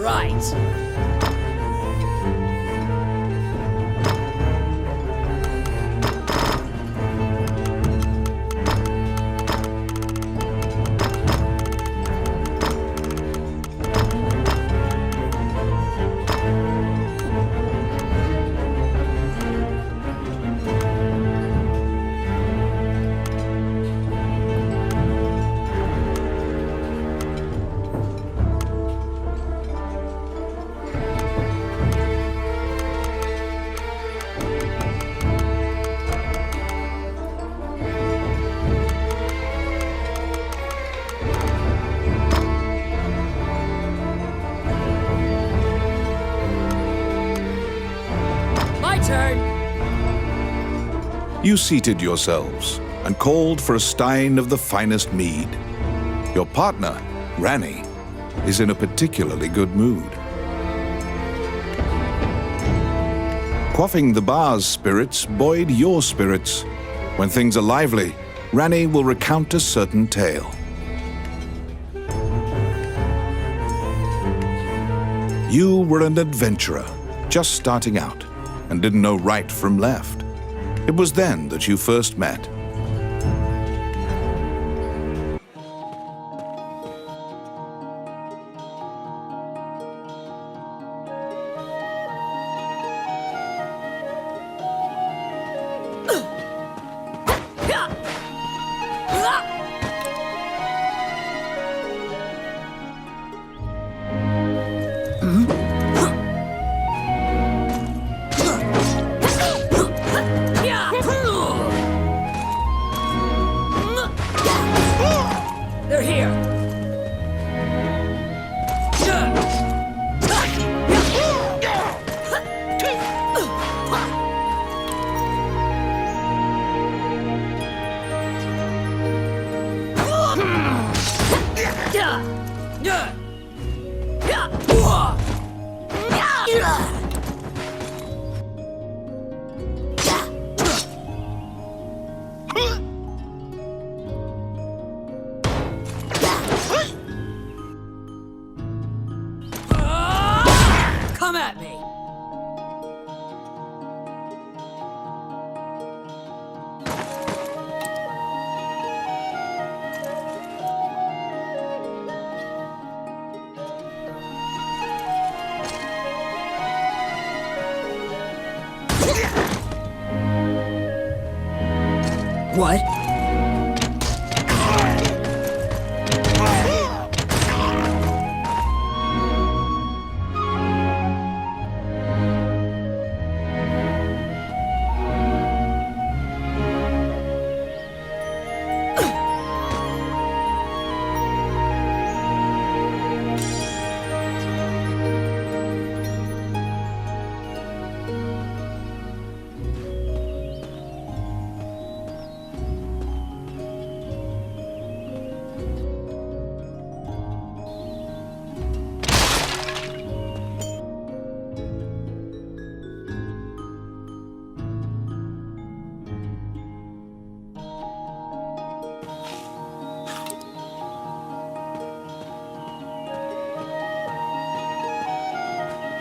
right. Turn. You seated yourselves and called for a stein of the finest mead. Your partner, Ranny, is in a particularly good mood. Quaffing the bar's spirits buoyed your spirits. When things are lively, Ranny will recount a certain tale. You were an adventurer, just starting out, and didn't know right from left. It was then that you first met. They're here. Come at me! What?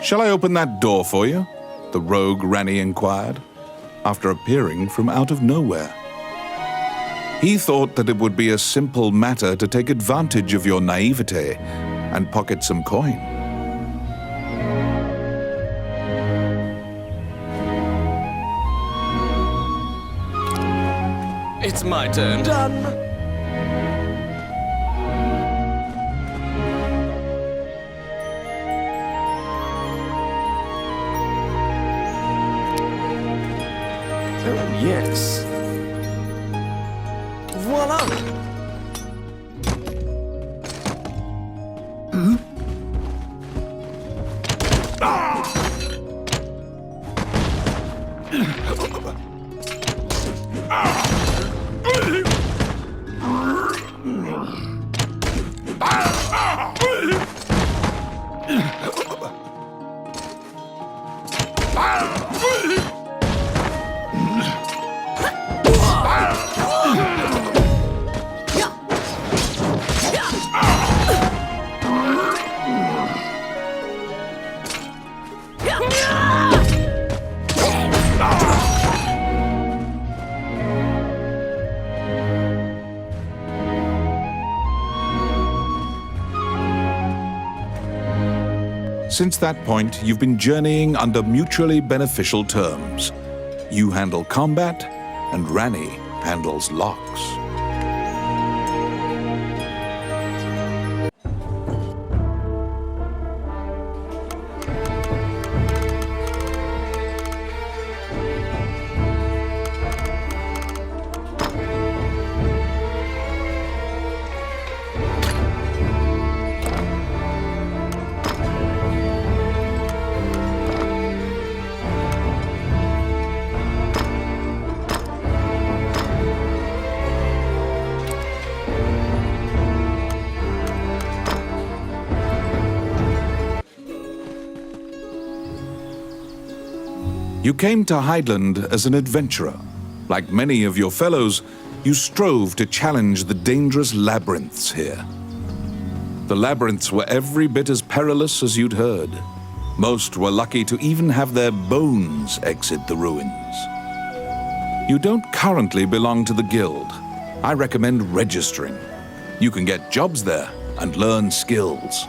"Shall I open that door for you?" the rogue Ranny inquired, after appearing from out of nowhere. He thought that it would be a simple matter to take advantage of your naivete and pocket some coin. It's my turn. Done. Oh, yes. Voila! Since that point, you've been journeying under mutually beneficial terms. You handle combat, and Rani handles locks. You came to Hydeland as an adventurer. Like many of your fellows, you strove to challenge the dangerous labyrinths here. The labyrinths were every bit as perilous as you'd heard. Most were lucky to even have their bones exit the ruins. You don't currently belong to the guild. I recommend registering. You can get jobs there and learn skills.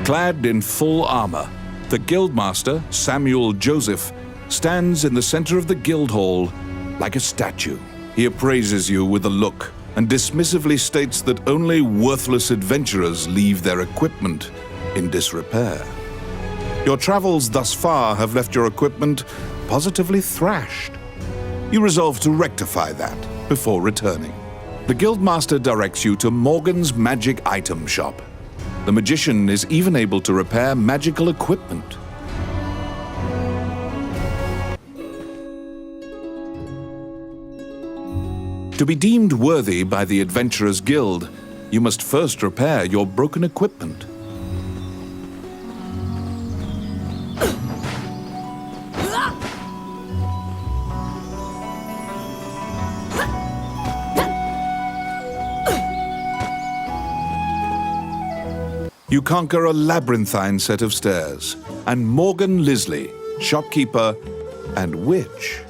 Clad in full armor, the Guildmaster, Samuel Joseph, stands in the center of the guild hall like a statue. He appraises you with a look and dismissively states that only worthless adventurers leave their equipment in disrepair. Your travels thus far have left your equipment positively thrashed. You resolve to rectify that before returning. The Guildmaster directs you to Morgan's magic item shop. The magician is even able to repair magical equipment. To be deemed worthy by the Adventurers Guild, you must first repair your broken equipment. You conquer a labyrinthine set of stairs, and Morgan Lisley, shopkeeper and witch,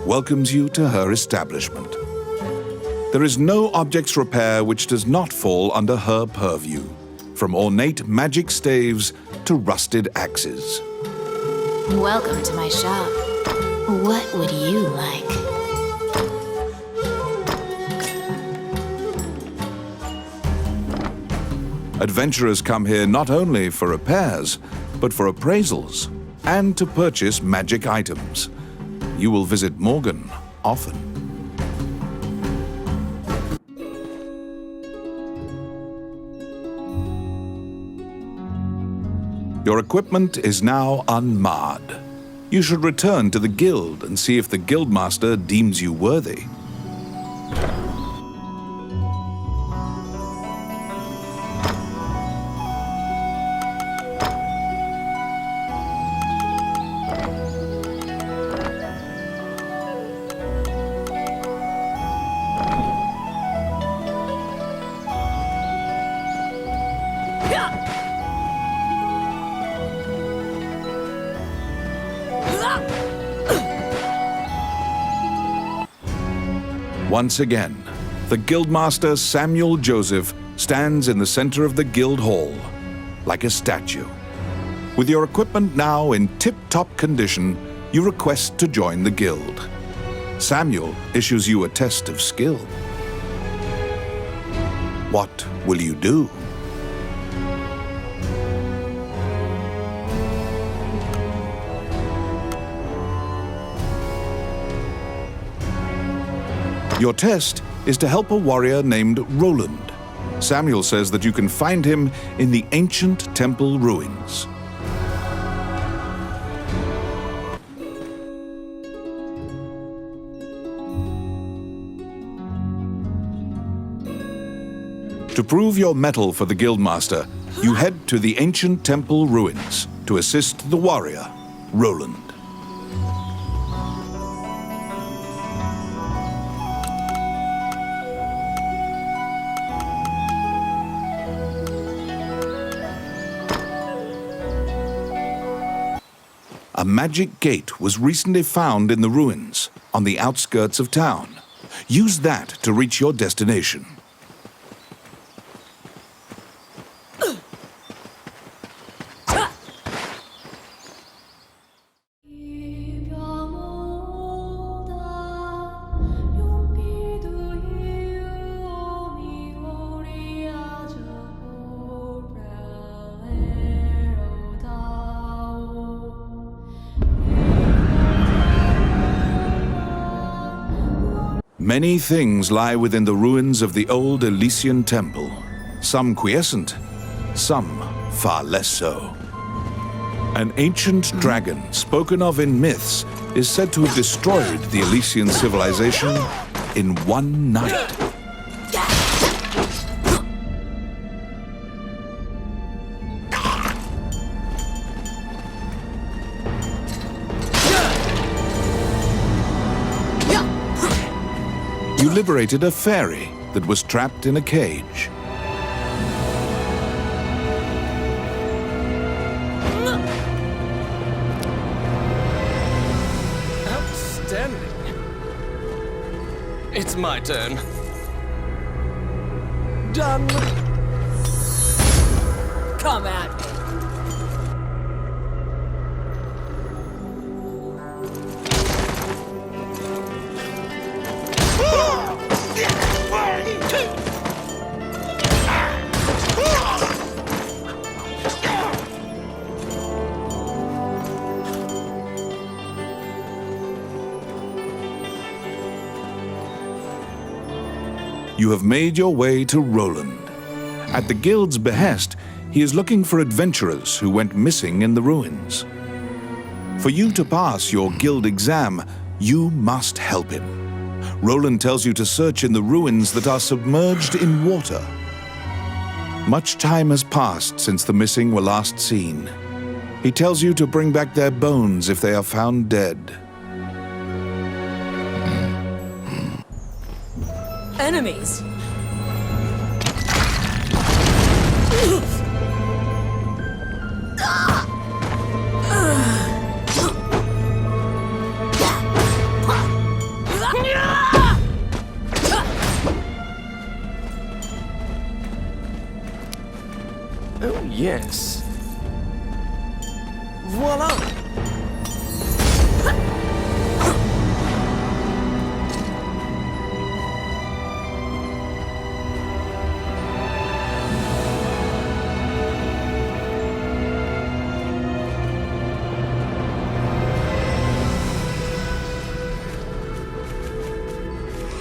welcomes you to her establishment. There is no objects repair which does not fall under her purview, from ornate magic staves to rusted axes. Welcome to my shop. What would you like? Adventurers come here not only for repairs, but for appraisals and to purchase magic items. You will visit Morgan often. Your equipment is now unmarred. You should return to the guild and see if the guildmaster deems you worthy. Once again, the Guildmaster Samuel Joseph stands in the center of the guild hall, like a statue. With your equipment now in tip-top condition, you request to join the guild. Samuel issues you a test of skill. What will you do? Your test is to help a warrior named Roland. Samuel says that you can find him in the ancient temple ruins. To prove your mettle for the Guildmaster, you head to the ancient temple ruins to assist the warrior, Roland. A magic gate was recently found in the ruins on the outskirts of town. Use that to reach your destination. Many things lie within the ruins of the old Elysian temple, some quiescent, some far less so. An ancient dragon, spoken of in myths, is said to have destroyed the Elysian civilization in one night. You liberated a fairy that was trapped in a cage. Outstanding. It's my turn. Done. Come at me. You have made your way to Roland. At the guild's behest, he is looking for adventurers who went missing in the ruins. For you to pass your guild exam, you must help him. Roland tells you to search in the ruins that are submerged in water. Much time has passed since the missing were last seen. He tells you to bring back their bones if they are found dead. Enemies! Oh, yes. Voila!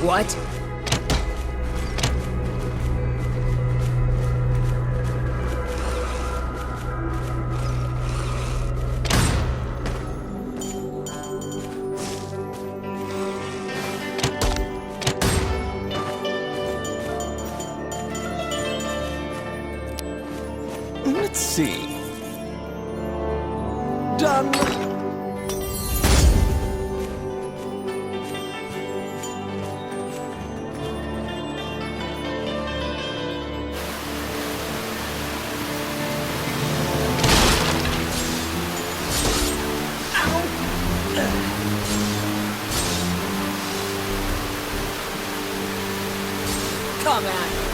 What? Let's see. Done. Come at me.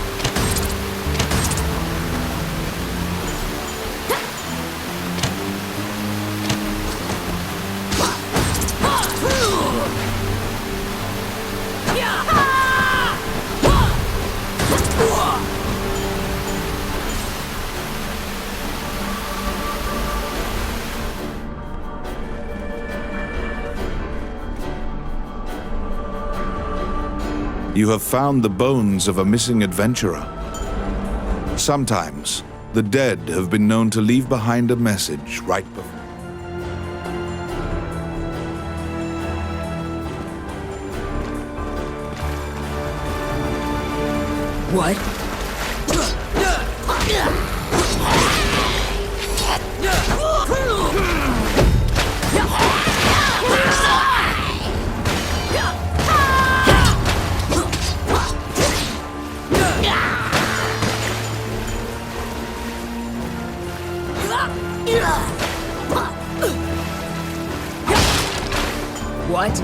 You have found the bones of a missing adventurer. Sometimes, the dead have been known to leave behind a message right before. What? What?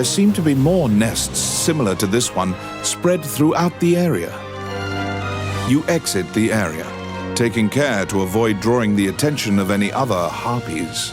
There seem to be more nests similar to this one spread throughout the area. You exit the area, taking care to avoid drawing the attention of any other harpies.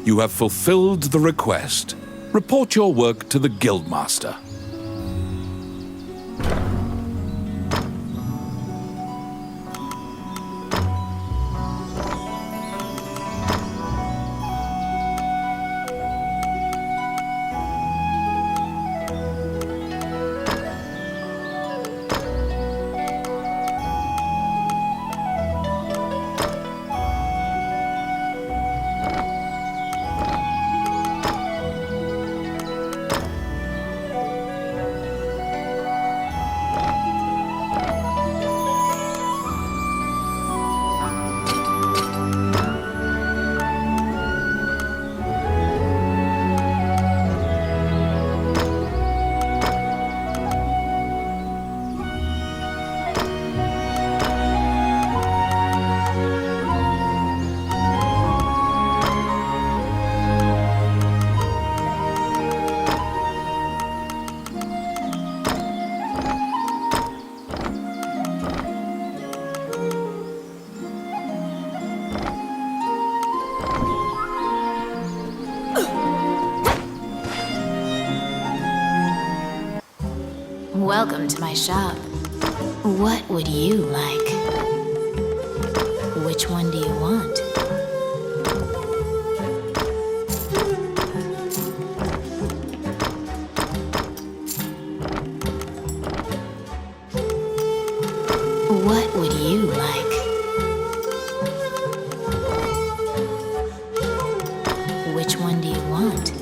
You have fulfilled the request. Report your work to the Guildmaster. Welcome to my shop. What would you like? Which one do you want? What would you like? Which one do you want?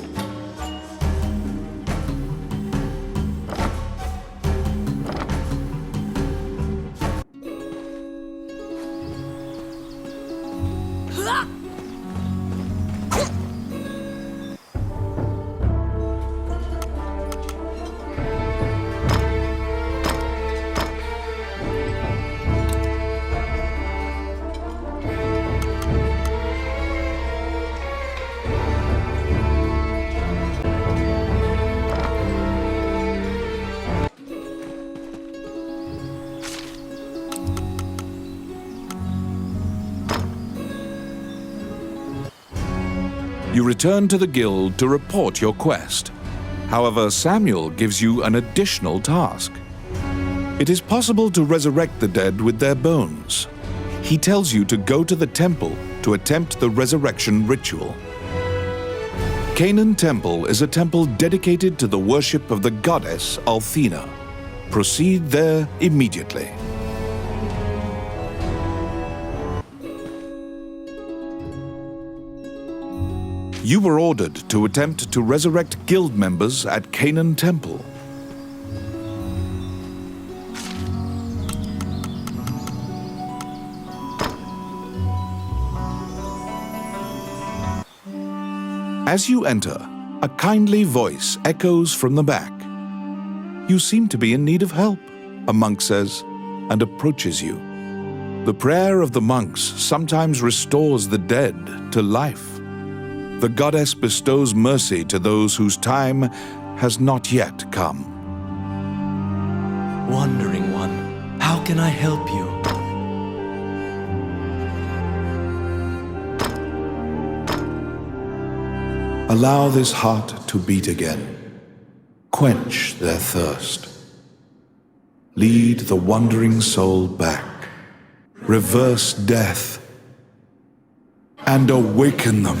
You return to the guild to report your quest. However, Samuel gives you an additional task. It is possible to resurrect the dead with their bones. He tells you to go to the temple to attempt the resurrection ritual. Canaan Temple is a temple dedicated to the worship of the goddess Althena. Proceed there immediately. You were ordered to attempt to resurrect guild members at Canaan Temple. As you enter, a kindly voice echoes from the back. You seem to be in need of help, a monk says, and approaches you. The prayer of the monks sometimes restores the dead to life. The goddess bestows mercy to those whose time has not yet come. Wandering One, how can I help you? Allow this heart to beat again. Quench their thirst. Lead the wandering soul back. Reverse death. And awaken them.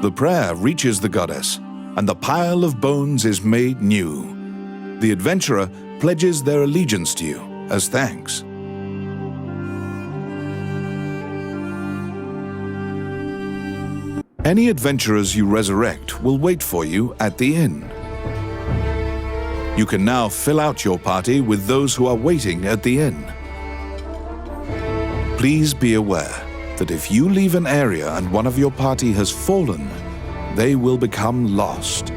The prayer reaches the goddess, and the pile of bones is made new. The adventurer pledges their allegiance to you as thanks. Any adventurers you resurrect will wait for you at the inn. You can now fill out your party with those who are waiting at the inn. Please be aware that if you leave an area and one of your party has fallen, they will become lost.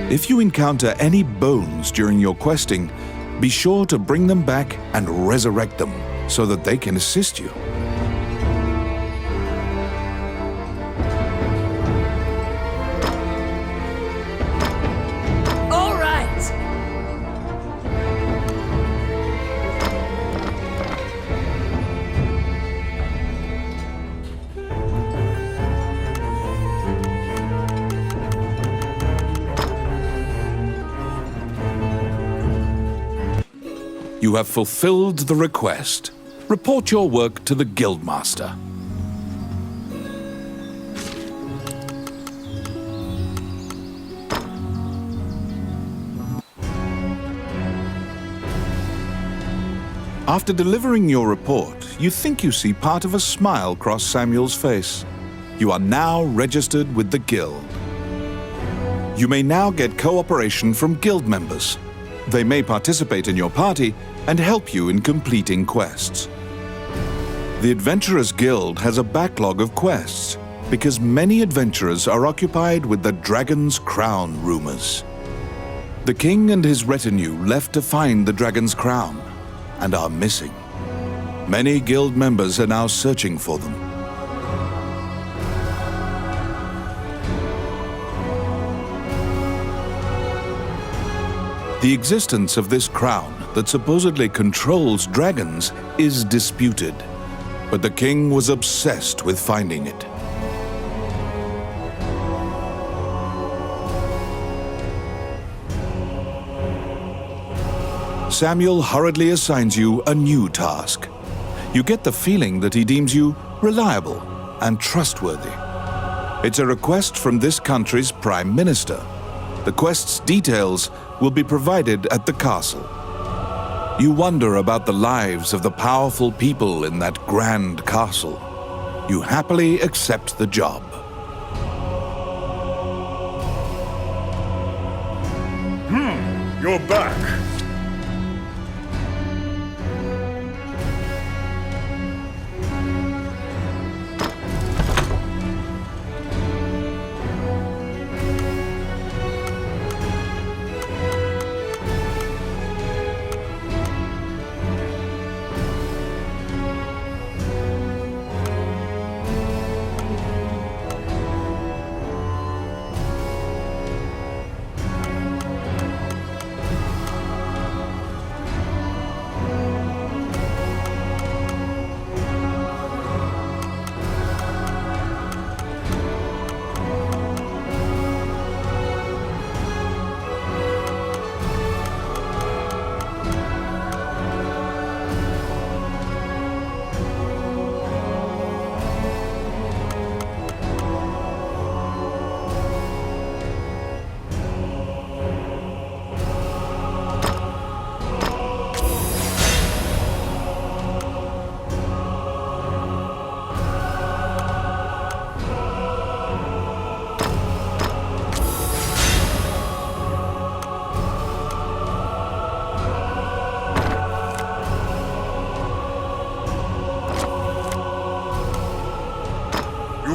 If you encounter any bones during your questing, be sure to bring them back and resurrect them so that they can assist you. All right! You have fulfilled the request. Report your work to the guildmaster. After delivering your report, you think you see part of a smile cross Samuel's face. You are now registered with the guild. You may now get cooperation from guild members. They may participate in your party and help you in completing quests. The Adventurers Guild has a backlog of quests because many adventurers are occupied with the Dragon's Crown rumors. The king and his retinue left to find the Dragon's Crown and are missing. Many guild members are now searching for them. The existence of this crown that supposedly controls dragons is disputed, but the king was obsessed with finding it. Samuel hurriedly assigns you a new task. You get the feeling that he deems you reliable and trustworthy. It's a request from this country's prime minister. The quest's details will be provided at the castle. You wonder about the lives of the powerful people in that grand castle. You happily accept the job. You're back.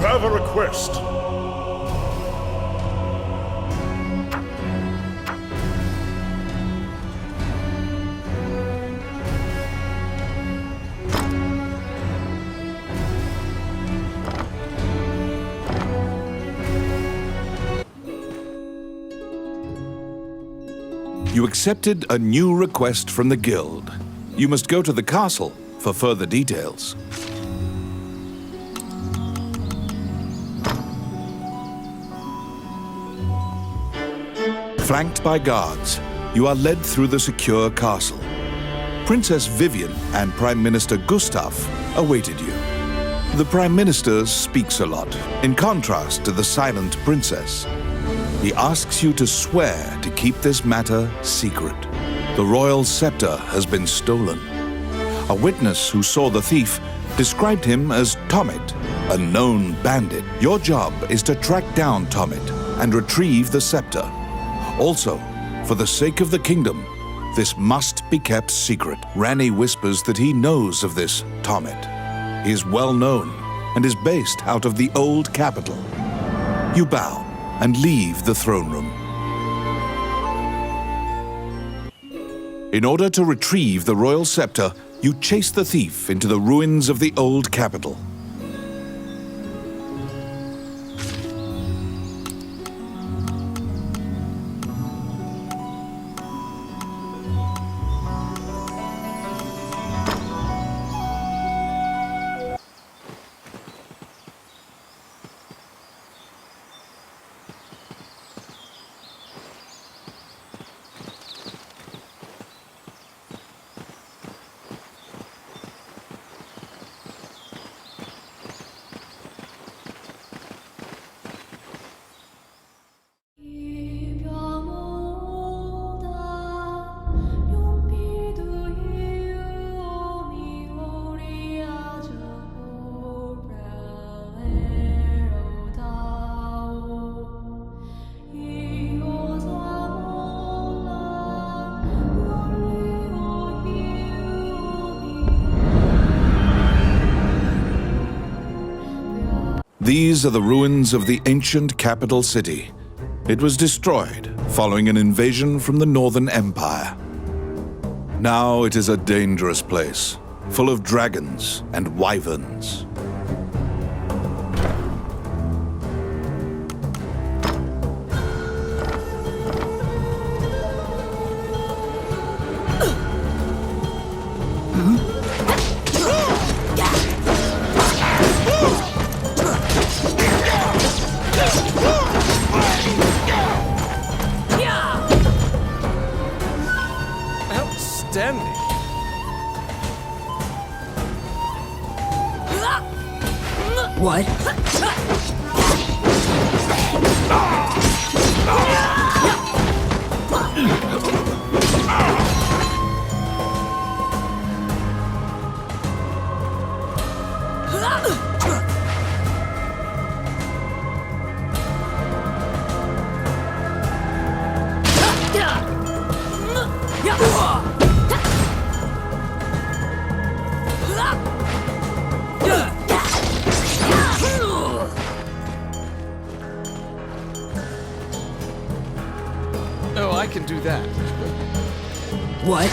You have a request. You accepted a new request from the guild. You must go to the castle for further details. Flanked by guards, you are led through the secure castle. Princess Vivian and Prime Minister Gustav awaited you. The Prime Minister speaks a lot, in contrast to the silent princess. He asks you to swear to keep this matter secret. The royal scepter has been stolen. A witness who saw the thief described him as Tomit, a known bandit. Your job is to track down Tomit and retrieve the scepter. Also, for the sake of the kingdom, this must be kept secret. Ranni whispers that he knows of this Tomit. He is well known and is based out of the old capital. You bow and leave the throne room. In order to retrieve the royal scepter, you chase the thief into the ruins of the old capital. These are the ruins of the ancient capital city. It was destroyed following an invasion from the Northern Empire. Now it is a dangerous place, full of dragons and wyverns. Outstanding. What? Oh, I can do that. What?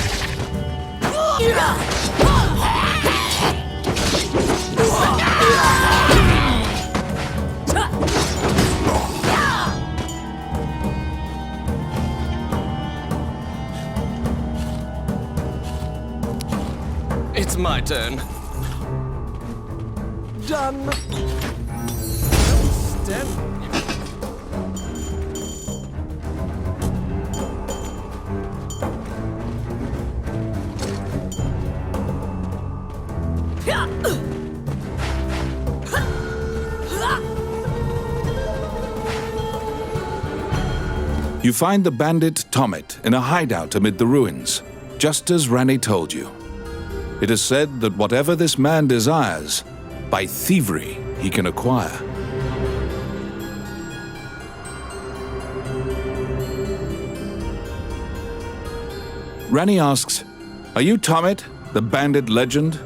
It's my turn. Done. Outstanding. You find the bandit Tomit in a hideout amid the ruins, just as Ranni told you. It is said that whatever this man desires, by thievery he can acquire. Ranni asks, "Are you Tomit, the bandit legend?"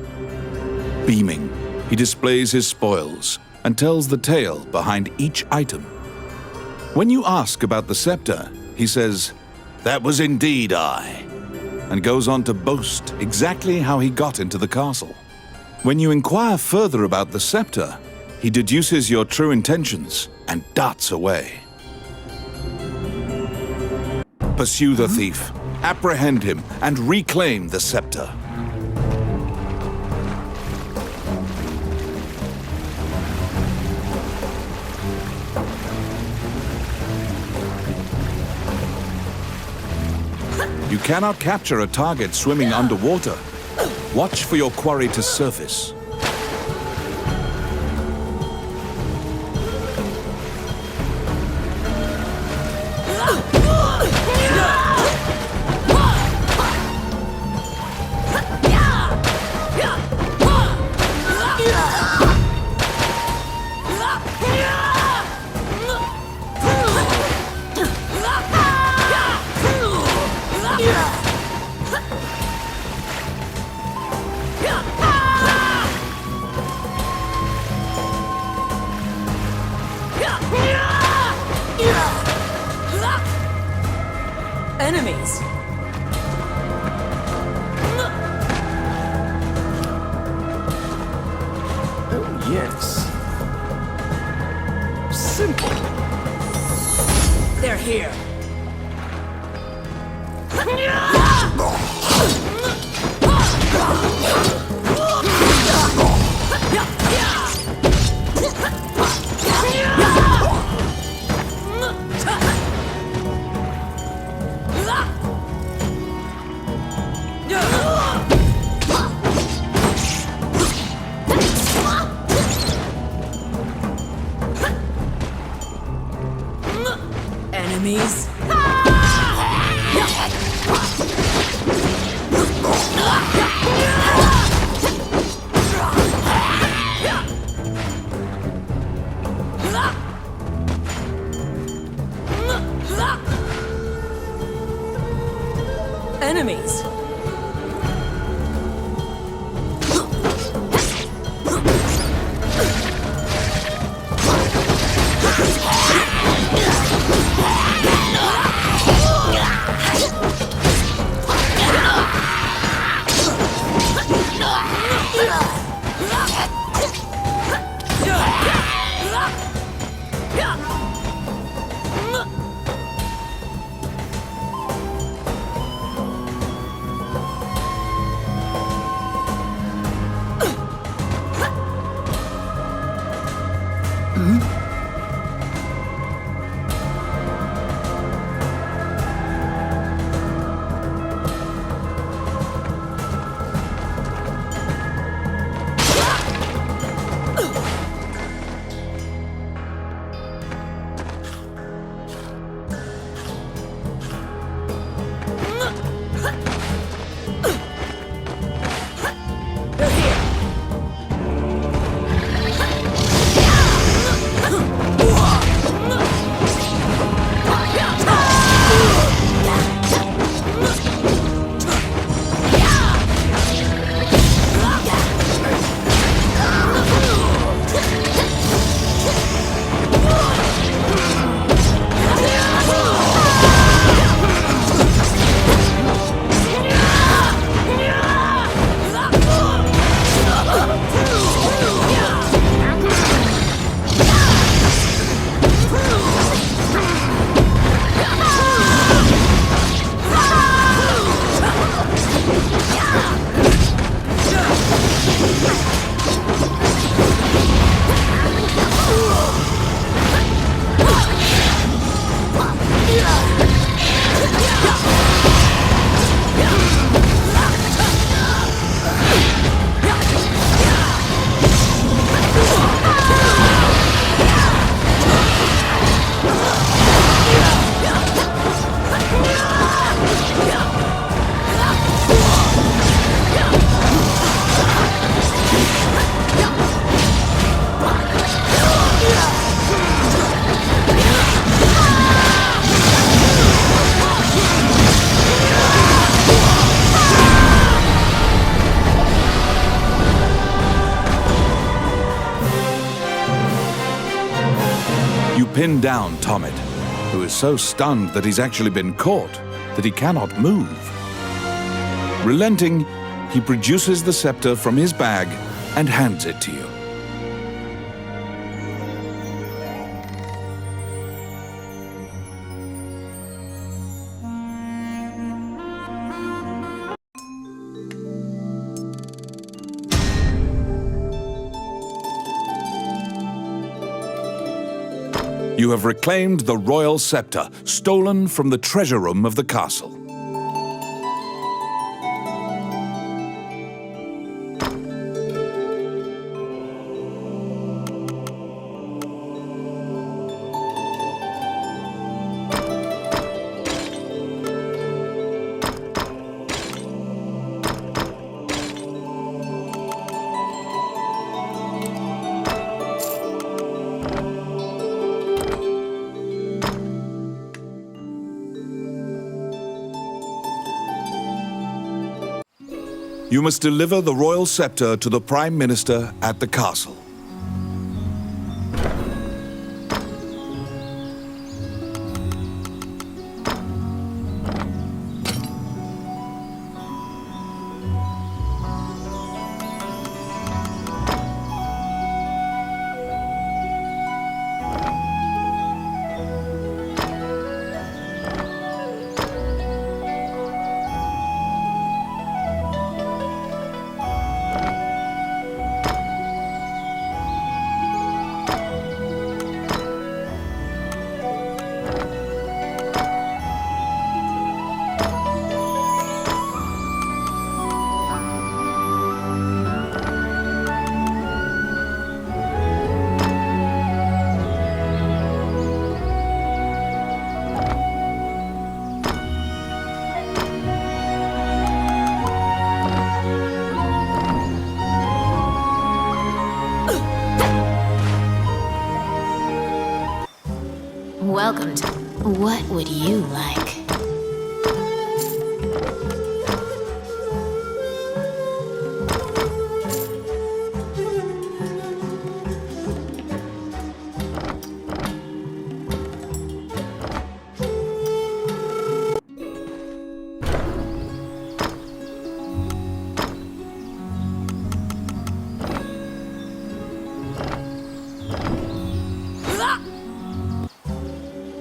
Beaming, he displays his spoils, and tells the tale behind each item. When you ask about the scepter, he says, "That was indeed I," and goes on to boast exactly how he got into the castle. When you inquire further about the scepter, he deduces your true intentions and darts away. Pursue the thief, apprehend him, and reclaim the scepter. You cannot capture a target swimming underwater. Watch for your quarry to surface. Enemies! Oh, yes. Simple. They're here! Enemies? pin down Tommet, who is so stunned that he's actually been caught that he cannot move. Relenting, he produces the scepter from his bag and hands it to you. You have reclaimed the royal scepter, stolen from the treasure room of the castle. You must deliver the royal scepter to the Prime Minister at the castle. Welcome to... What would you like?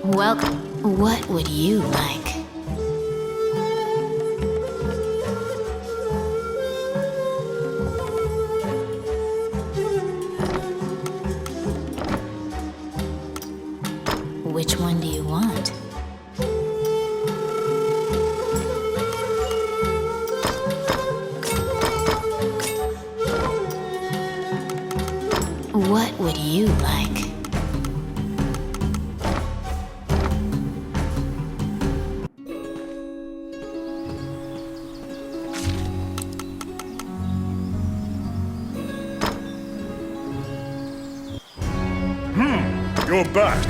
Welcome. What would you like? Which one do you want? What would you like? You're back.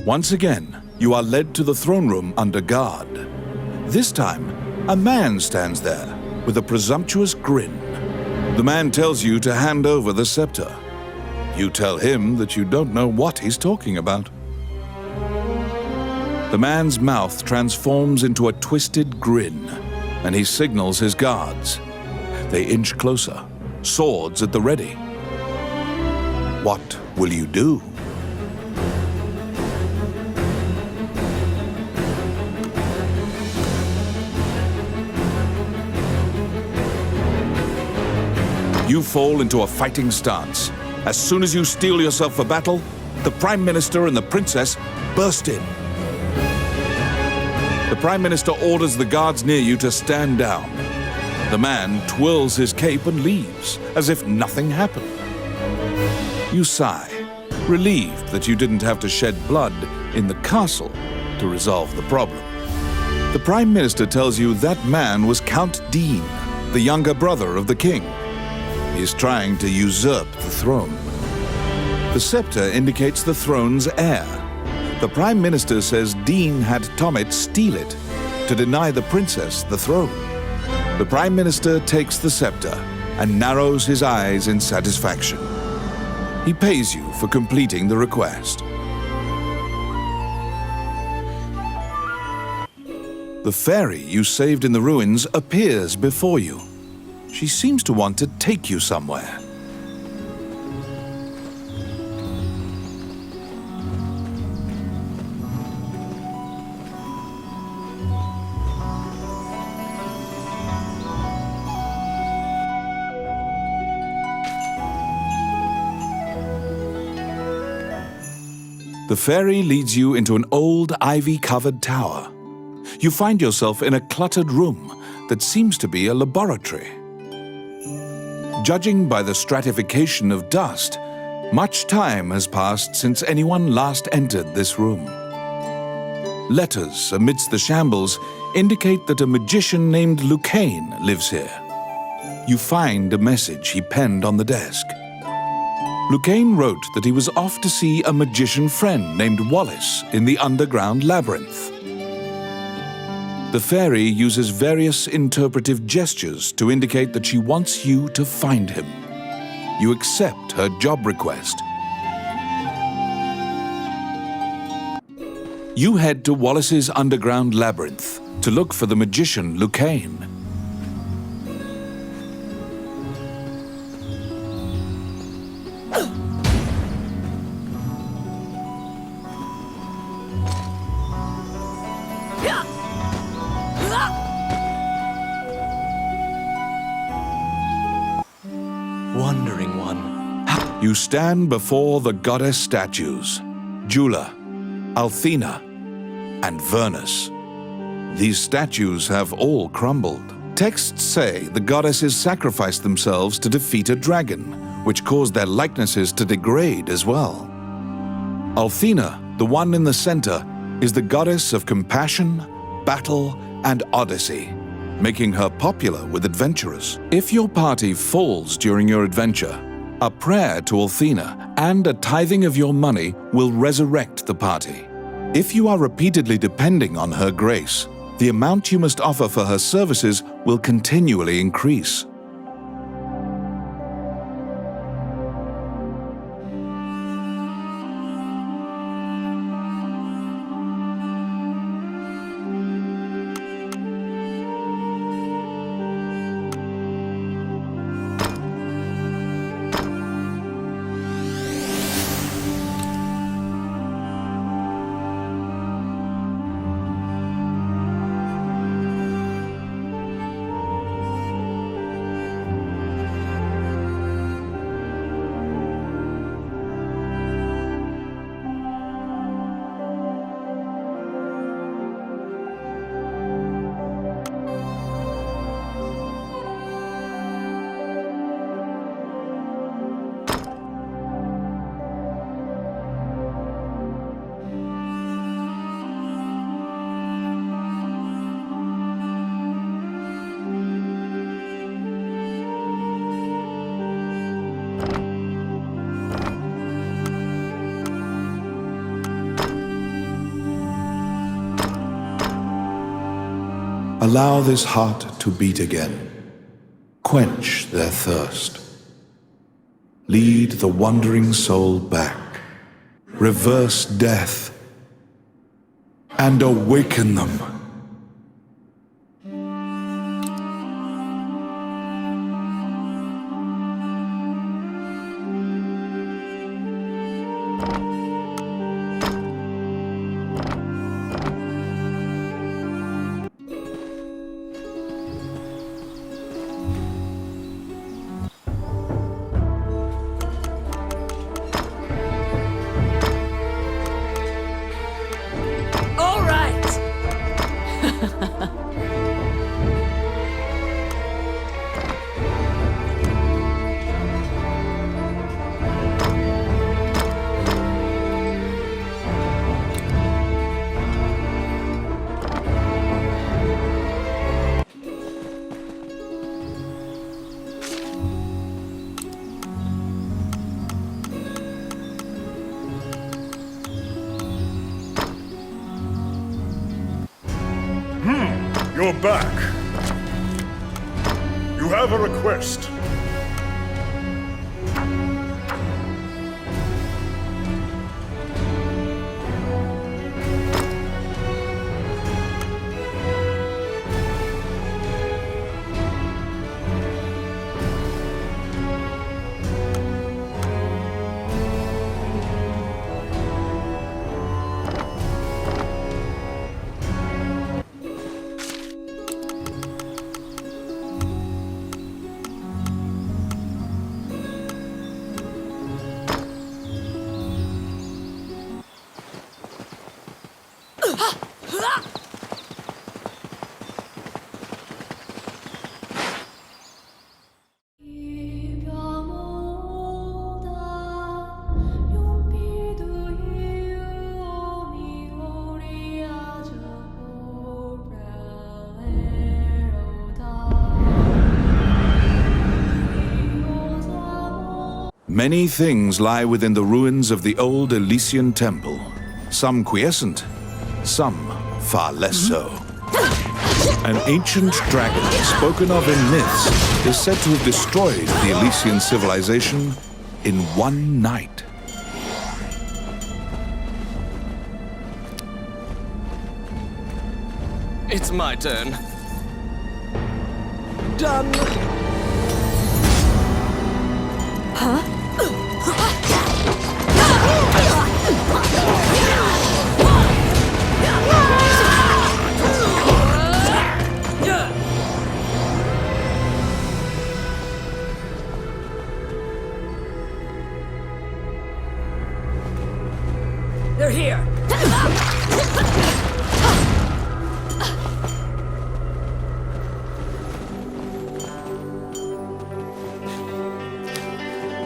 Once again, you are led to the throne room under guard. This time, a man stands there with a presumptuous grin. The man tells you to hand over the scepter. You tell him that you don't know what he's talking about. The man's mouth transforms into a twisted grin, and he signals his guards. They inch closer, swords at the ready. What will you do? You fall into a fighting stance. As soon as you steel yourself for battle, the Prime Minister and the Princess burst in. The Prime Minister orders the guards near you to stand down. The man twirls his cape and leaves, as if nothing happened. You sigh, relieved that you didn't have to shed blood in the castle to resolve the problem. The Prime Minister tells you that man was Count Dean, the younger brother of the king. He's trying to usurp the throne. The scepter indicates the throne's heir. The Prime Minister says Dean had Tommet steal it to deny the princess the throne. The Prime Minister takes the scepter and narrows his eyes in satisfaction. He pays you for completing the request. The fairy you saved in the ruins appears before you. She seems to want to take you somewhere. The fairy leads you into an old ivy-covered tower. You find yourself in a cluttered room that seems to be a laboratory. Judging by the stratification of dust, much time has passed since anyone last entered this room. Letters amidst the shambles indicate that a magician named Lucane lives here. You find a message he penned on the desk. Lucane wrote that he was off to see a magician friend named Wallace in the underground labyrinth. The fairy uses various interpretive gestures to indicate that she wants you to find him. You accept her job request. You head to Wallace's underground labyrinth to look for the magician Lucane. Wandering one. You stand before the goddess statues, Jula, Althena, and Vernus. These statues have all crumbled. Texts say the goddesses sacrificed themselves to defeat a dragon, which caused their likenesses to degrade as well. Althena, the one in the center, is the goddess of compassion, battle, and odyssey, making her popular with adventurers. If your party falls during your adventure, a prayer to Althena and a tithing of your money will resurrect the party. If you are repeatedly depending on her grace, the amount you must offer for her services will continually increase. Allow this heart to beat again. Quench their thirst. Lead the wandering soul back. Reverse death. And awaken them. All right. You're back. You have a request. Many things lie within the ruins of the old Elysian temple. Some quiescent, some far less so. An ancient dragon, spoken of in myths, is said to have destroyed the Elysian civilization in one night. It's my turn. Done. They're here.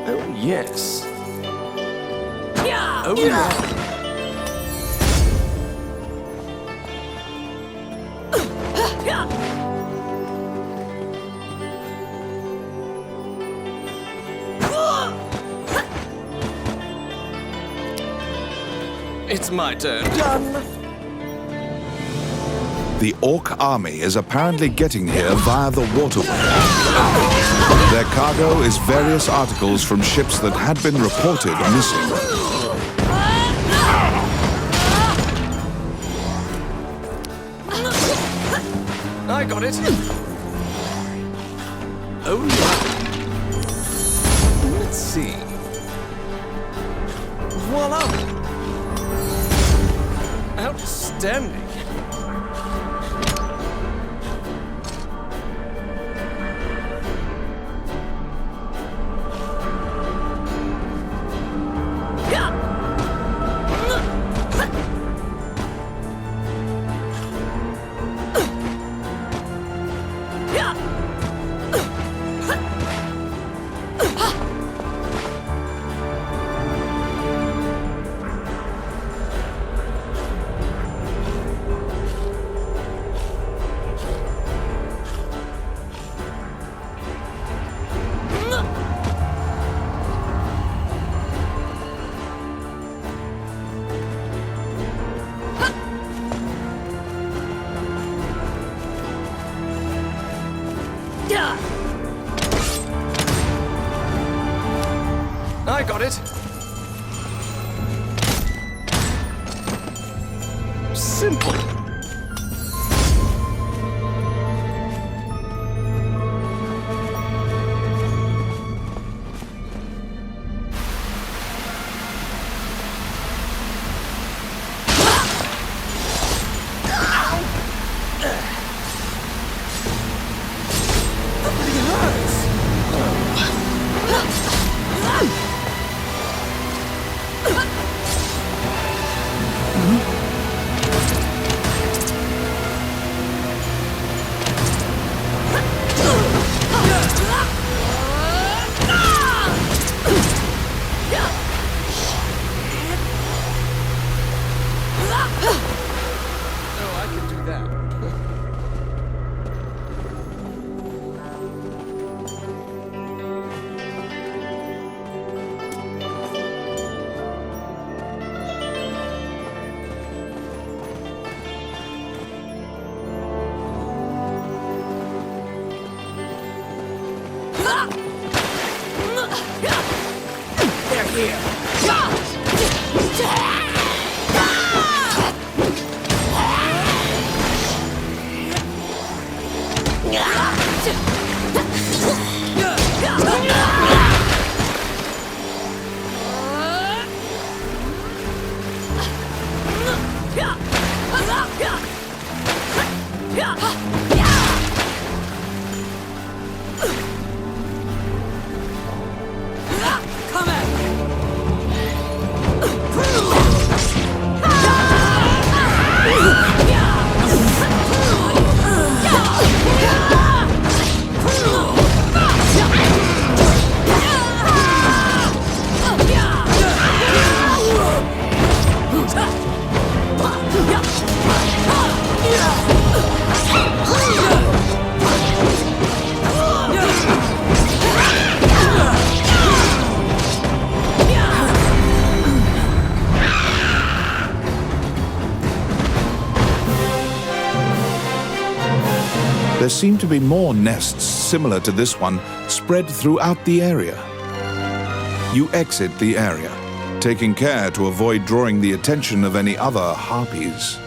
Oh, yes. Yeah. Oh, yeah. It's my turn. Done. The Orc army is apparently getting here via the waterway. Their cargo is various articles from ships that had been reported missing. I got it. Oh, yeah. Let's see. Voila! Outstanding. I got it. Simple. Oh, I can do that. They're here. Come at me. There seem to be more nests similar to this one spread throughout the area. You exit the area, taking care to avoid drawing the attention of any other harpies.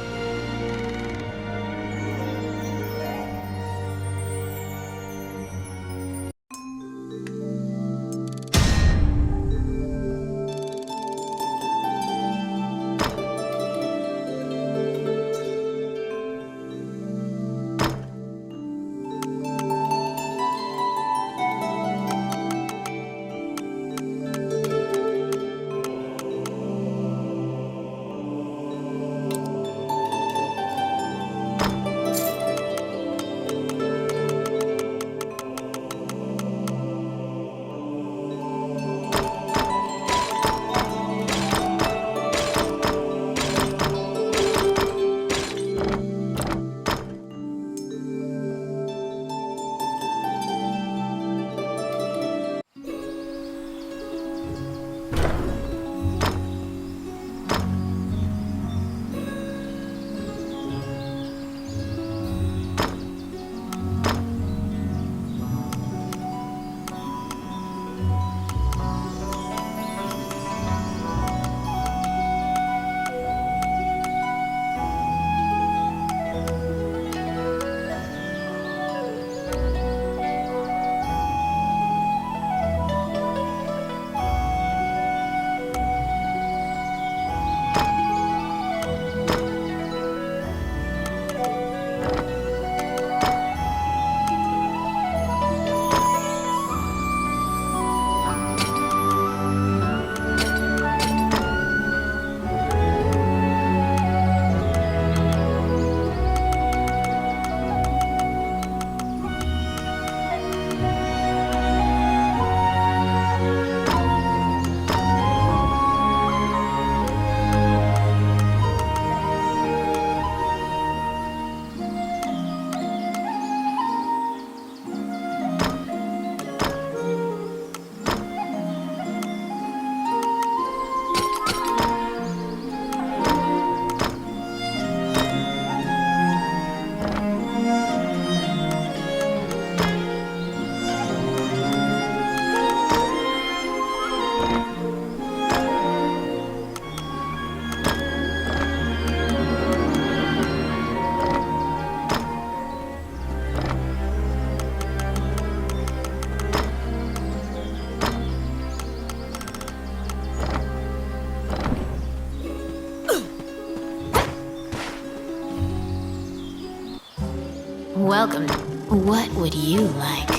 Welcome. What would you like?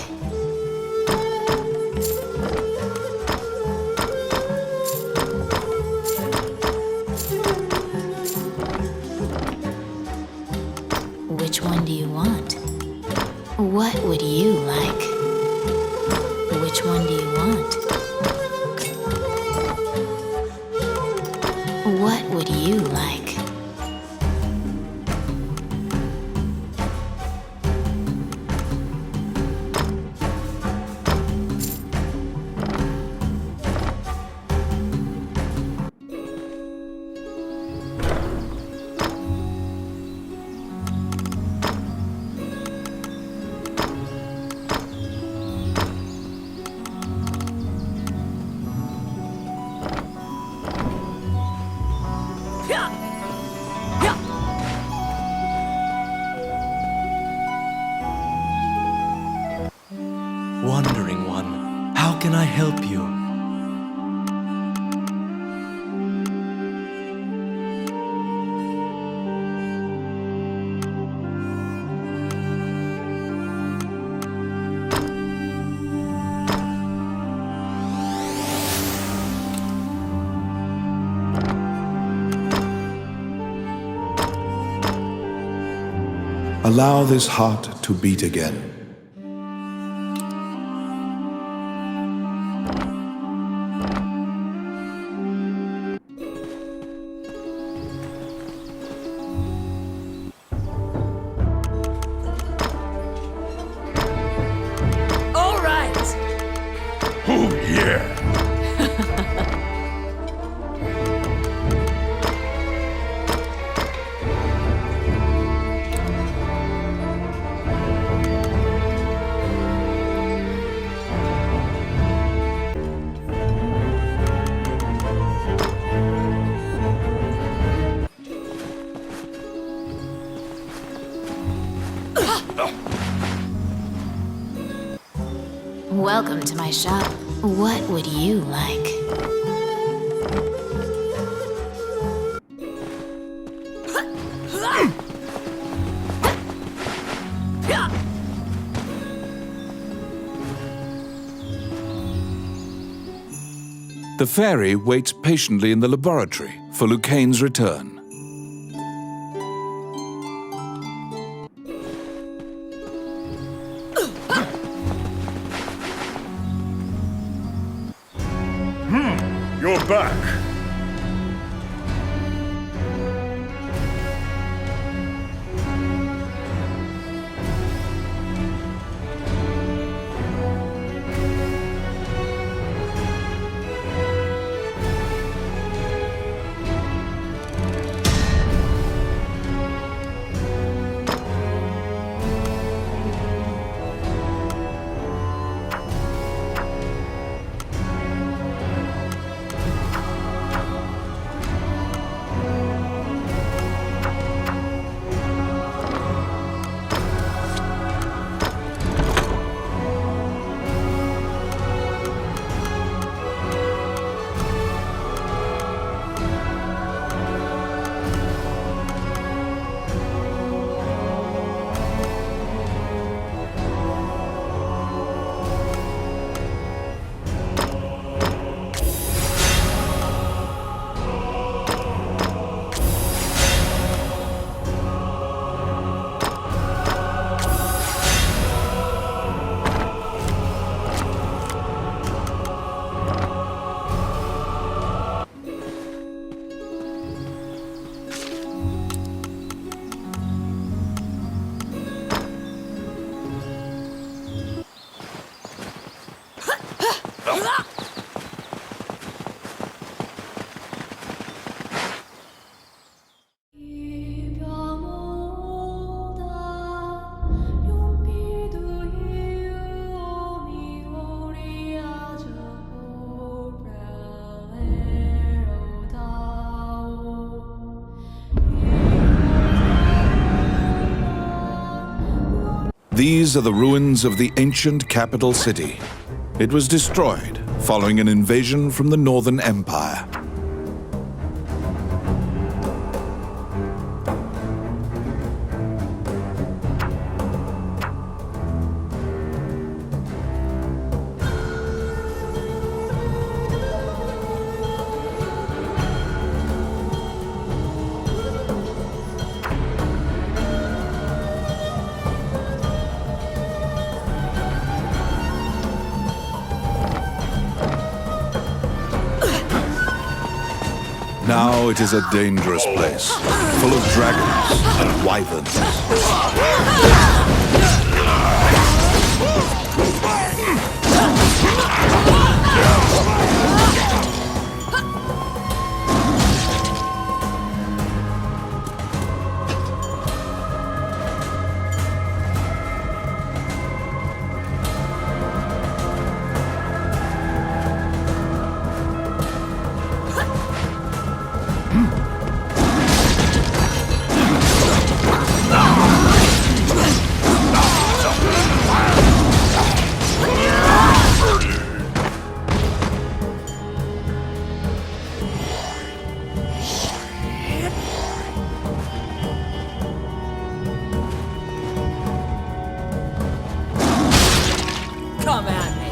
Which one do you want? What would you like? Which one do you want? What would you like? Wandering one, how can I help you? Allow this heart to beat again. All right. Oh, yeah. Welcome to my shop. What would you like? The fairy waits patiently in the laboratory for Lucane's return. You're back. These are the ruins of the ancient capital city. It was destroyed following an invasion from the Northern Empire. Now it is a dangerous place, full of dragons and wyverns. Come at me.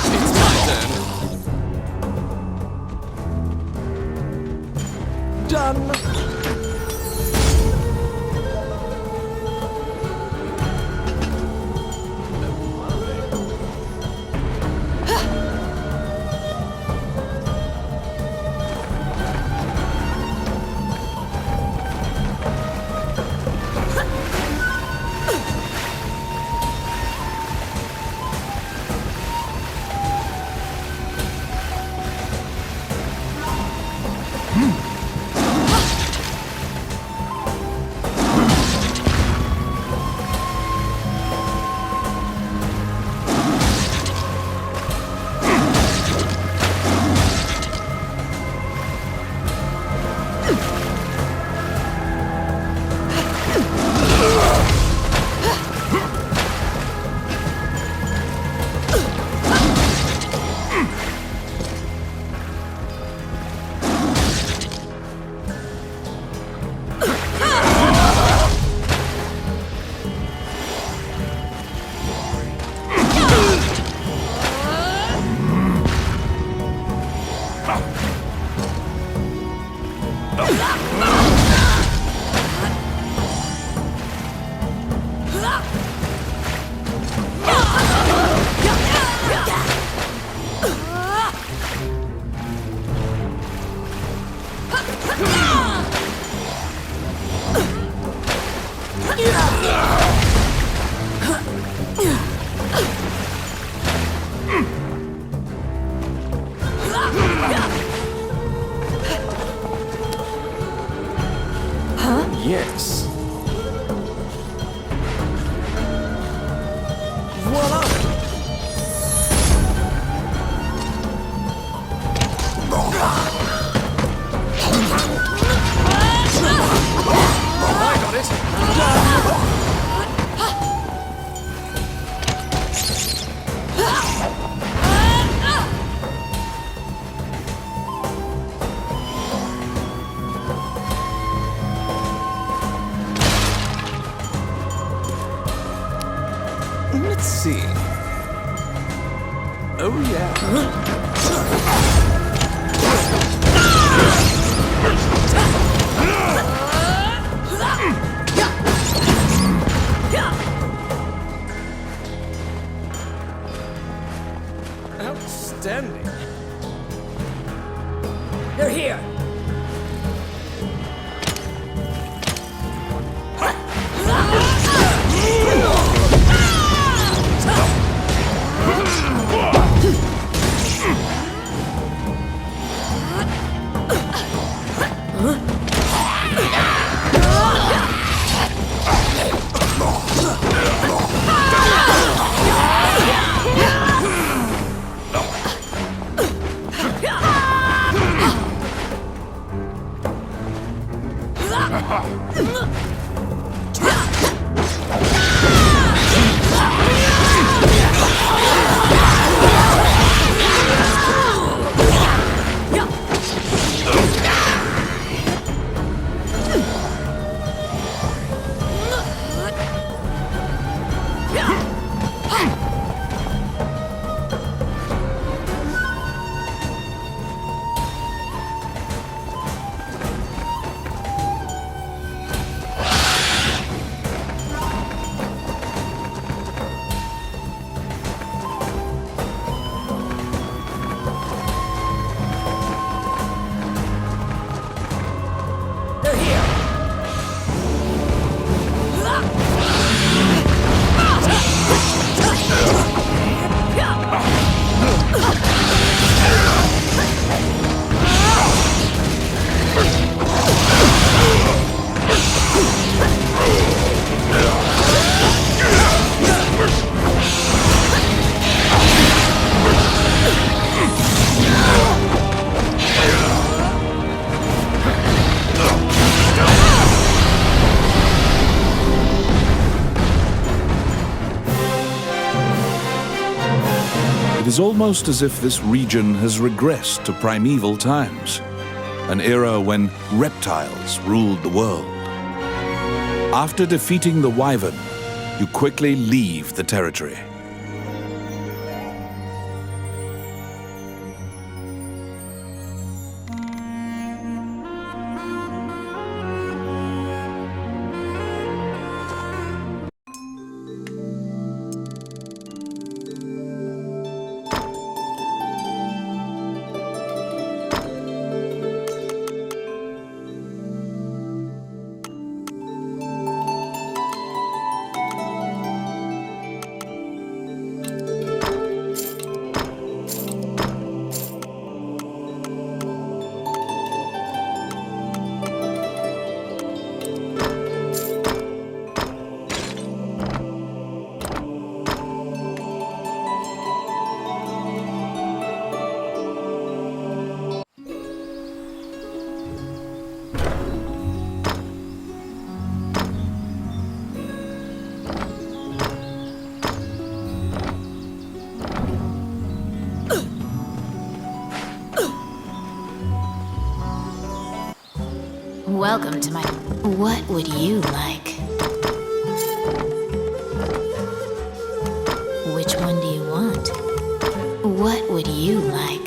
It's my turn. Done. Yes. Voila! I got it. Let's see. Oh, yeah. Outstanding. They're here. It is almost as if this region has regressed to primeval times, an era when reptiles ruled the world. After defeating the Wyvern, you quickly leave the territory. Welcome to my... What would you like? Which one do you want? What would you like?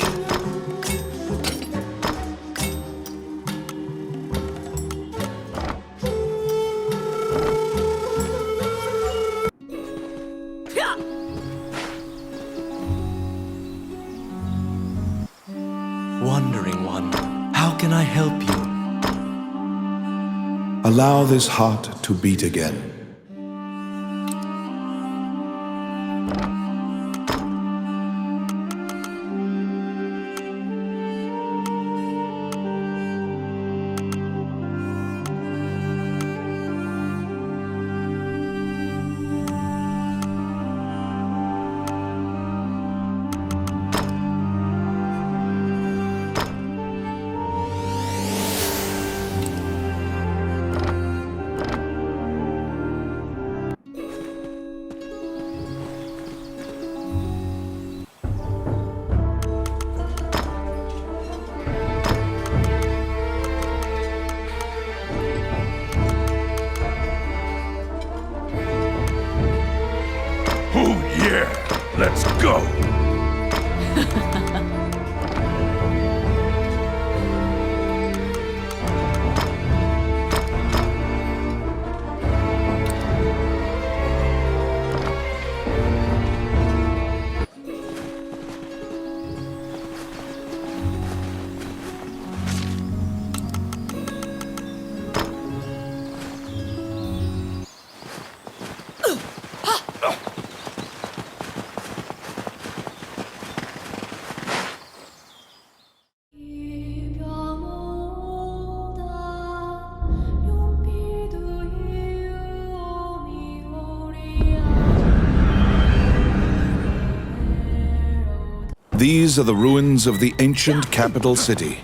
Wandering one, how can I help you? Allow this heart to beat again. Oh yeah, let's go. These are the ruins of the ancient capital city.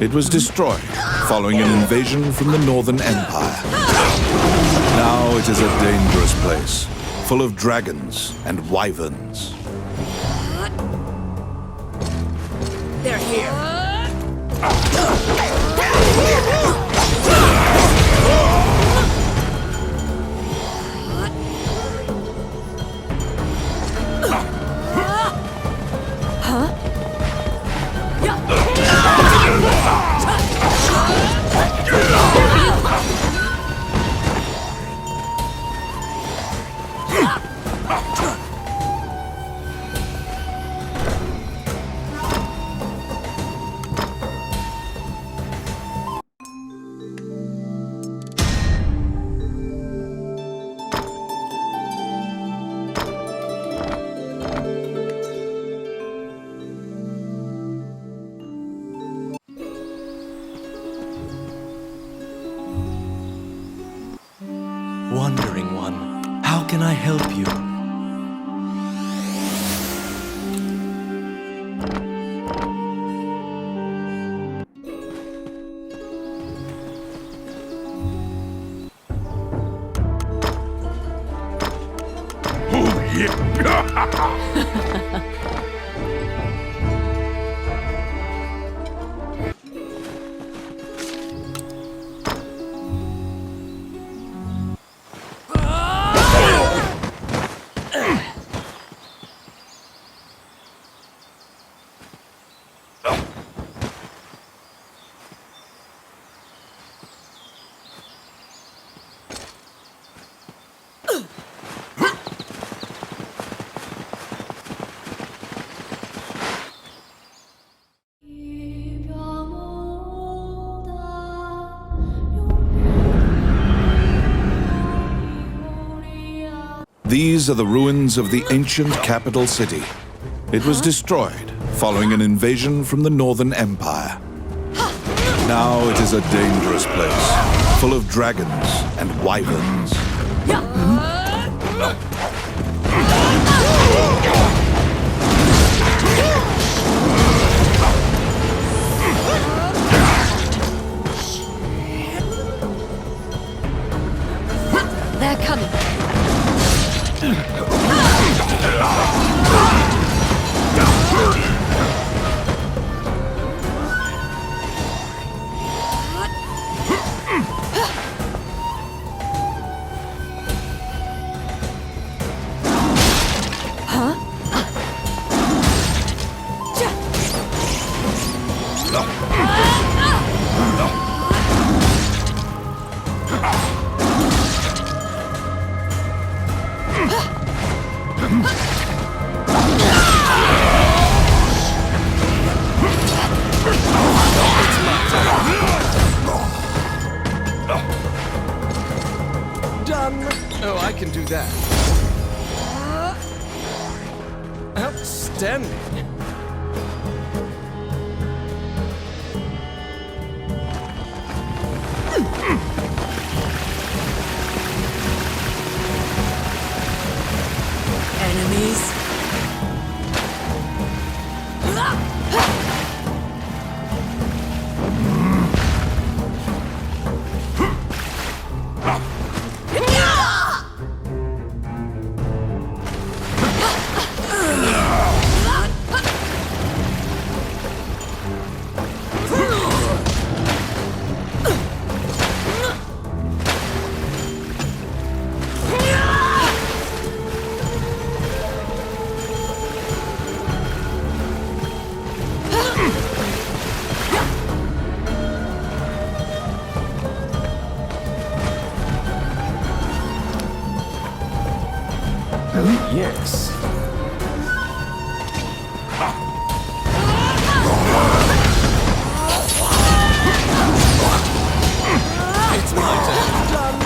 It was destroyed following an invasion from the Northern Empire. Now it is a dangerous place, full of dragons and wyverns. They're here. Wandering one, how can I help you? Oh yeah. These are the ruins of the ancient capital city. It was destroyed following an invasion from the Northern Empire. Now it is a dangerous place, full of dragons and wyverns. They're coming. Done. Oh, I can do that. Outstanding. Enemies? Yes. It's my turn. Done.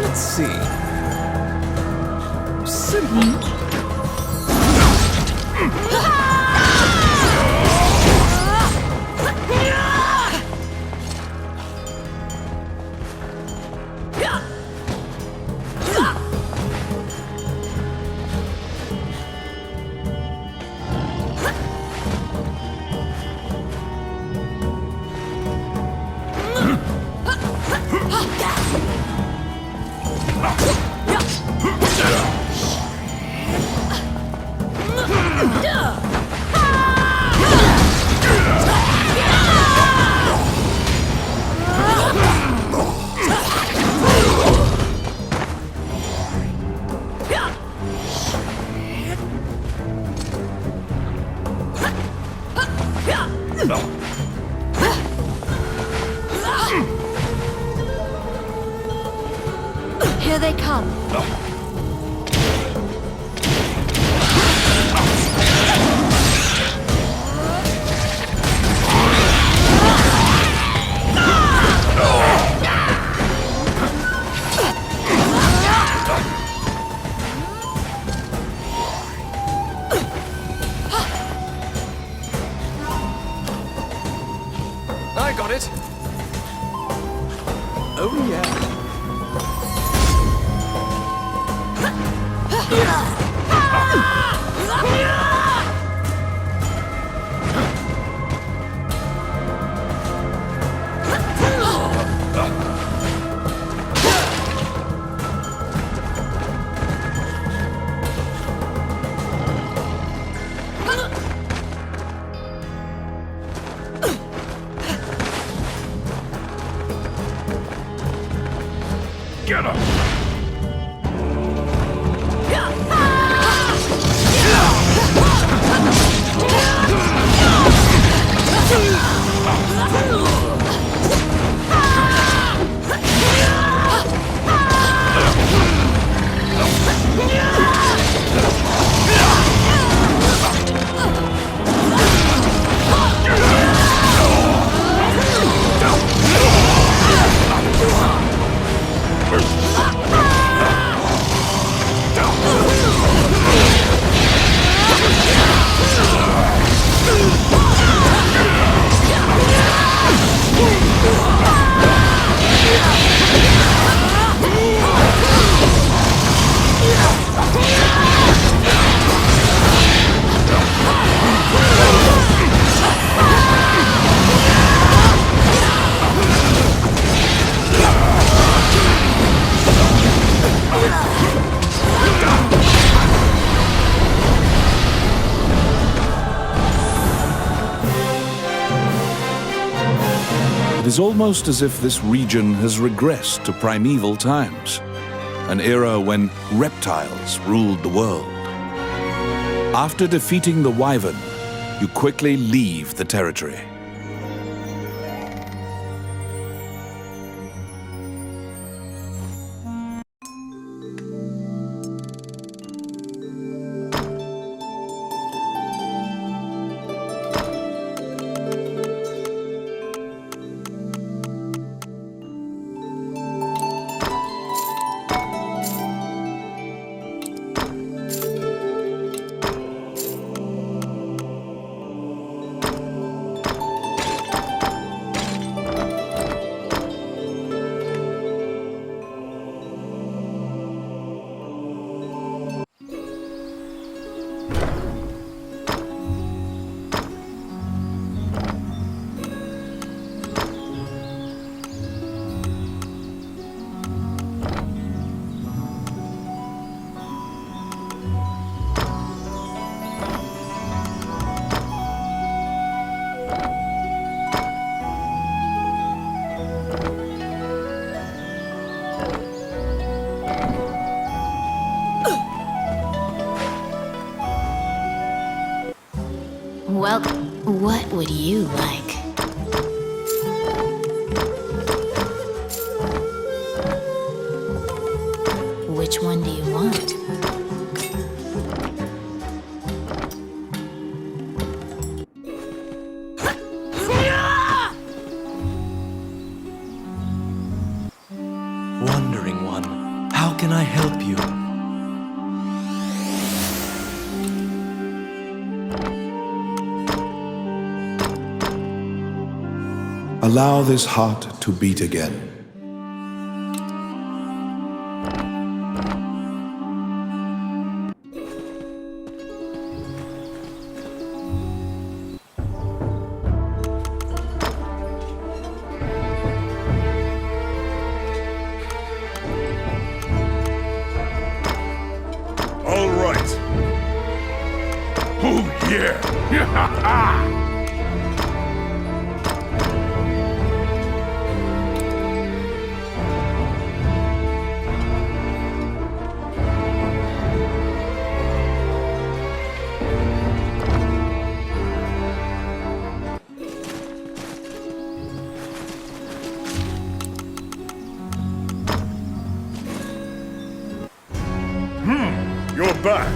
Let's see. Simple. Here they come. I got it. Oh, yeah. Get him! is almost as if this region has regressed to primeval times, an era when reptiles ruled the world. After defeating the Wyvern, you quickly leave the territory. Well, what would you like? Which one do you want? Wandering one, how can I help you? Allow this heart to beat again. All right. Oh, yeah. You're back.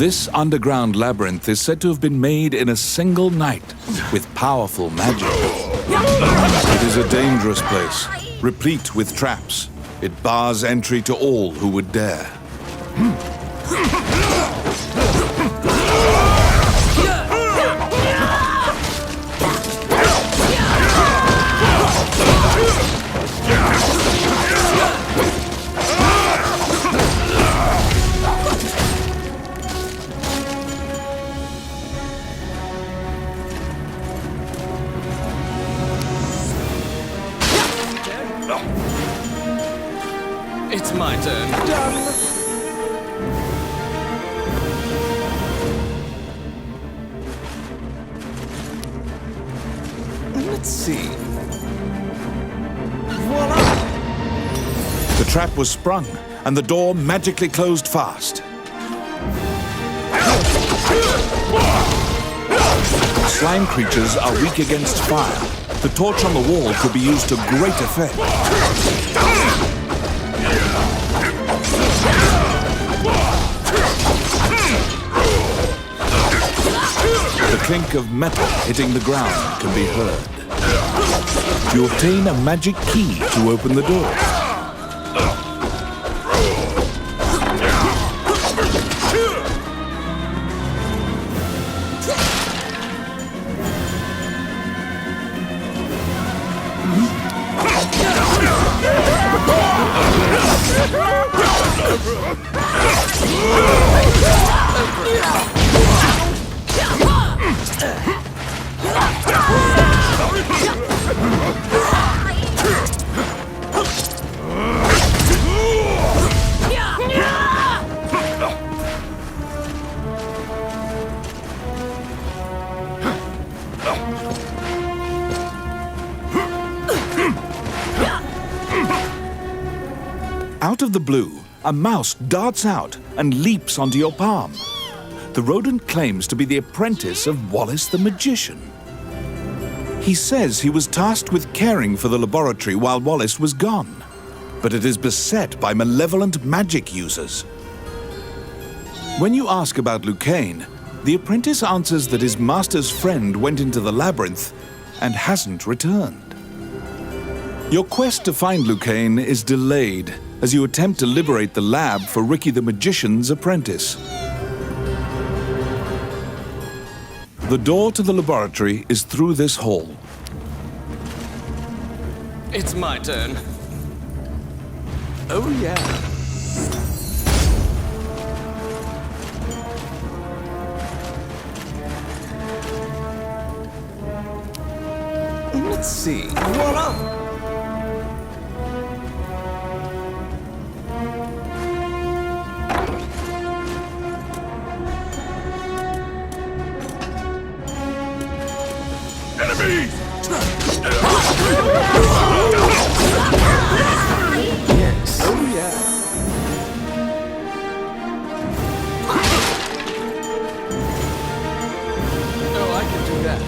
This underground labyrinth is said to have been made in a single night with powerful magic. It is a dangerous place, replete with traps. It bars entry to all who would dare. It's my turn. Let's see. Voila! The trap was sprung, and the door magically closed fast. Slime creatures are weak against fire. The torch on the wall could be used to great effect. The clink of metal hitting the ground can be heard. You obtain a magic key to open the door. Out of the blue, a mouse darts out and leaps onto your palm. The rodent claims to be the apprentice of Wallace the magician. He says he was tasked with caring for the laboratory while Wallace was gone, but it is beset by malevolent magic users. When you ask about Lucane, the apprentice answers that his master's friend went into the labyrinth and hasn't returned. Your quest to find Lucane is delayed as you attempt to liberate the lab for Ricky the Magician's apprentice. The door to the laboratory is through this hall. It's my turn. Oh, yeah. Let's see. Voila! Enemies! Yes. Oh, yeah. Oh, I can do that.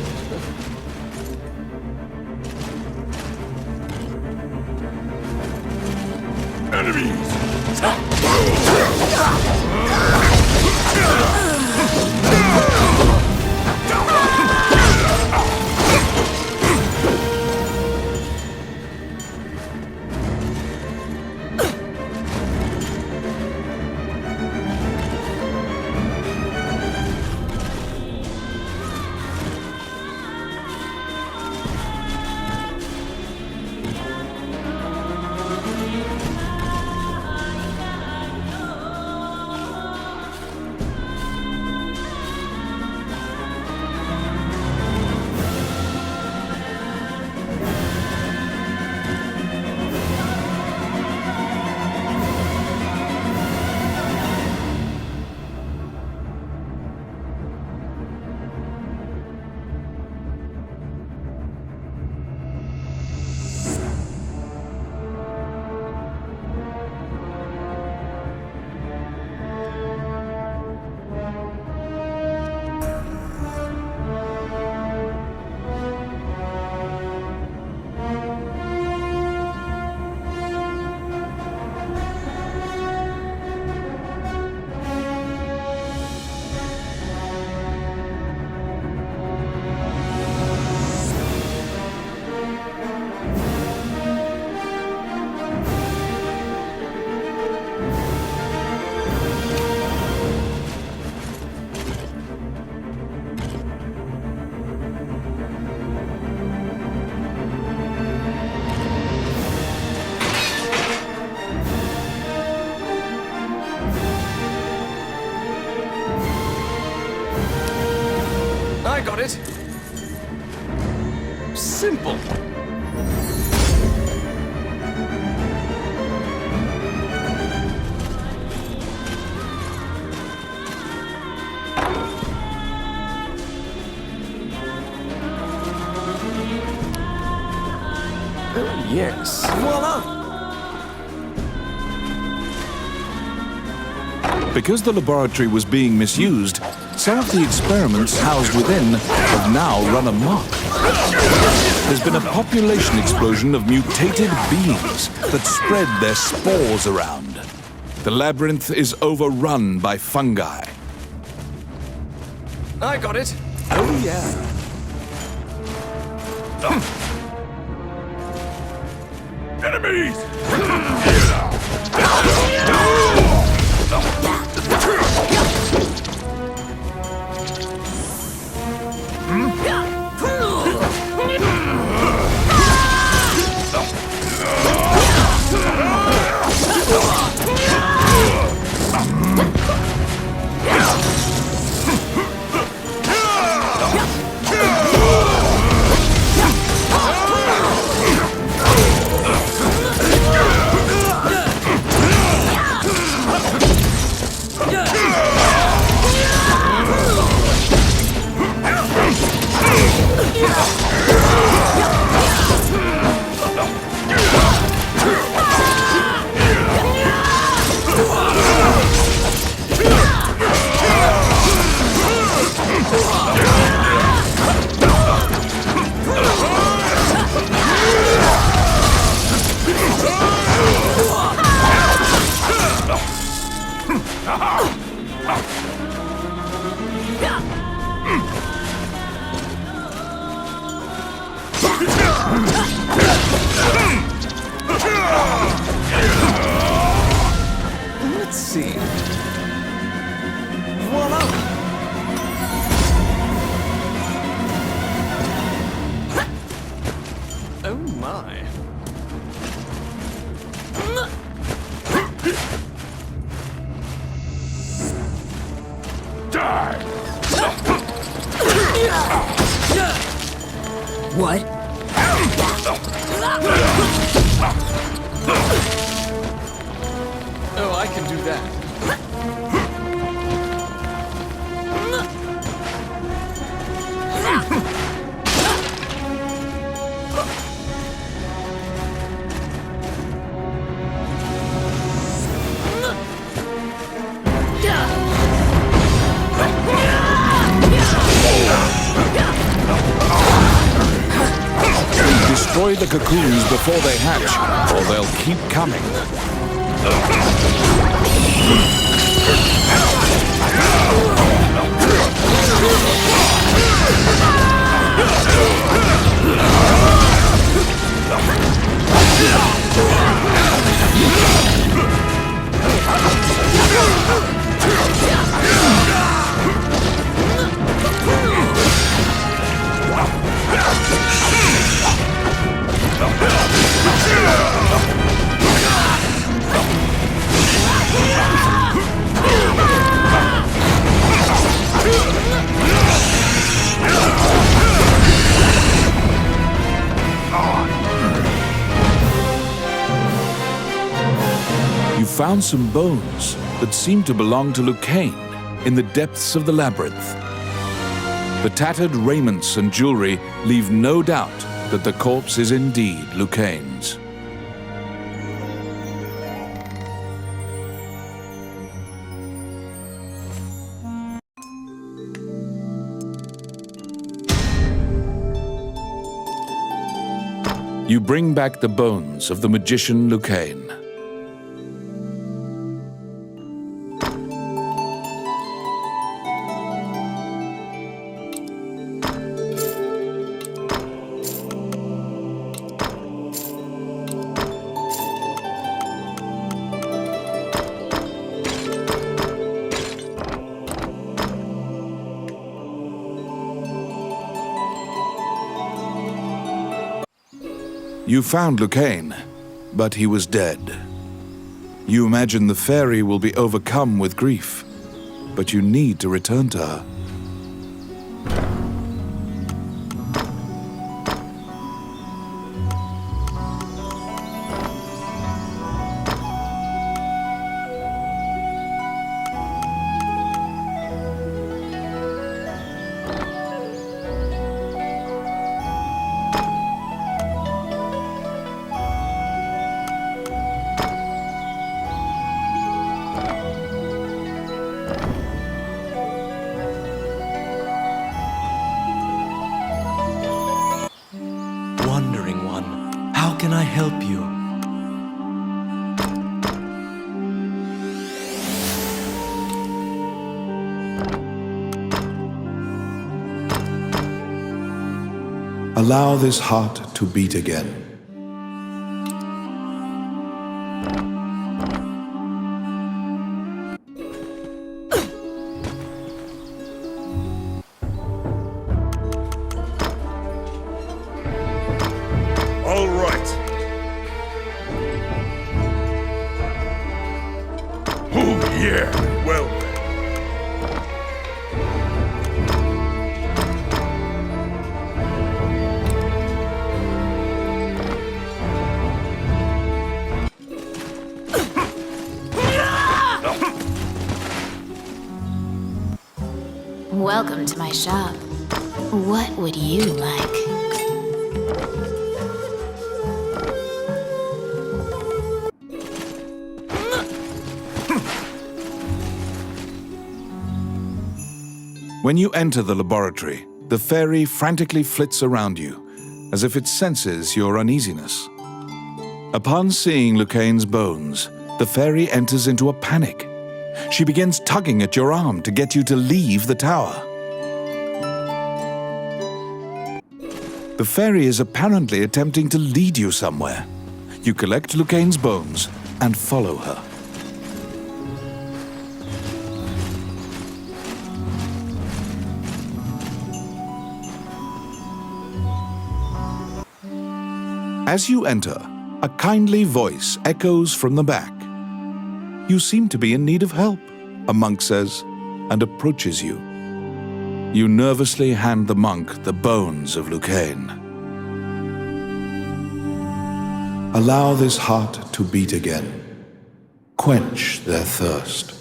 Simple. Oh, yes. Voila! Because the laboratory was being misused, some of the experiments housed within have now run amok. There's been a population explosion of mutated beings that spread their spores around. The labyrinth is overrun by fungi. I got it. Oh, yeah. Enemies! Let's see. Voila! Oh my. Die! What? Oh, I can do that. Destroy the cocoons before they hatch, or they'll keep coming. You found some bones that seem to belong to Lucane in the depths of the labyrinth. The tattered raiments and jewelry leave no doubt that the corpse is indeed Lucane's. You bring back the bones of the magician Lucane. You found Lucane, but he was dead. You imagine the fairy will be overcome with grief, but you need to return to her. can I help you? Allow this heart to beat again. All right. Oh, yeah. Well. Welcome to my shop. What would you like? When you enter the laboratory, the fairy frantically flits around you, as if it senses your uneasiness. Upon seeing Lucaine's bones, the fairy enters into a panic. She begins tugging at your arm to get you to leave the tower. The fairy is apparently attempting to lead you somewhere. You collect Lucaine's bones and follow her. As you enter, a kindly voice echoes from the back. You seem to be in need of help, a monk says, and approaches you. You nervously hand the monk the bones of Lucaine. Allow this heart to beat again. Quench their thirst.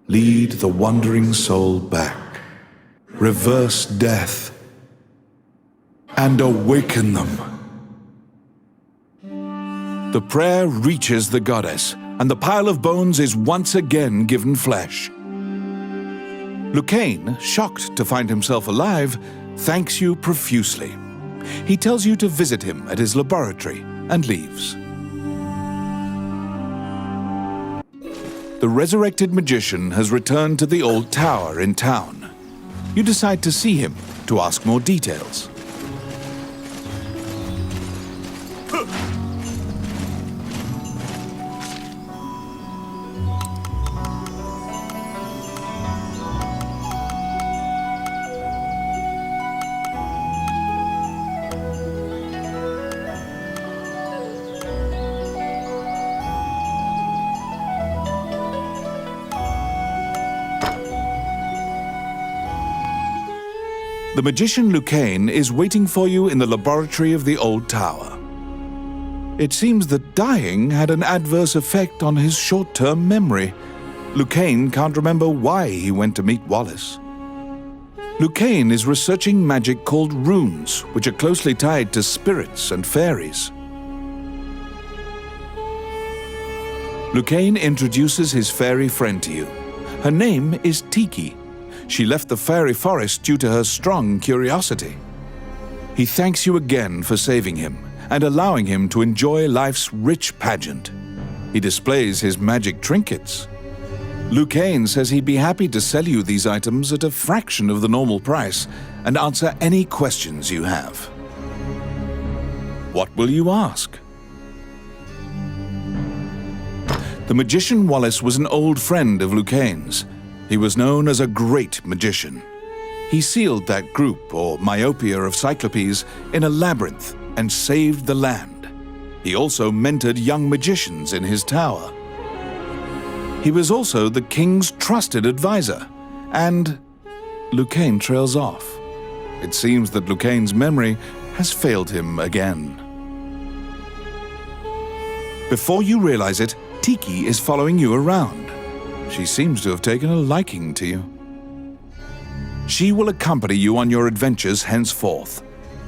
Lead the wandering soul back. Reverse death. And awaken them. The prayer reaches the goddess, and the pile of bones is once again given flesh. Lucaine, shocked to find himself alive, thanks you profusely. He tells you to visit him at his laboratory and leaves. The resurrected magician has returned to the old tower in town. You decide to see him to ask more details. The magician Lucaine is waiting for you in the laboratory of the old tower. It seems that dying had an adverse effect on his short-term memory. Lucaine can't remember why he went to meet Wallace. Lucaine is researching magic called runes, which are closely tied to spirits and fairies. Lucaine introduces his fairy friend to you. Her name is Tiki. She left the fairy forest due to her strong curiosity. He thanks you again for saving him and allowing him to enjoy life's rich pageant. He displays his magic trinkets. Lucaine says he'd be happy to sell you these items at a fraction of the normal price and answer any questions you have. What will you ask? The magician Wallace was an old friend of Lucaine's. He was known as a great magician. He sealed that group, or myopia of Cyclopes, in a labyrinth and saved the land. He also mentored young magicians in his tower. He was also the king's trusted advisor, and Lucaine trails off. It seems that Lucaine's memory has failed him again. Before you realize it, Tiki is following you around. She seems to have taken a liking to you. She will accompany you on your adventures henceforth.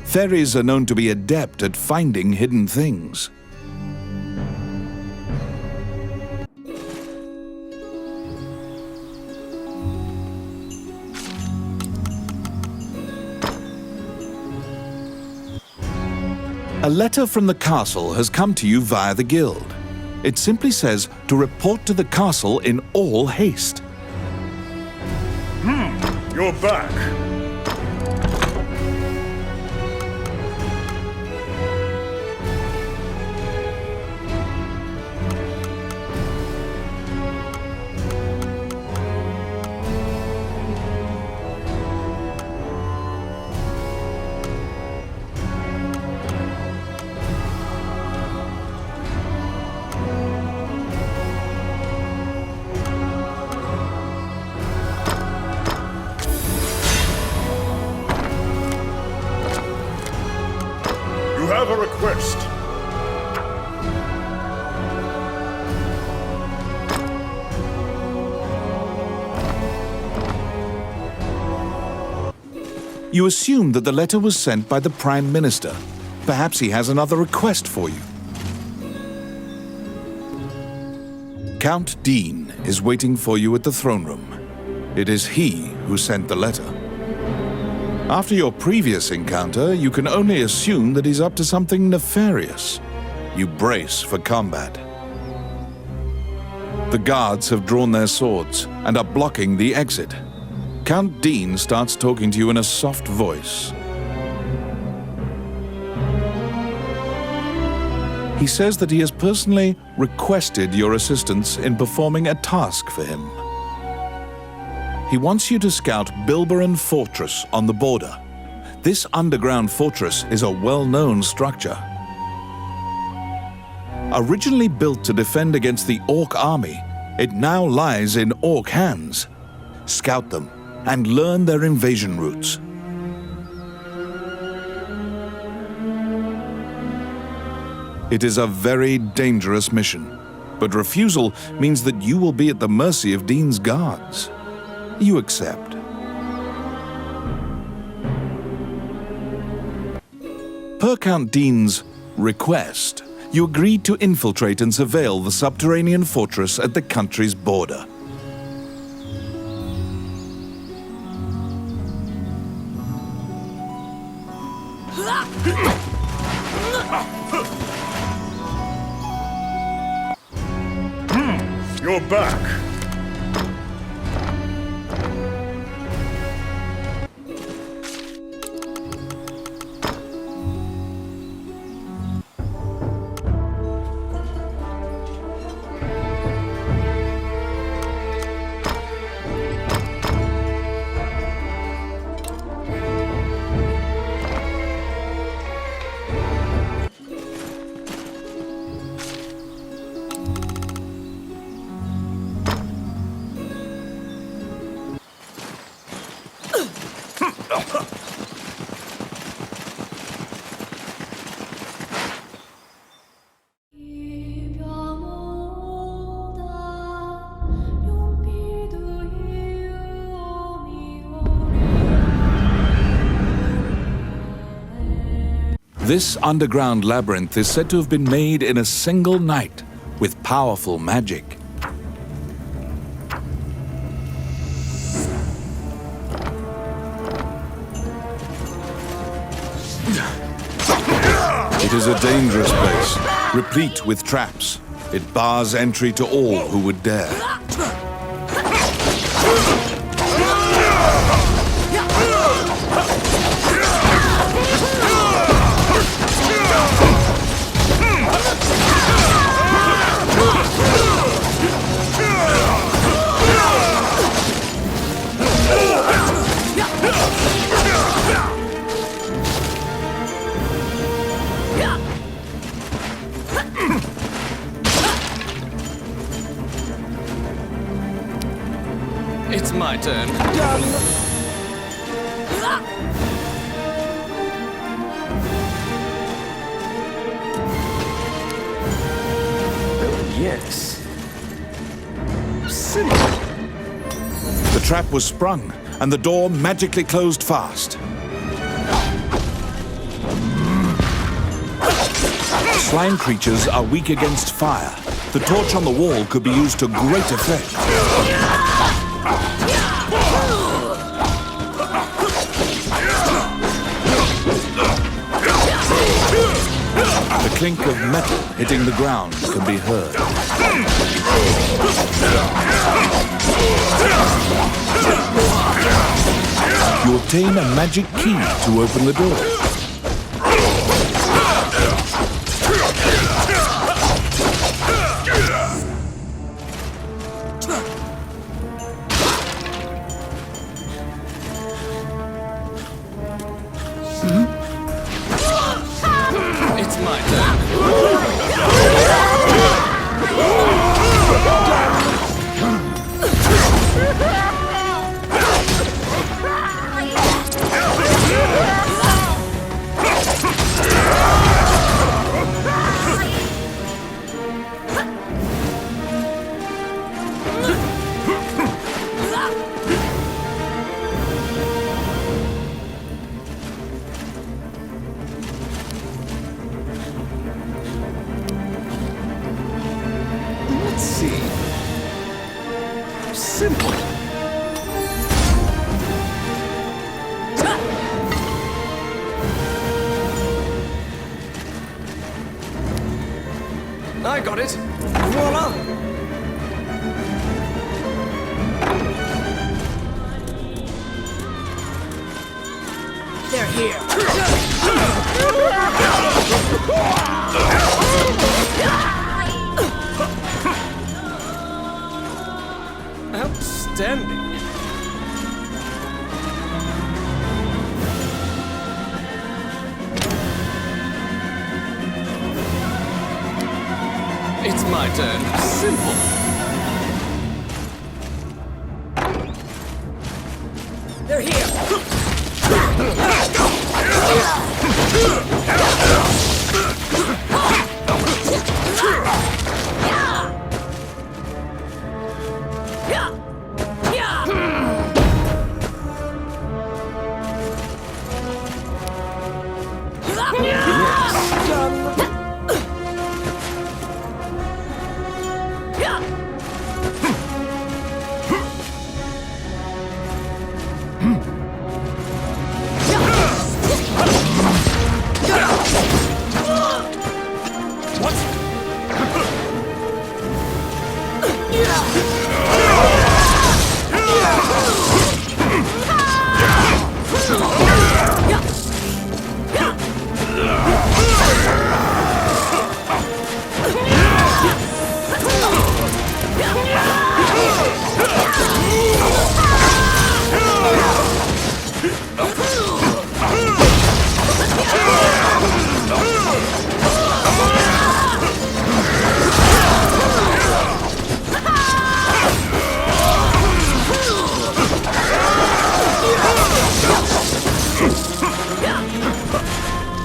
Fairies are known to be adept at finding hidden things. A letter from the castle has come to you via the guild. It simply says to report to the castle in all haste. You're back. You have a request. You assume that the letter was sent by the Prime Minister. Perhaps he has another request for you. Count Dean is waiting for you at the throne room. It is he who sent the letter. After your previous encounter, you can only assume that he's up to something nefarious. You brace for combat. The guards have drawn their swords and are blocking the exit. Count Dean starts talking to you in a soft voice. He says that he has personally requested your assistance in performing a task for him. He wants you to scout Bilberon Fortress on the border. This underground fortress is a well-known structure. Originally built to defend against the Orc army, it now lies in Orc hands. Scout them and learn their invasion routes. It is a very dangerous mission, but refusal means that you will be at the mercy of Dean's guards. You accept. Per Count Dean's request, you agreed to infiltrate and surveil the subterranean fortress at the country's border. You're back. This underground labyrinth is said to have been made in a single night with powerful magic. It is a dangerous place, replete with traps. It bars entry to all who would dare. It's my turn. Oh, yes. Simple. The trap was sprung, and the door magically closed fast. Slime creatures are weak against fire. The torch on the wall could be used to great effect. clink of metal hitting the ground can be heard. You obtain a magic key to open the door. It's my turn. Let's see. Simple. I got it. Voila! They're here. Outstanding. It's my turn. Simple. They're here.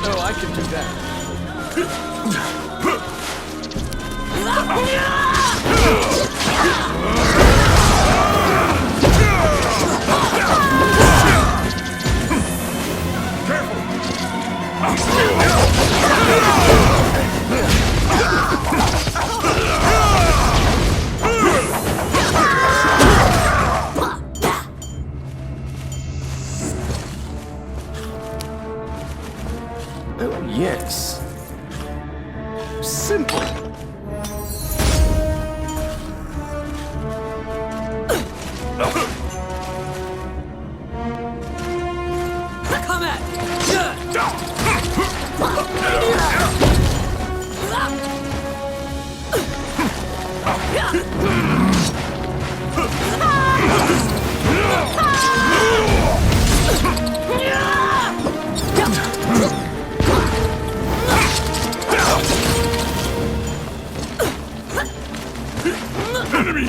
Oh, I can do that. Oh, yes. Simple. Come at me.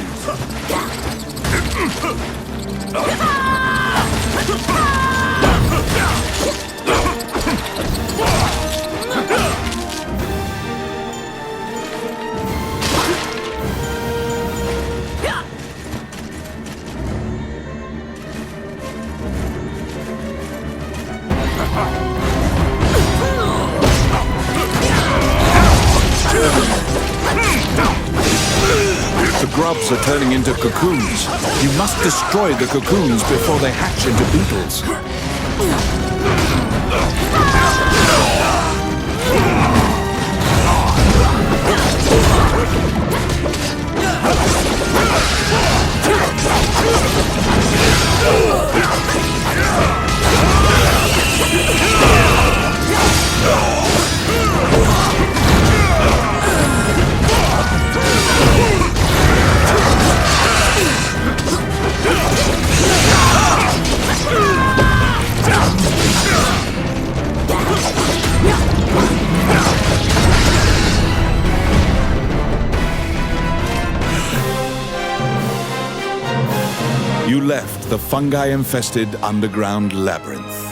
The grubs are turning into cocoons. You must destroy the cocoons before they hatch into beetles. the fungi-infested underground labyrinth.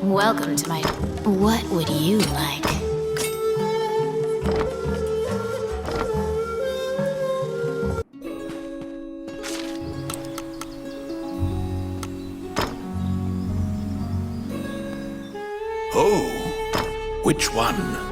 Welcome to my... What would you like? Oh, which one?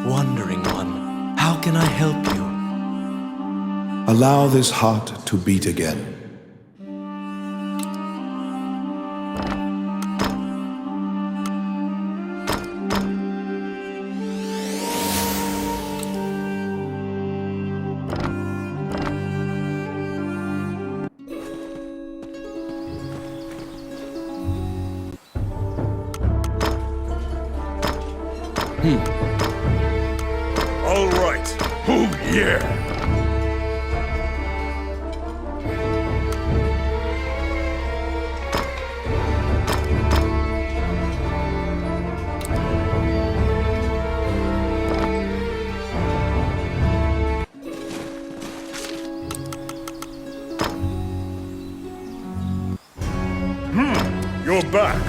Wandering one, how can I help you? Allow this heart to beat again. All right. Oh, yeah. You're back.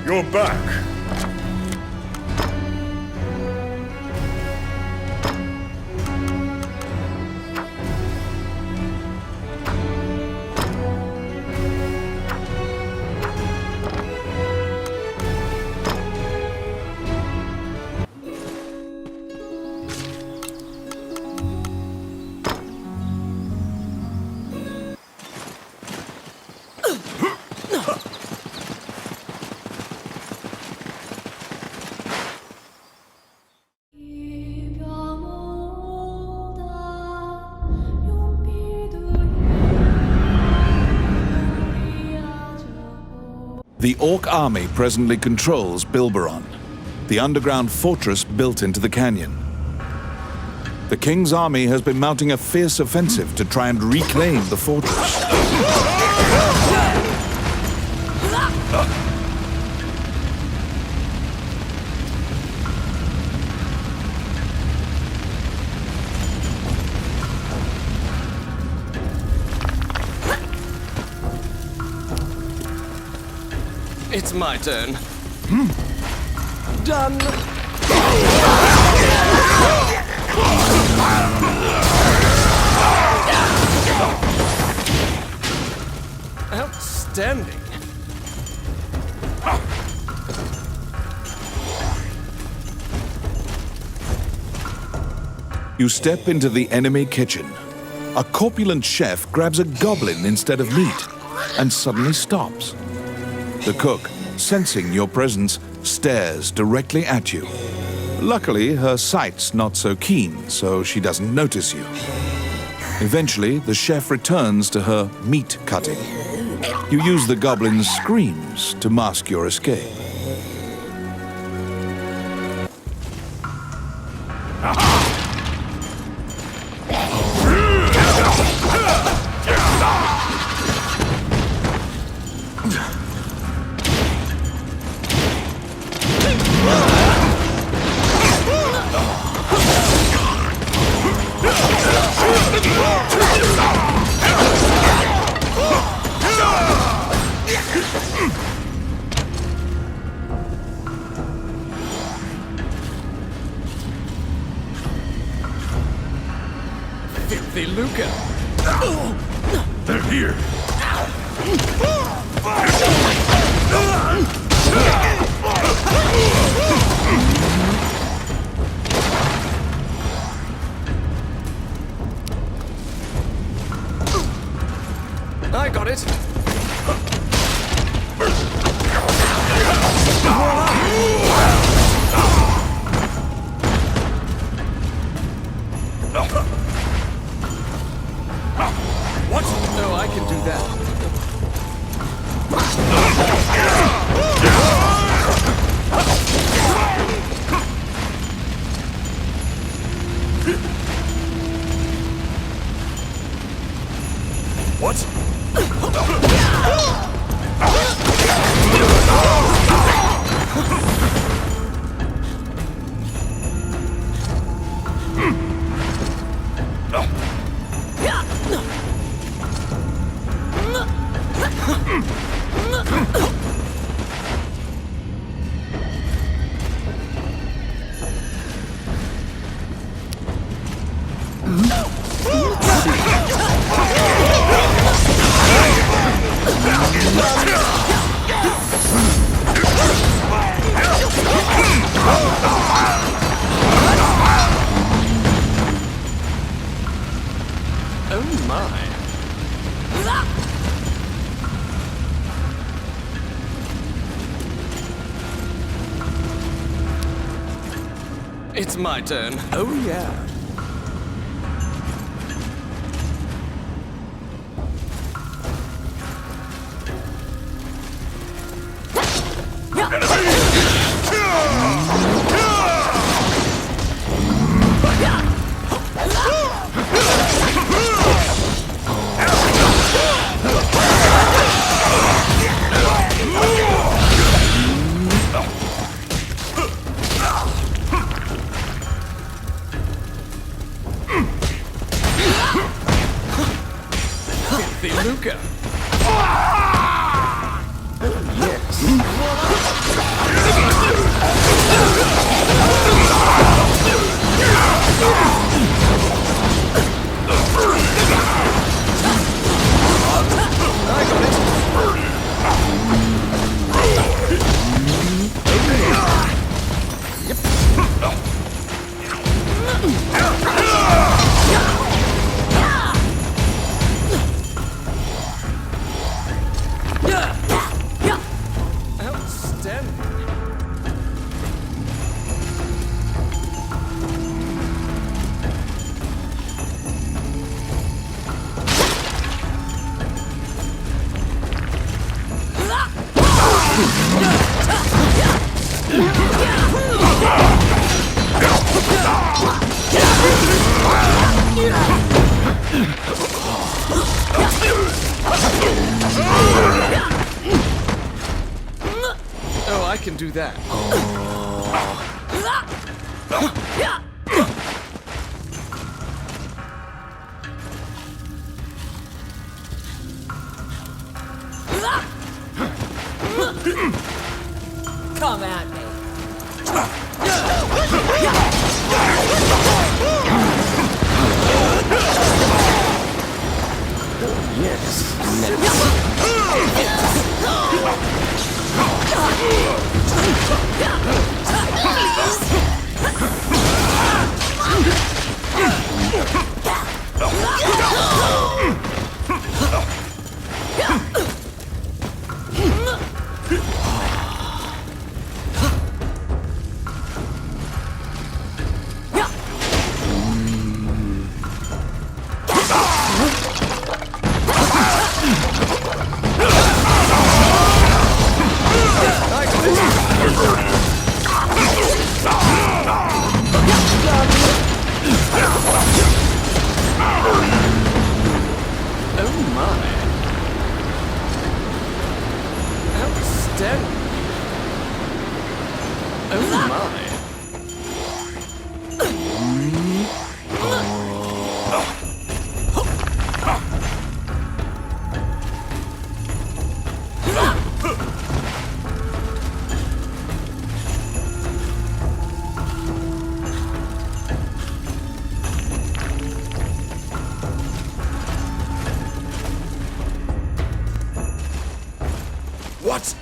You're back. The Orc army presently controls Bilberon, the underground fortress built into the canyon. The King's army has been mounting a fierce offensive to try and reclaim the fortress. It's my turn. Done. Outstanding. You step into the enemy kitchen. A corpulent chef grabs a goblin instead of meat and suddenly stops. The cook, sensing your presence, stares directly at you. Luckily, her sight's not so keen, so she doesn't notice you. Eventually, the chef returns to her meat cutting. You use the goblin's screams to mask your escape. Filthy Luca. They're here. I got it. What? No, I can do that. What? Oh my. It's my turn. Oh yeah. Filthy Luca. Outstanding. can do that. Come at me. Oh my. Outstanding. Oh my. What?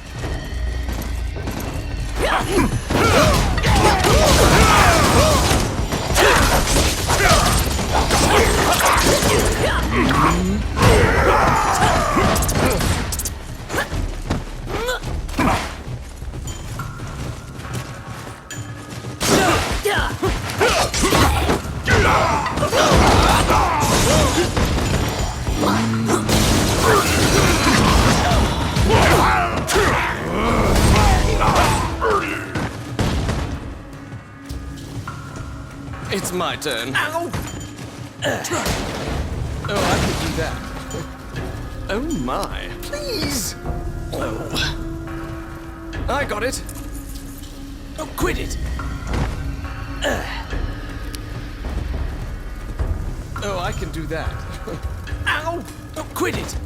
It's my turn. Ow! Oh, I can do that. Oh my. Please! Oh. I got it. Oh, quit it. Oh, I can do that. Ow! Oh, quit it.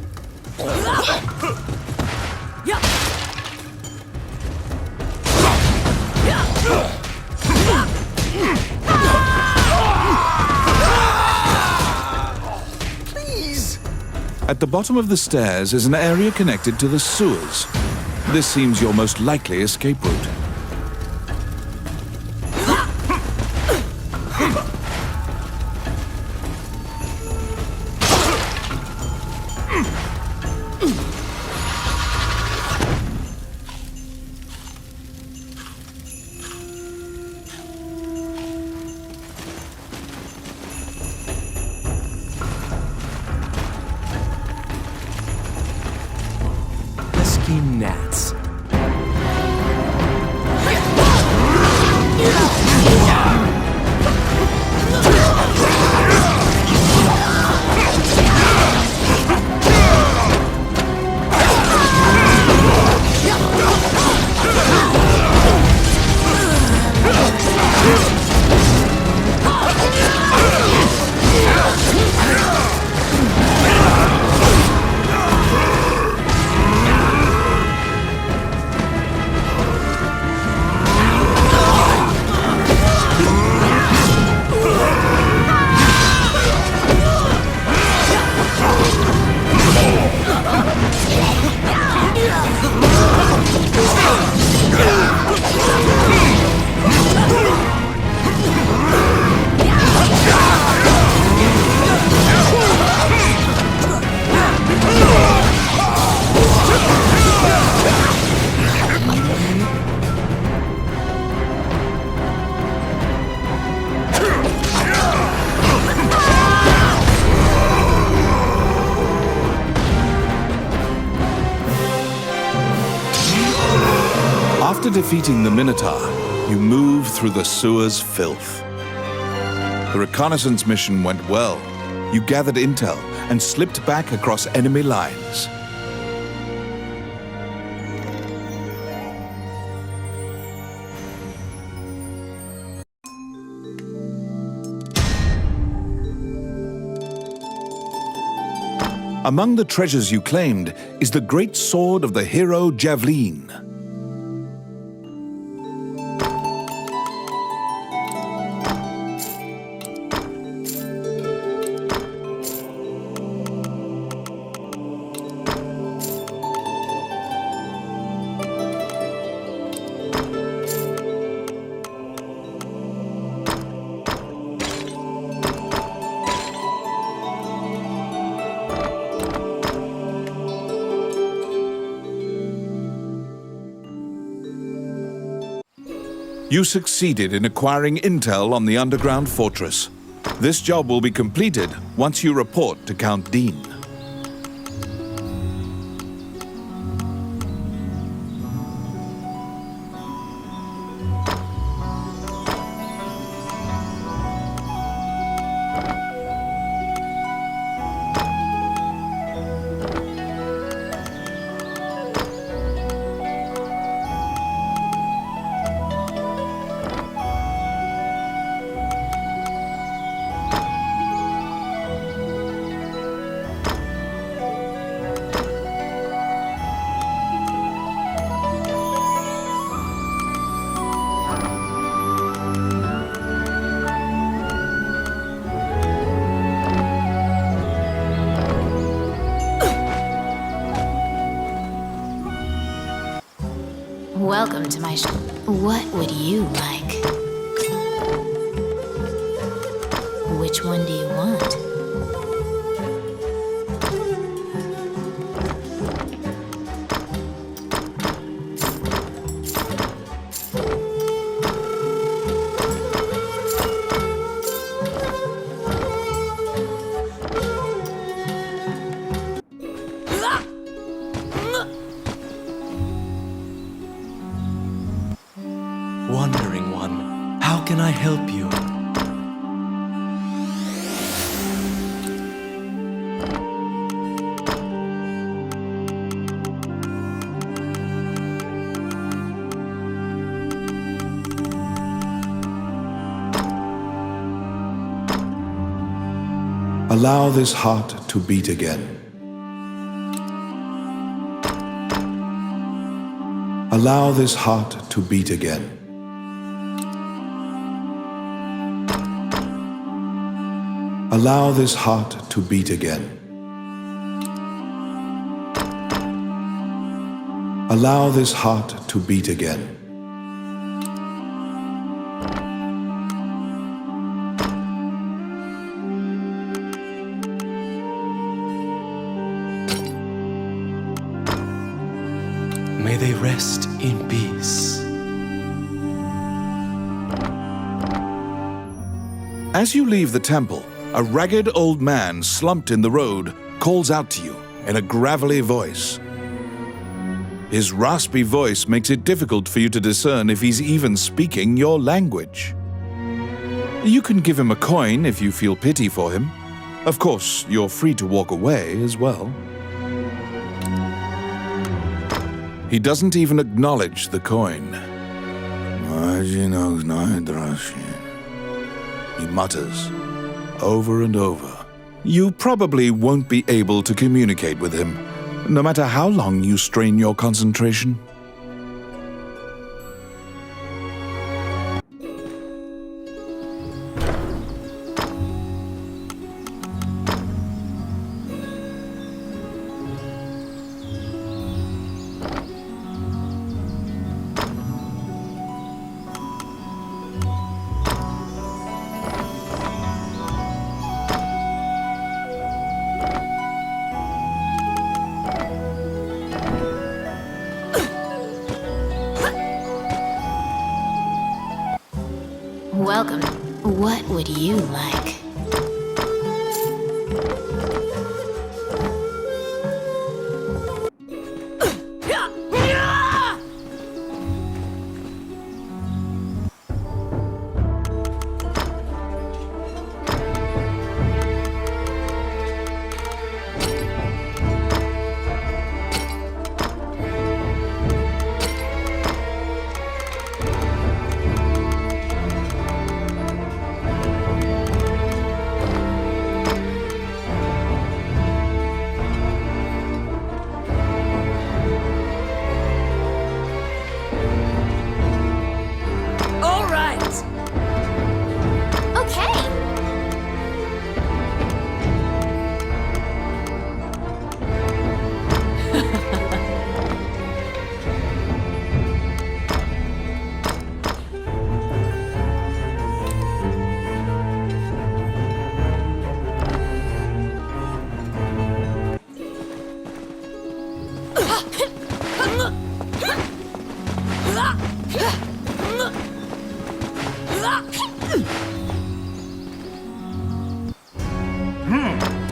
Please! At the bottom of the stairs is an area connected to the sewers. This seems your most likely escape route. Pesky gnats. After defeating the Minotaur, you move through the sewer's filth. The reconnaissance mission went well. You gathered intel and slipped back across enemy lines. Among the treasures you claimed is the great sword of the hero Javelin. You succeeded in acquiring intel on the underground fortress. This job will be completed once you report to Count Dean. Welcome to my What would you like? Which one do you want? Wandering one, how can I help you? Allow this heart to beat again. Allow this heart to beat again. Allow this heart to beat again. Allow this heart to beat again. May they rest in peace. As you leave the temple, a ragged old man slumped in the road calls out to you in a gravelly voice. His raspy voice makes it difficult for you to discern if he's even speaking your language. You can give him a coin if you feel pity for him. Of course, you're free to walk away as well. He doesn't even acknowledge the coin. He mutters over and over. You probably won't be able to communicate with him, no matter how long you strain your concentration. Welcome. What would you like?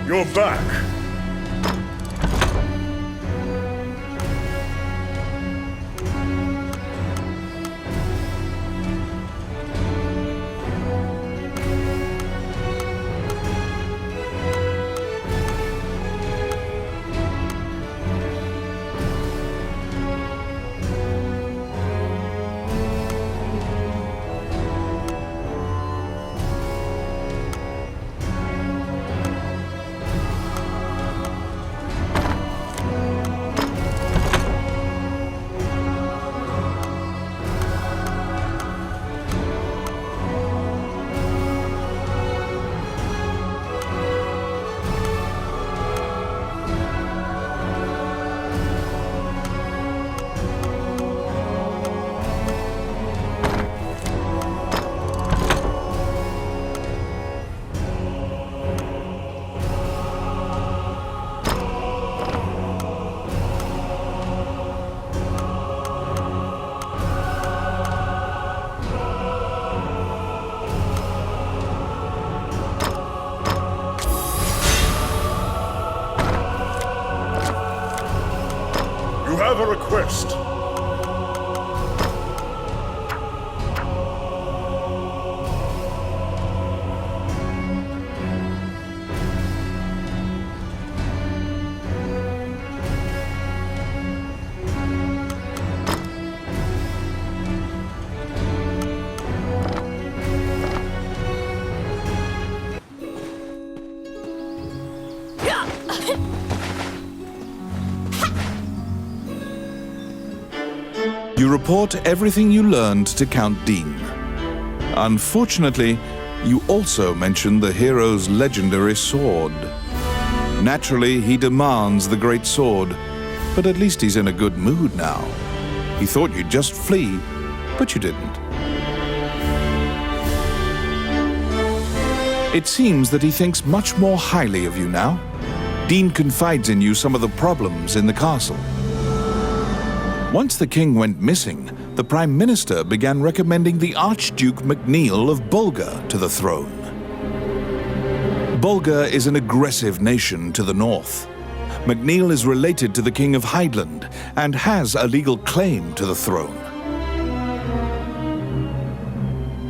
You're back. You have a request. You report everything you learned to Count Dean. Unfortunately, you also mention the hero's legendary sword. Naturally, he demands the great sword, but at least he's in a good mood now. He thought you'd just flee, but you didn't. It seems that he thinks much more highly of you now. Dean confides in you some of the problems in the castle. Once the king went missing, the Prime Minister began recommending the Archduke MacNeil of Bulgar to the throne. Bulgar is an aggressive nation to the north. MacNeil is related to the King of Hydeland and has a legal claim to the throne.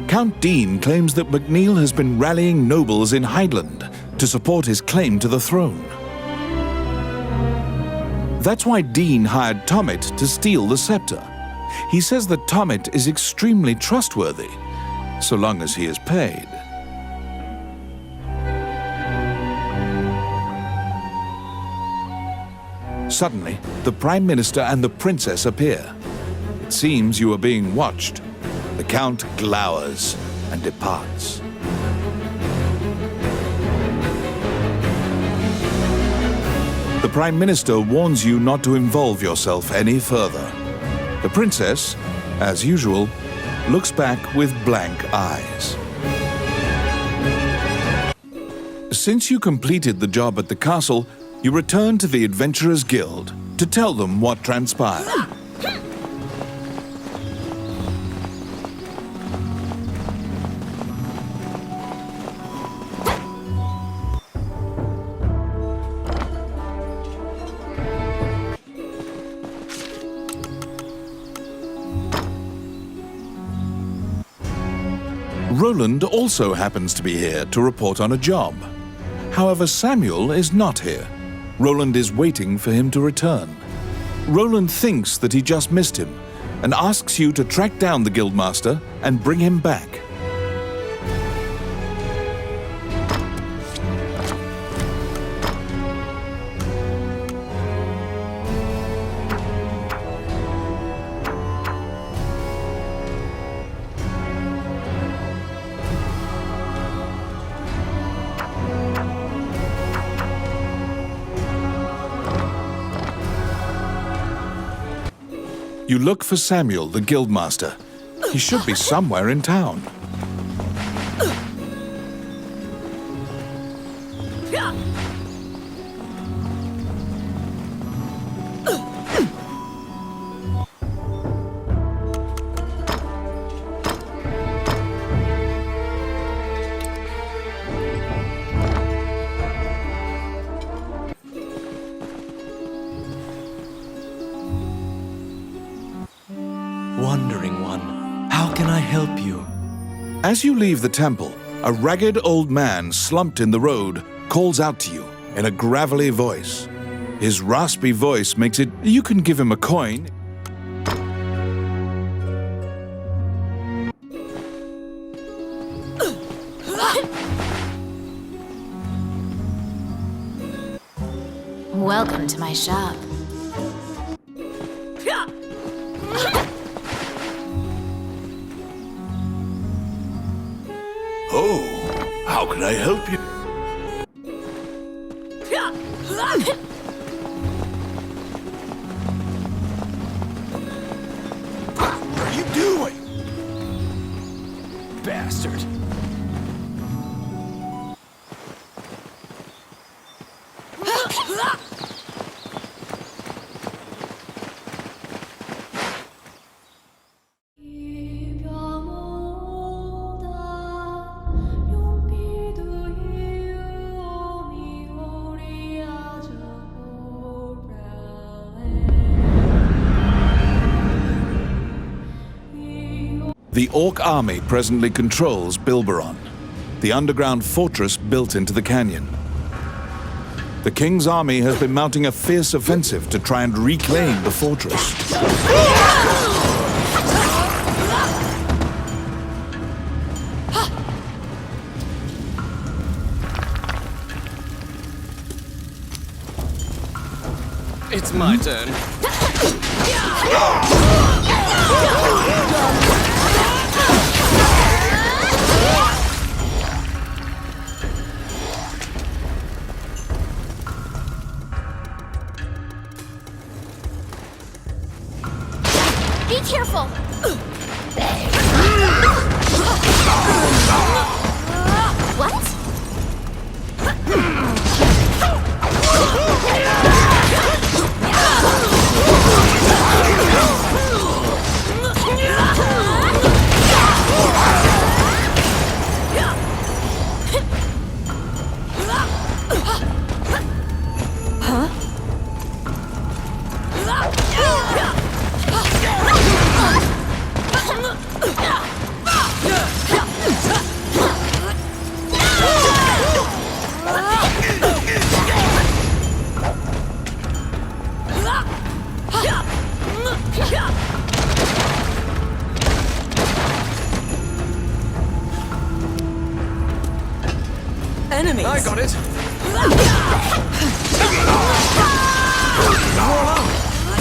Count Dean claims that MacNeil has been rallying nobles in Hydeland to support his claim to the throne. That's why Dean hired Tommet to steal the scepter. He says that Tommet is extremely trustworthy, so long as he is paid. Suddenly, the Prime Minister and the Princess appear. It seems you are being watched. The Count glowers and departs. The Prime Minister warns you not to involve yourself any further. The Princess, as usual, looks back with blank eyes. Since you completed the job at the castle, you return to the Adventurers Guild to tell them what transpired. Roland also happens to be here to report on a job. However, Samuel is not here. Roland is waiting for him to return. Roland thinks that he just missed him and asks you to track down the Guildmaster and bring him back. You look for Samuel, the Guildmaster. He should be somewhere in town. Wandering One, how can I help you? As you leave the temple, a ragged old man slumped in the road calls out to you in a gravelly voice. His raspy voice makes it, you can give him a coin. Welcome to my shop. Oh, how can I help you? What are you doing? Bastard. The Orc army presently controls Bilberon, the underground fortress built into the canyon. The king's army has been mounting a fierce offensive to try and reclaim the fortress. It's my turn. Be careful! What? Enemies! I got it.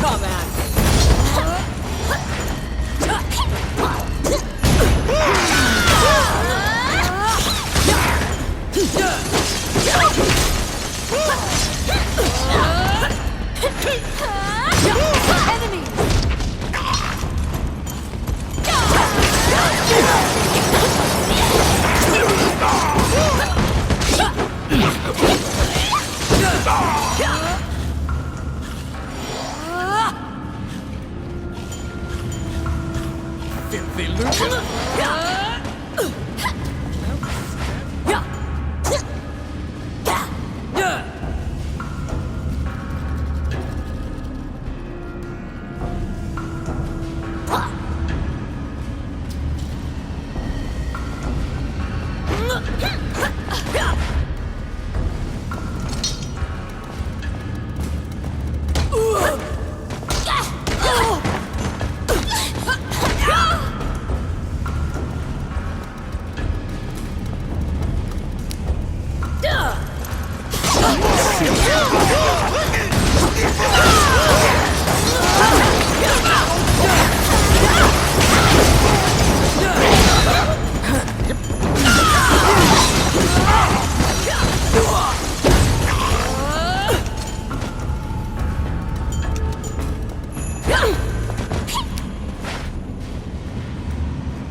Come at me! Filthy Lucas.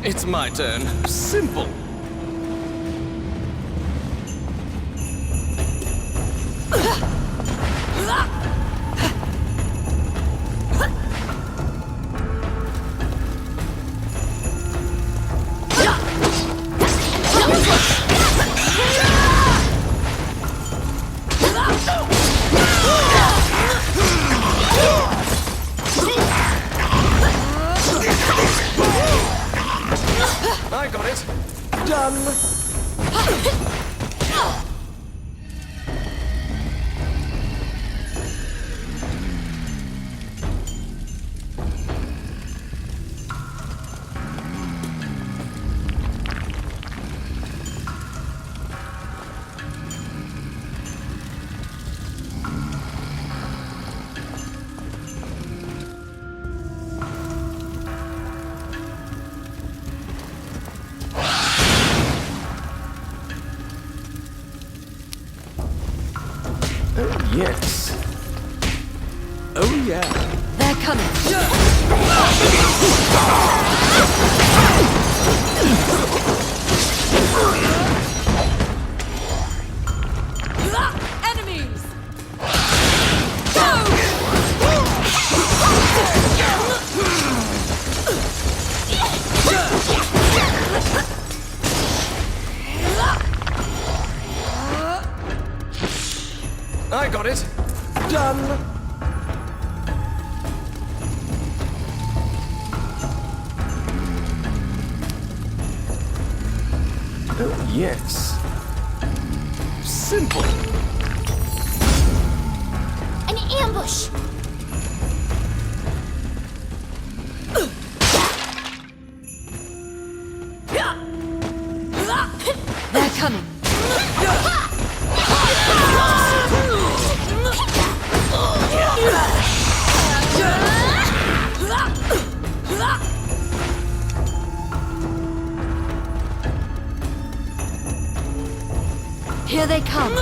It's my turn. Simple. I got it. Done. Yes. Oh, yeah. They're coming. Enemies! I got it. Done. Oh, yes. Simple. An ambush! They're coming. Here they come.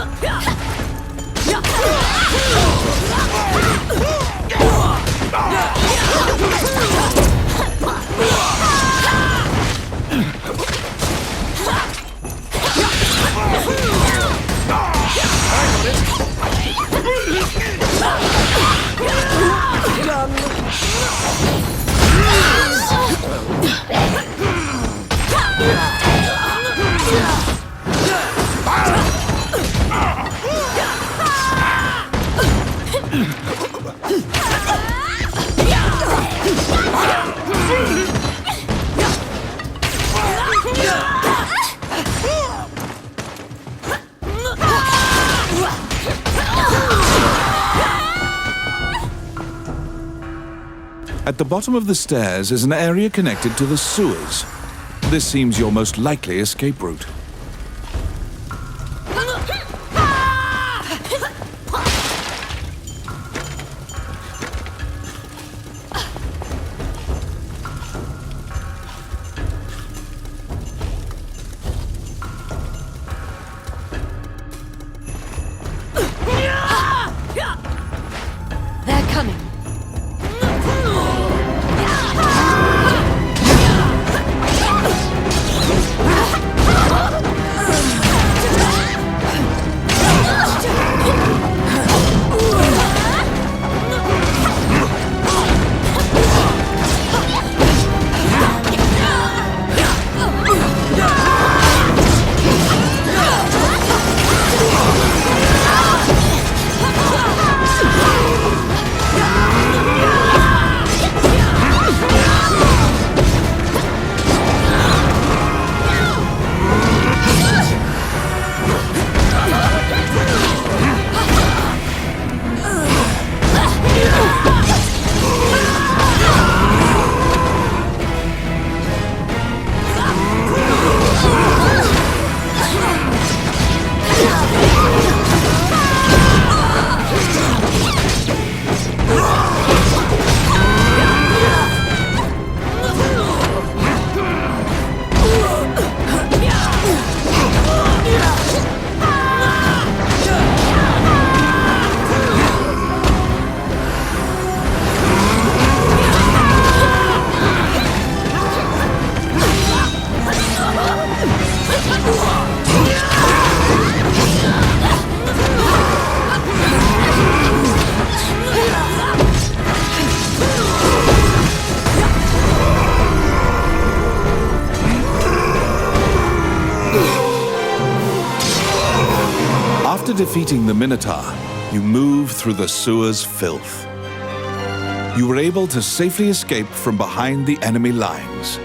At the bottom of the stairs is an area connected to the sewers. This seems your most likely escape route. They're coming. After defeating the Minotaur, you move through the sewer's filth. You were able to safely escape from behind the enemy lines.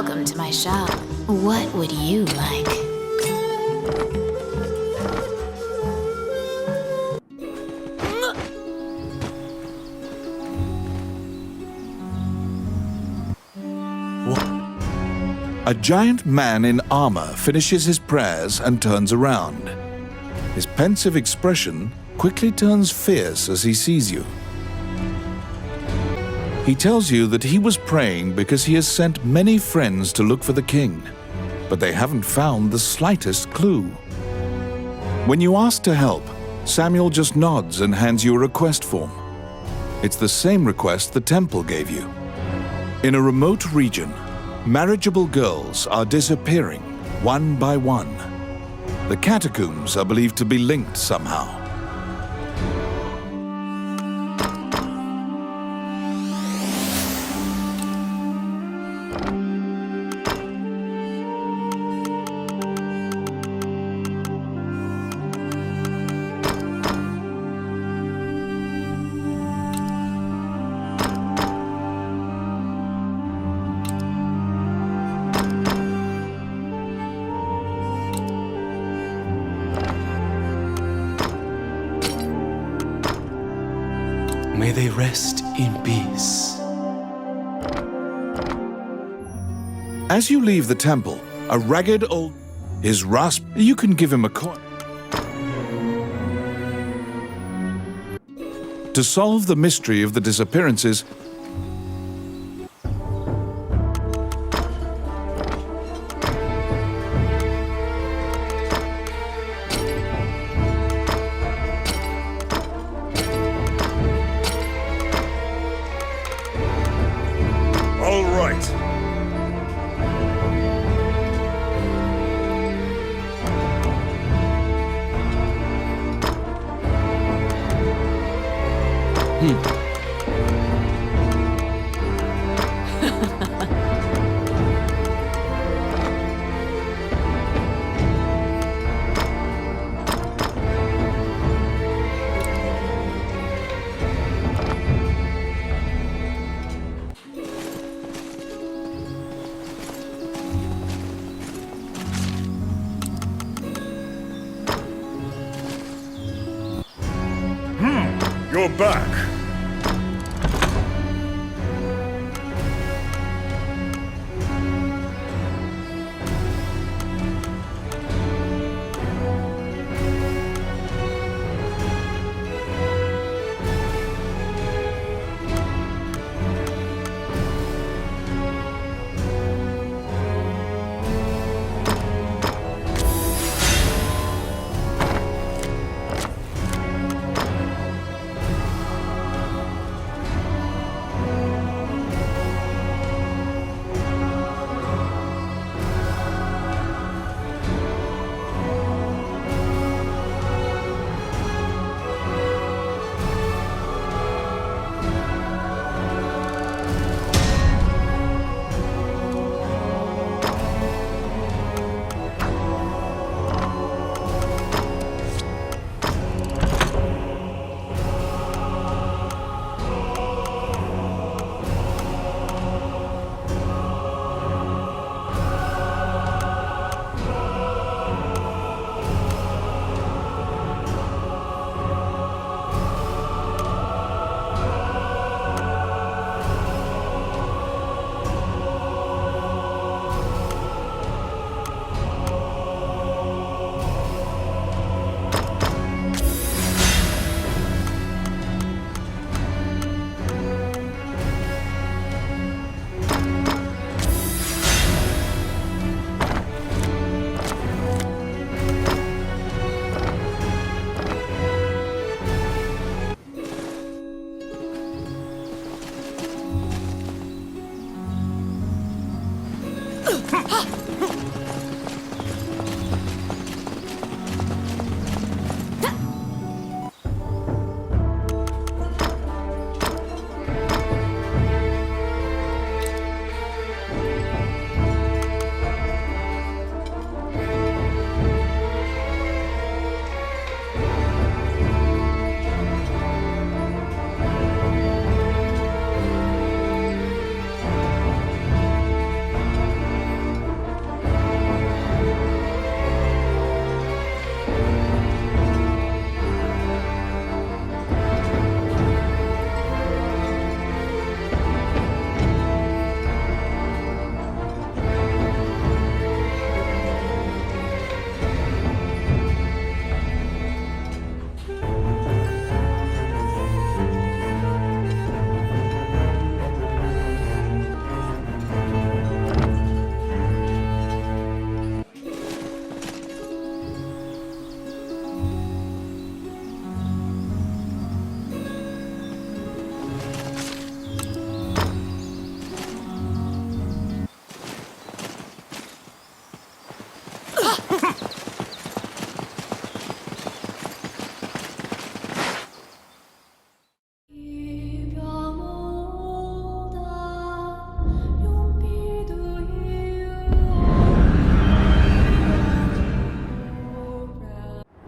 Welcome to my shop. What would you like? A giant man in armor finishes his prayers and turns around. His pensive expression quickly turns fierce as he sees you. He tells you that he was praying because he has sent many friends to look for the king, but they haven't found the slightest clue. When you ask to help, Samuel just nods and hands you a request form. It's the same request the temple gave you. In a remote region, marriageable girls are disappearing one by one. The catacombs are believed to be linked somehow. May they rest in peace. As you leave the temple, a ragged old... His rasp... You can give him a coin. To solve the mystery of the disappearances, All right. You're back.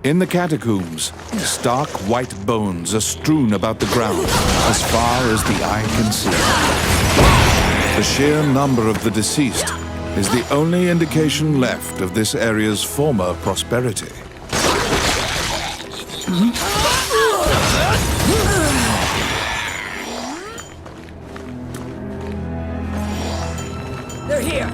In the catacombs, stark white bones are strewn about the ground as far as the eye can see. The sheer number of the deceased is the only indication left of this area's former prosperity. They're here.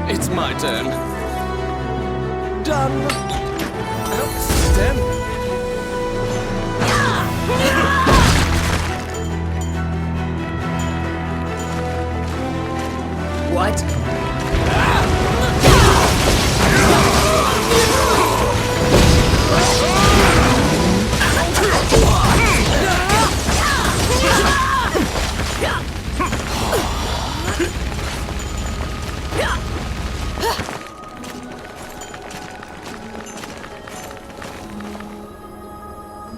It's my turn. Done. Stand. What?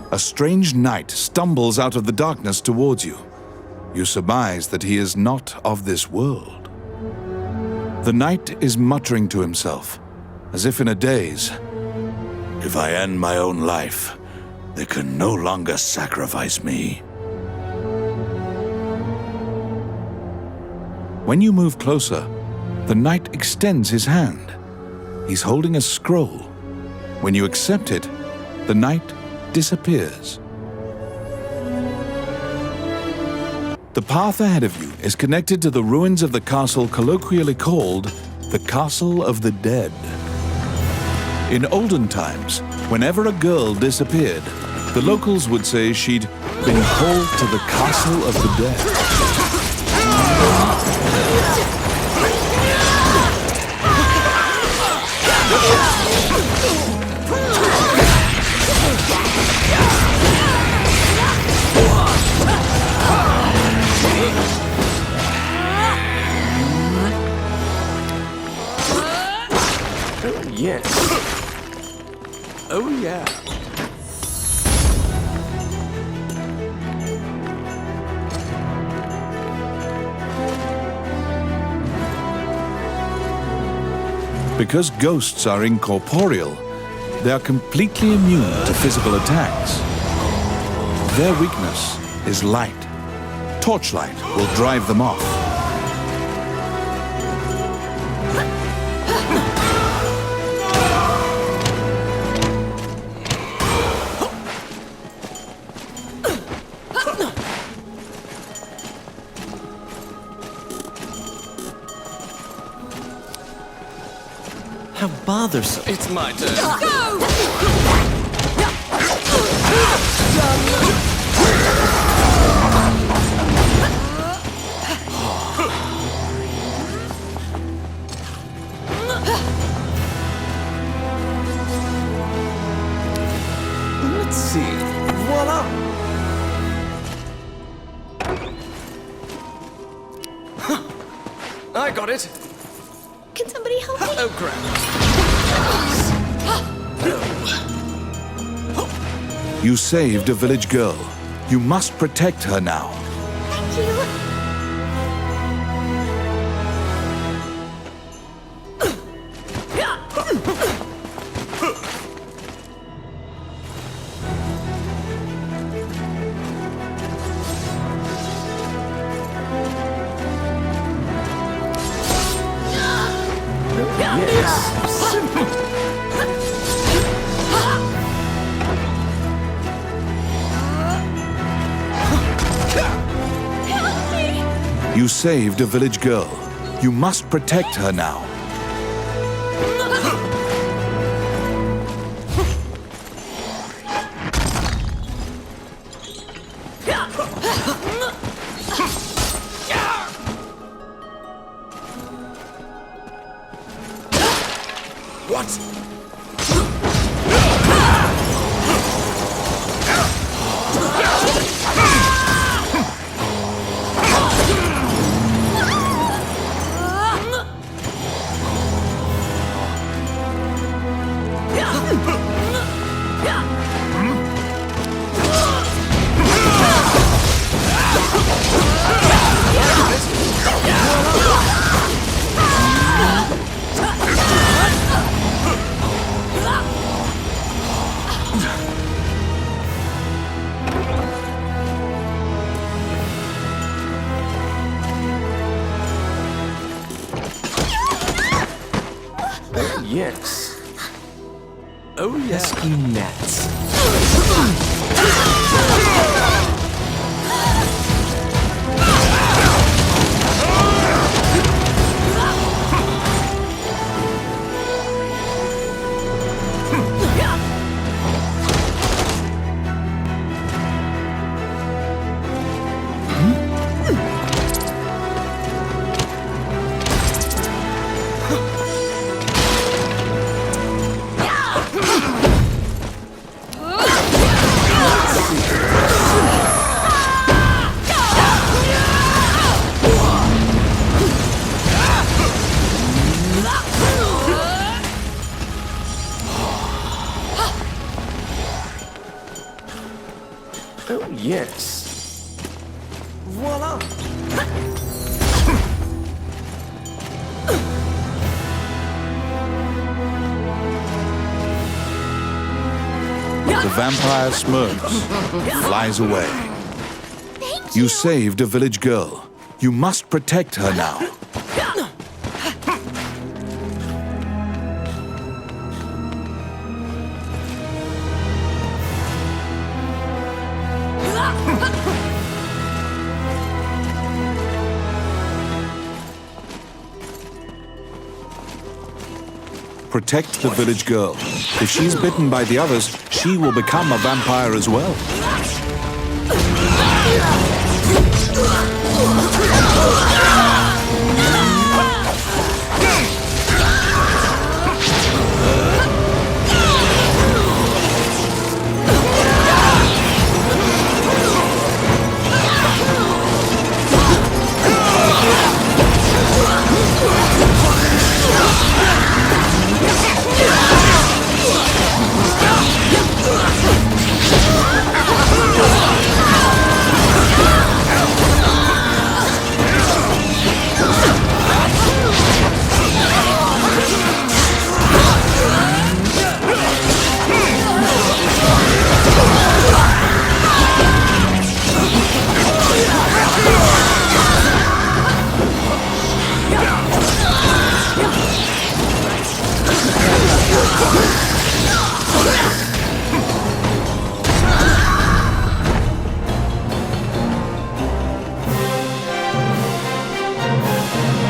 A strange knight stumbles out of the darkness towards you. You surmise that he is not of this world. The knight is muttering to himself, as if in a daze. If I end my own life, they can no longer sacrifice me. When you move closer, the knight extends his hand. He's holding a scroll. When you accept it, the knight disappears. The path ahead of you is connected to the ruins of the castle colloquially called the Castle of the Dead. In olden times, whenever a girl disappeared, the locals would say she'd been hauled to the Castle of the Dead. Yes. Oh, yeah. Because ghosts are incorporeal, they are completely immune to physical attacks. Their weakness is light. Torchlight will drive them off. How bothersome. It's my turn. Let's see. Voila! I got it. Can somebody help me? Oh, crap. You saved a village girl. You must protect her now. Thank you. Yes. Simple. You saved a village girl. You must protect her now. What? yes. Oh, yes. Pesky gnats. Oh, yes. Voila! The vampire smirks, flies away. You saved a village girl. You must protect her now. Protect the village girl. If she's bitten by the others, she will become a vampire as well.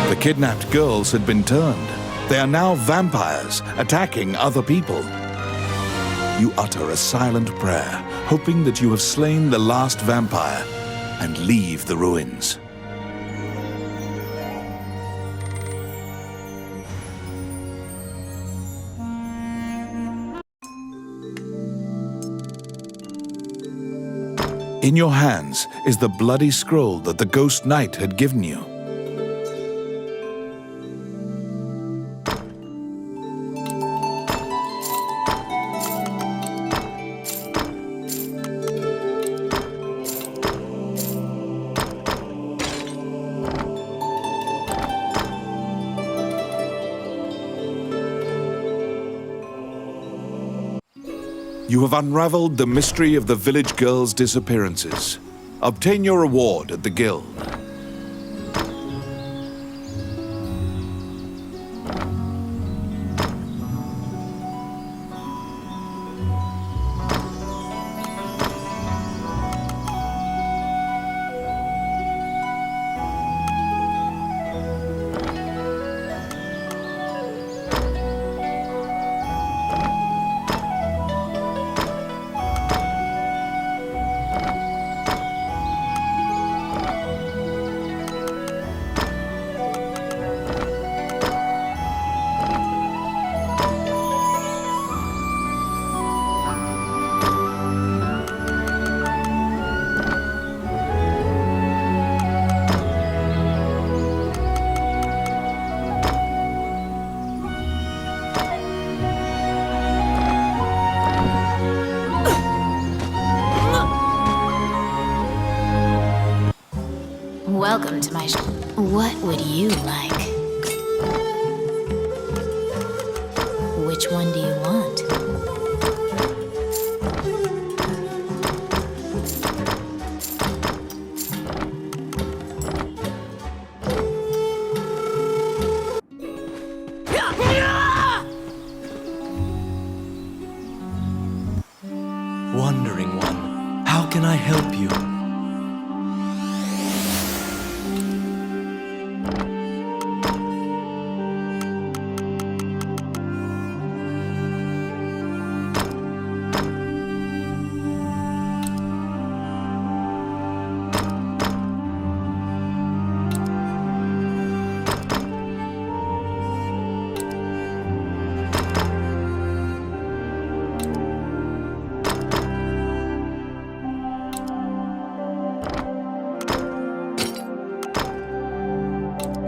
The kidnapped girls had been turned. They are now vampires, attacking other people. You utter a silent prayer, hoping that you have slain the last vampire, and leave the ruins. In your hands is the bloody scroll that the ghost knight had given you. You have unraveled the mystery of the village girls' disappearances. Obtain your reward at the guild. Welcome to my What would you like? Which one do you want? Wandering One, how can I help you?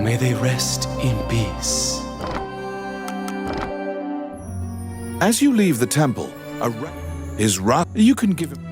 May they rest in peace. As you leave the temple, you can give him.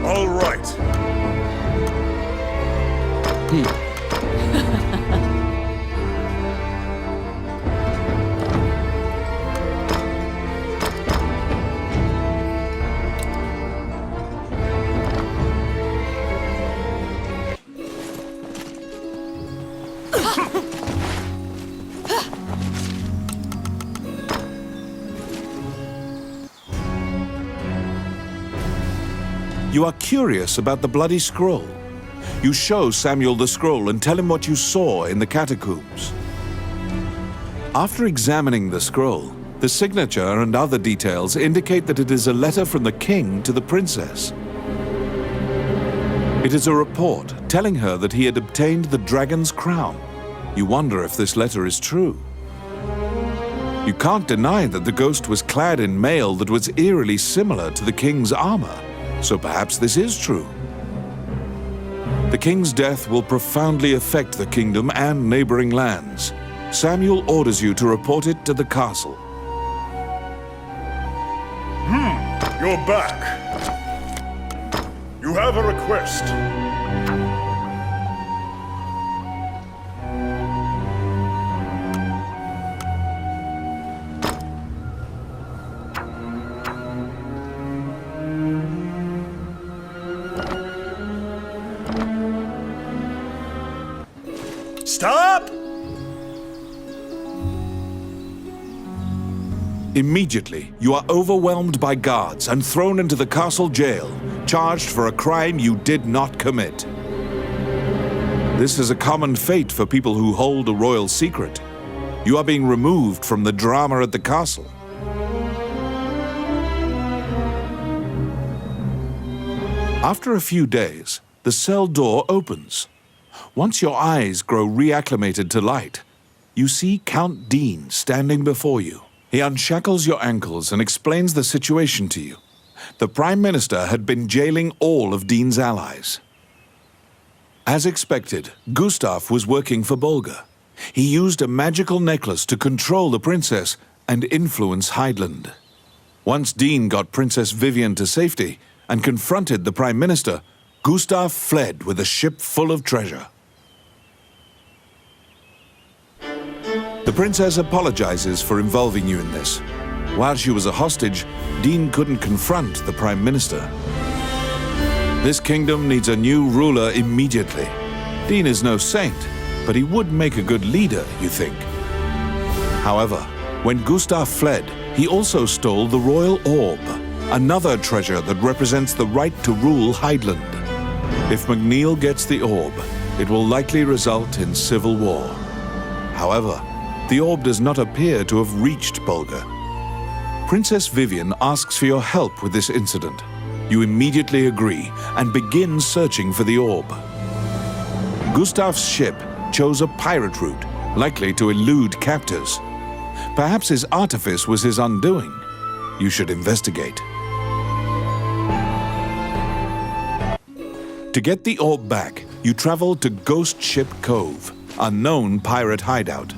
All right. You are curious about the bloody scroll. You show Samuel the scroll and tell him what you saw in the catacombs. After examining the scroll, the signature and other details indicate that it is a letter from the king to the princess. It is a report telling her that he had obtained the dragon's crown. You wonder if this letter is true. You can't deny that the ghost was clad in mail that was eerily similar to the king's armor. So perhaps this is true. The king's death will profoundly affect the kingdom and neighboring lands. Samuel orders you to report it to the castle. You're back. You have a request. Stop! Immediately, you are overwhelmed by guards and thrown into the castle jail, charged for a crime you did not commit. This is a common fate for people who hold a royal secret. You are being removed from the drama at the castle. After a few days, the cell door opens. Once your eyes grow reacclimated to light, you see Count Dean standing before you. He unshackles your ankles and explains the situation to you. The Prime Minister had been jailing all of Dean's allies. As expected, Gustav was working for Bolga. He used a magical necklace to control the princess and influence Heidland. Once Dean got Princess Vivian to safety and confronted the Prime Minister, Gustav fled with a ship full of treasure. The princess apologizes for involving you in this. While she was a hostage, Dean couldn't confront the Prime Minister. This kingdom needs a new ruler immediately. Dean is no saint, but he would make a good leader, you think. However, when Gustav fled, he also stole the royal orb, another treasure that represents the right to rule Heidland. If McNeil gets the orb, it will likely result in civil war. However, the orb does not appear to have reached Bolga. Princess Vivian asks for your help with this incident. You immediately agree and begin searching for the orb. Gustav's ship chose a pirate route, likely to elude captors. Perhaps his artifice was his undoing. You should investigate. To get the orb back, you travel to Ghost Ship Cove, a known pirate hideout.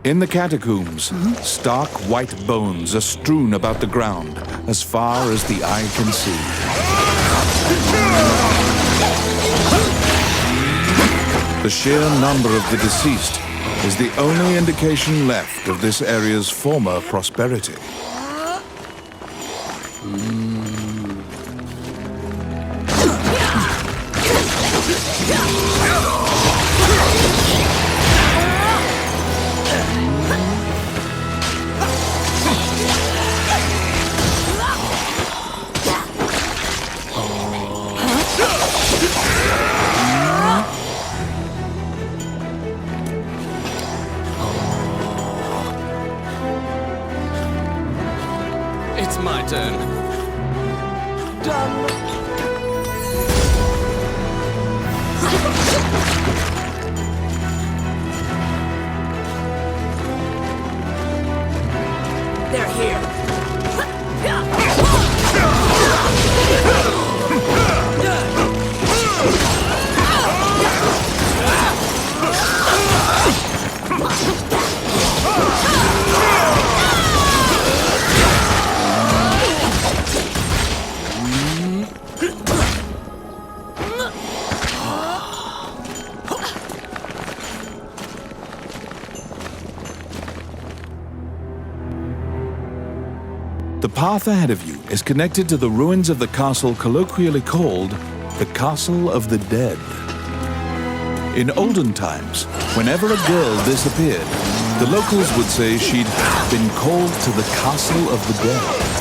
In the catacombs, stark white bones are strewn about the ground as far as the eye can see. The sheer number of the deceased is the only indication left of this area's former prosperity. It's my turn. Done. They're here. The path ahead of you is connected to the ruins of the castle colloquially called the Castle of the Dead. In olden times, whenever a girl disappeared, the locals would say she'd been called to the Castle of the Dead.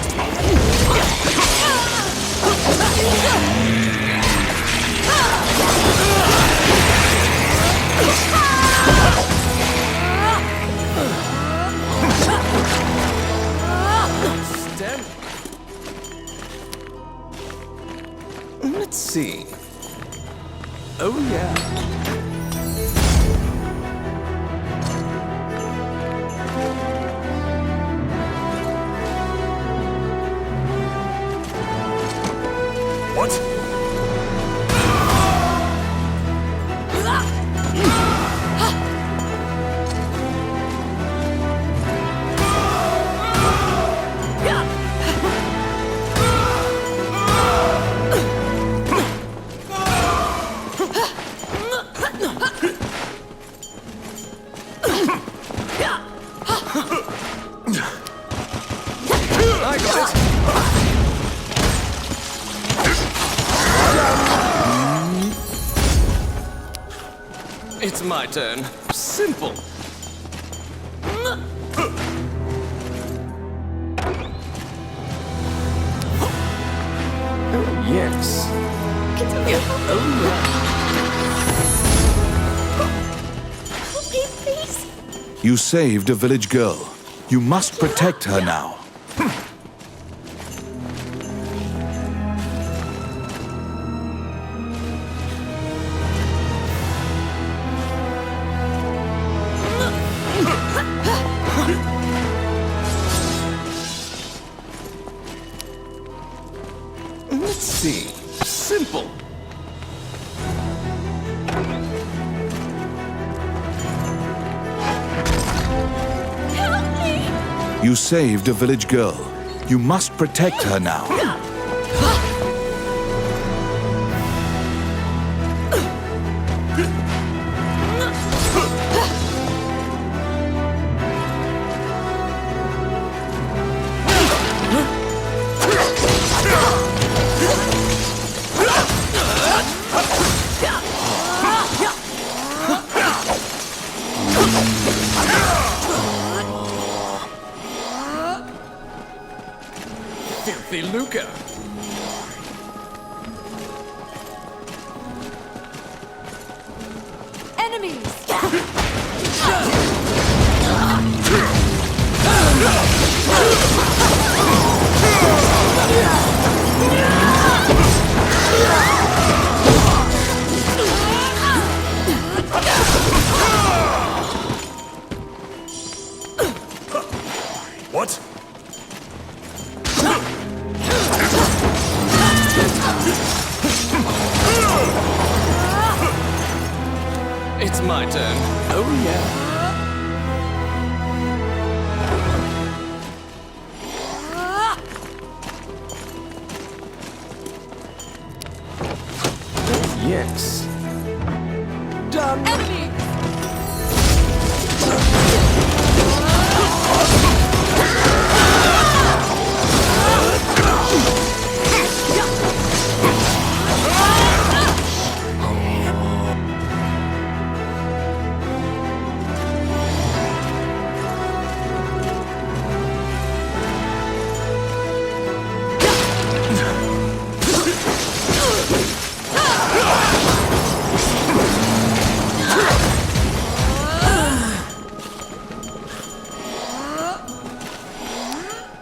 Let's see. Oh, yeah. What? I got it. It's my turn. Simple. Oh, yes. Can somebody help me? Oh, Help me, please. You saved a village girl. You must protect her now. let's see. Simple. Help me! You saved a village girl. You must protect her now. Filthy Luca. Enemies! What? It's my turn. Oh, yeah. Done. Enemy!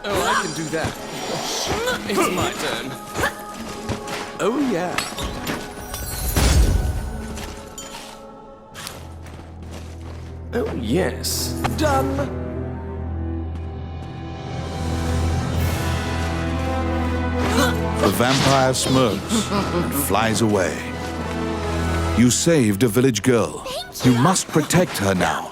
Oh, I can do that. It's my turn. Oh, yeah. Oh, yes. Done. The vampire smirks and flies away. You saved a village girl. You must protect her now.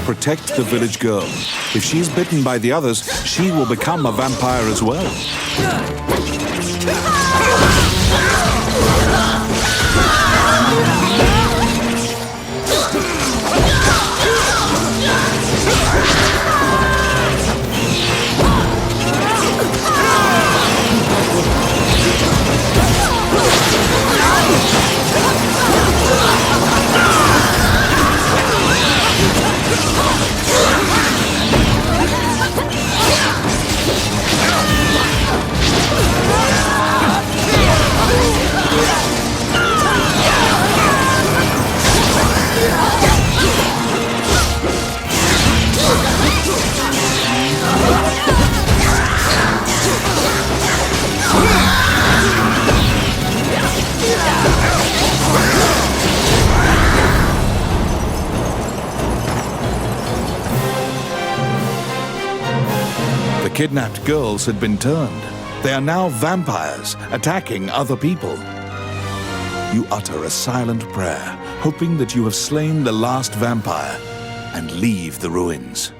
Protect the village girl. If she's bitten by the others, she will become a vampire as well. The kidnapped girls had been turned. They are now vampires, attacking other people. You utter a silent prayer, hoping that you have slain the last vampire, and leave the ruins.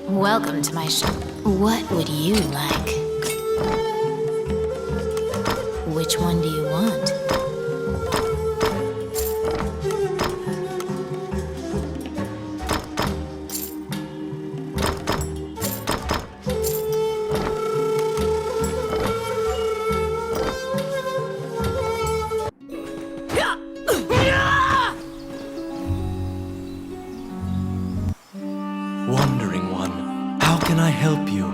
Welcome to my shop. What would you like? Which one do you want? Wandering one, how can I help you?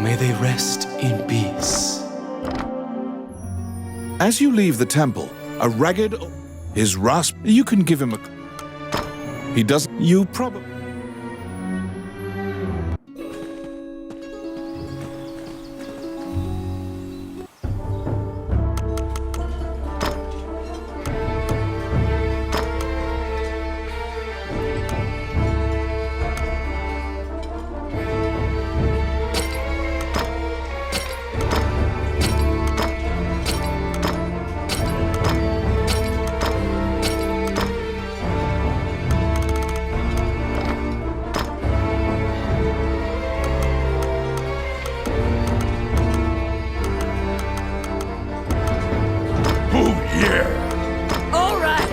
May they rest in peace. As you leave the temple, a ragged... His rasp... You can give him a... He doesn't... You probably... All right.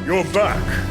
You're back.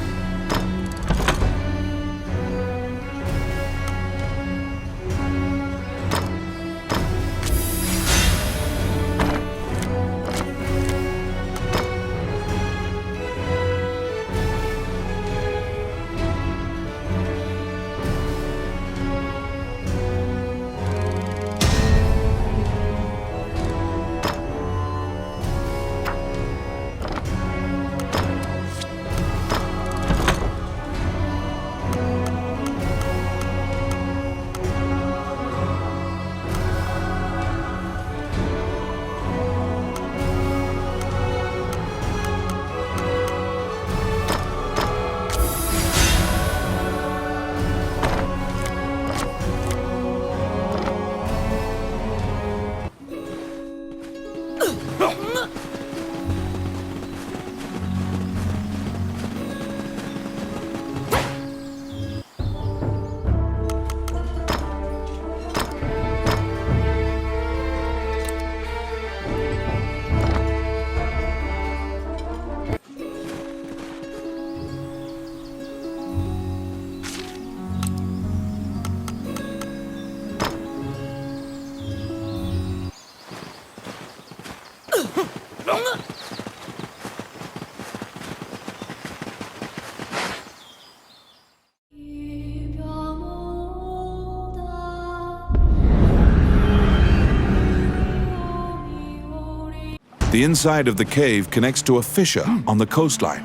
The inside of the cave connects to a fissure on the coastline.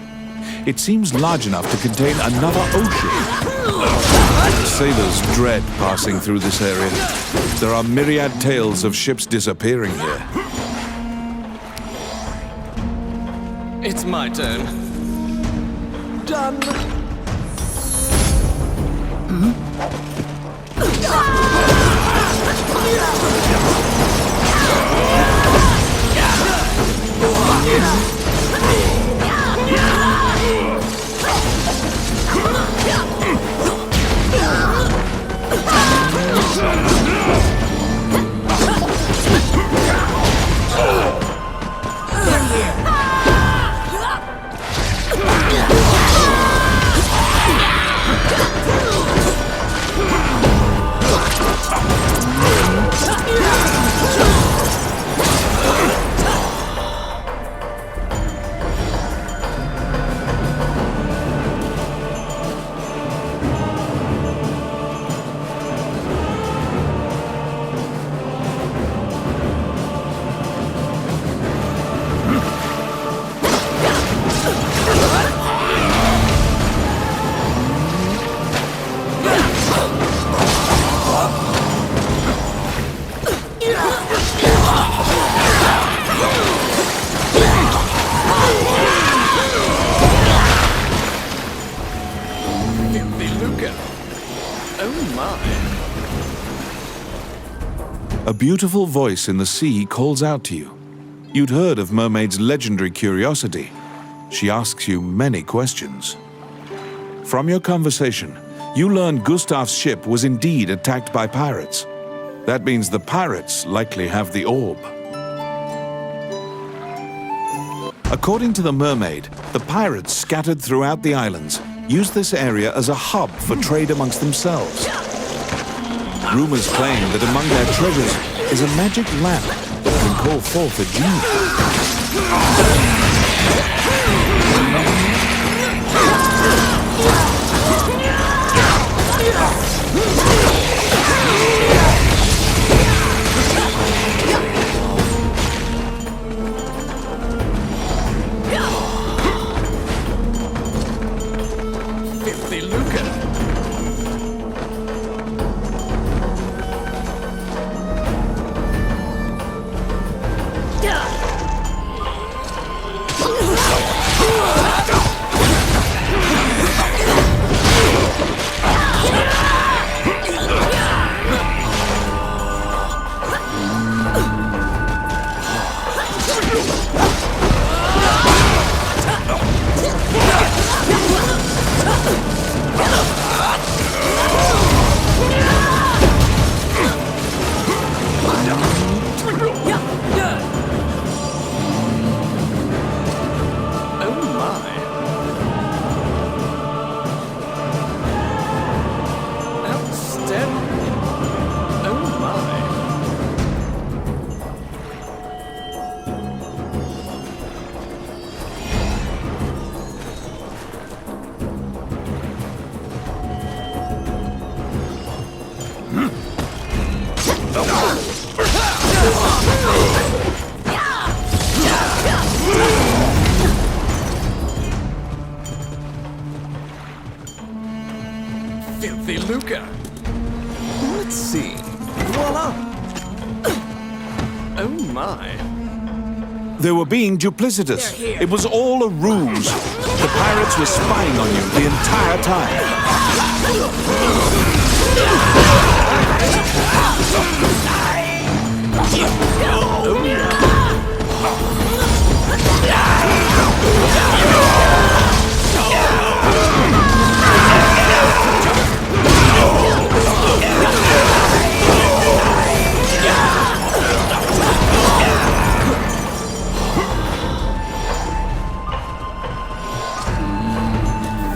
It seems large enough to contain another ocean. Sailors dread passing through this area. There are myriad tales of ships disappearing here. It's my turn. Done. A beautiful voice in the sea calls out to you. You'd heard of Mermaid's legendary curiosity. She asks you many questions. From your conversation, you learn Gustav's ship was indeed attacked by pirates. That means the pirates likely have the orb. According to the mermaid, the pirates scattered throughout the islands used this area as a hub for trade amongst themselves. Rumors claim that among their treasures is a magic lamp that can call forth a genie. Filthy lucre. Filthy lucre. Let's see. Voila! Oh my. They were being duplicitous. It was all a ruse. The pirates were spying on you the entire time.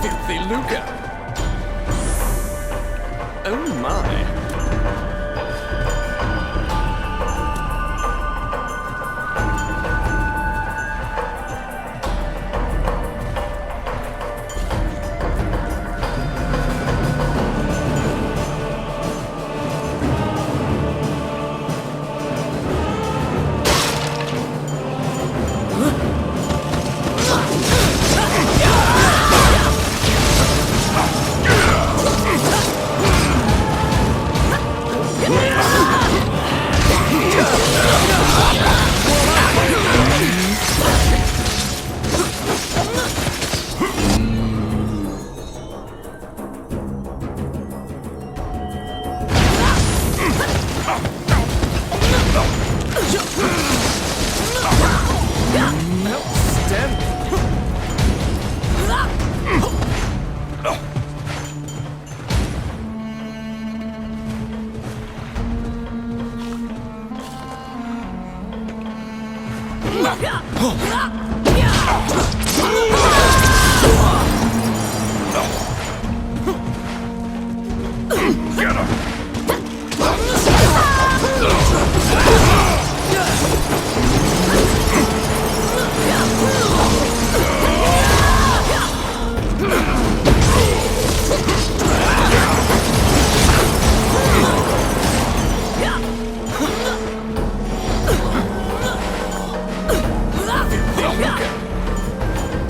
Filthy lucre. Oh my.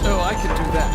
Oh, I could do that.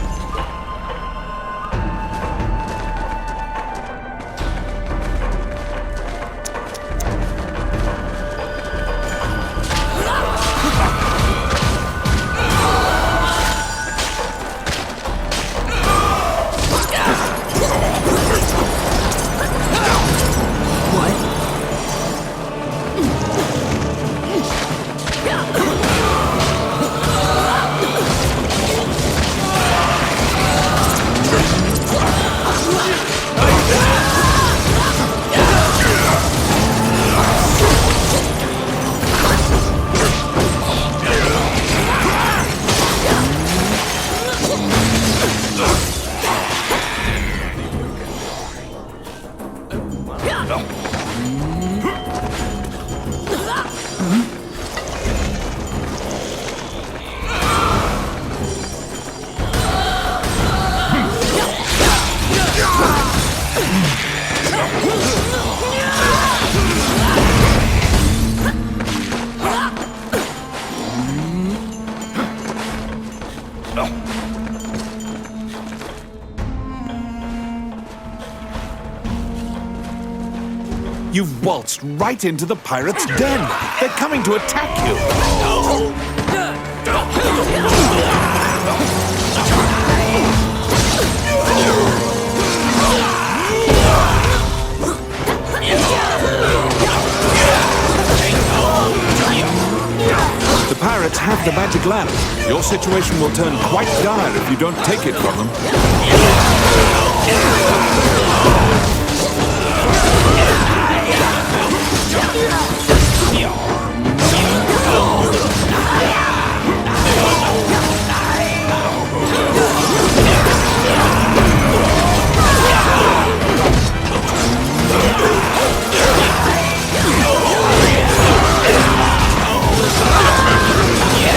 You've waltzed right into the pirates' den. They're coming to attack you. The pirates have the magic lamp. Your situation will turn quite dire if you don't take it from them.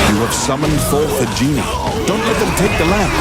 You have summoned forth a genie. Don't let them take the lamp.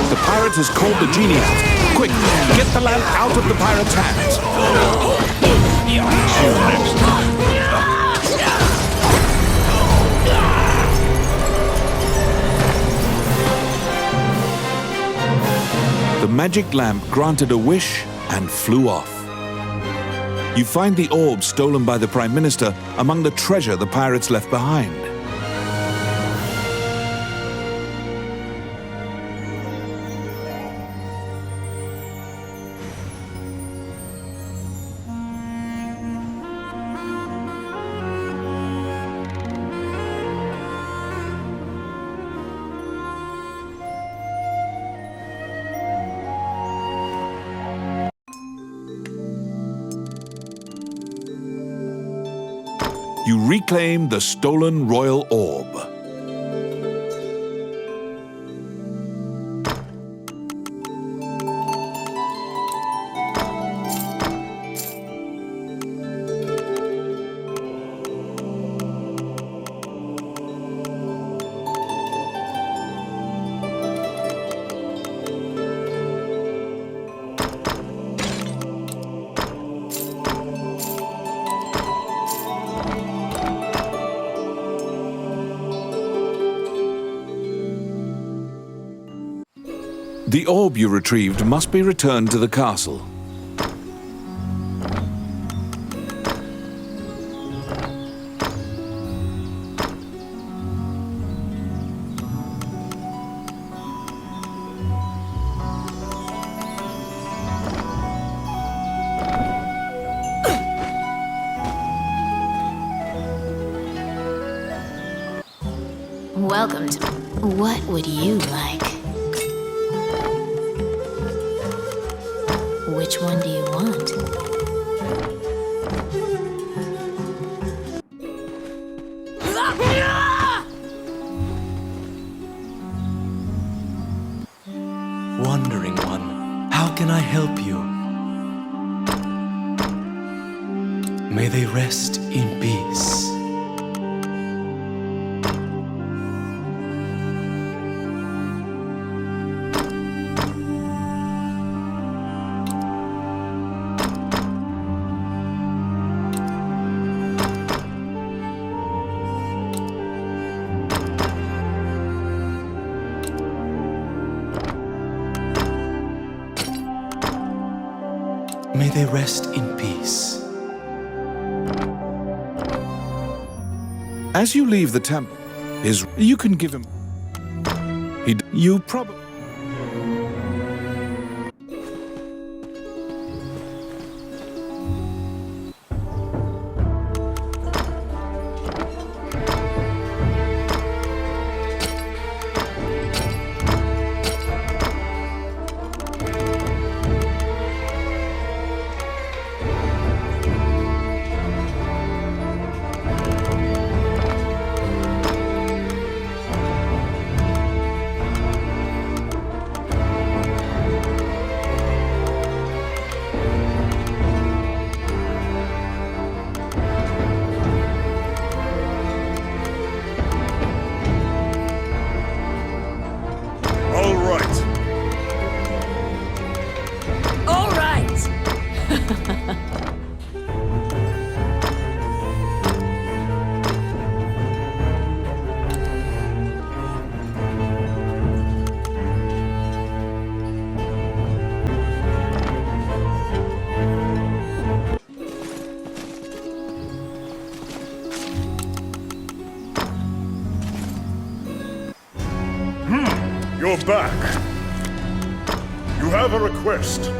The pirate has called the genie out. Quick, get the lamp out of the pirate's hands. The magic lamp granted a wish and flew off. You find the orb stolen by the Prime Minister among the treasure the pirates left behind. You reclaim the stolen royal orb. The orb you retrieved must be returned to the castle. Welcome to... What would you like? Which one do you want? Wandering one, how can I help you? May they rest in peace. May they rest in peace. As you leave the temple, you can give him... You probably... You're back. You have a request.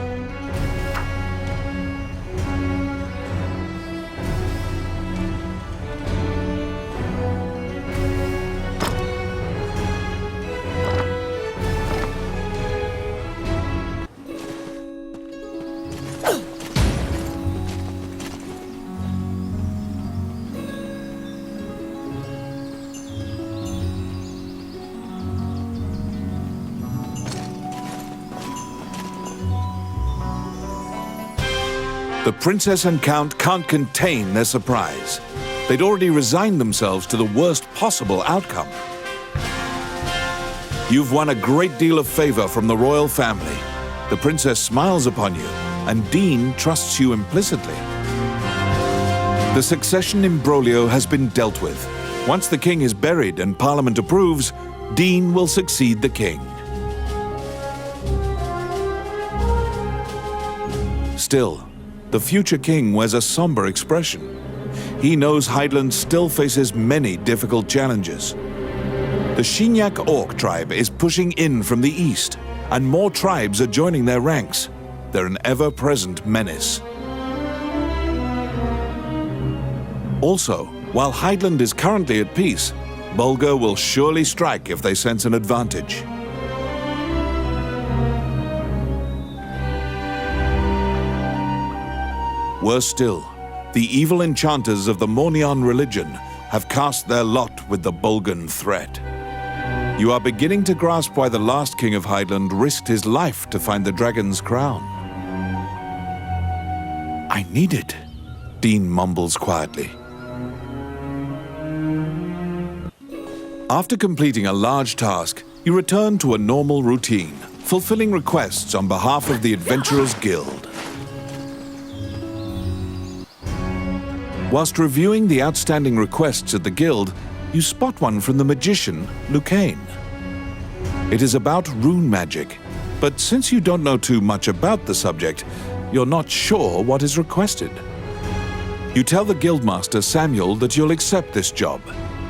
The princess and count can't contain their surprise. They'd already resigned themselves to the worst possible outcome. You've won a great deal of favor from the royal family. The princess smiles upon you, and Dean trusts you implicitly. The succession imbroglio has been dealt with. Once the king is buried and Parliament approves, Dean will succeed the king. Still, the future king wears a somber expression. He knows Hydeland still faces many difficult challenges. The Shinyak Orc tribe is pushing in from the east, and more tribes are joining their ranks. They're an ever-present menace. Also, while Hydeland is currently at peace, Bulgar will surely strike if they sense an advantage. Worse still, the evil enchanters of the Mornion religion have cast their lot with the Bulgan threat. You are beginning to grasp why the last king of Hydeland risked his life to find the dragon's crown. I need it, Dean mumbles quietly. After completing a large task, you return to a normal routine, fulfilling requests on behalf of the Adventurers Guild. Whilst reviewing the outstanding requests at the guild, you spot one from the magician, Lucane. It is about rune magic, but since you don't know too much about the subject, you're not sure what is requested. You tell the guildmaster Samuel that you'll accept this job,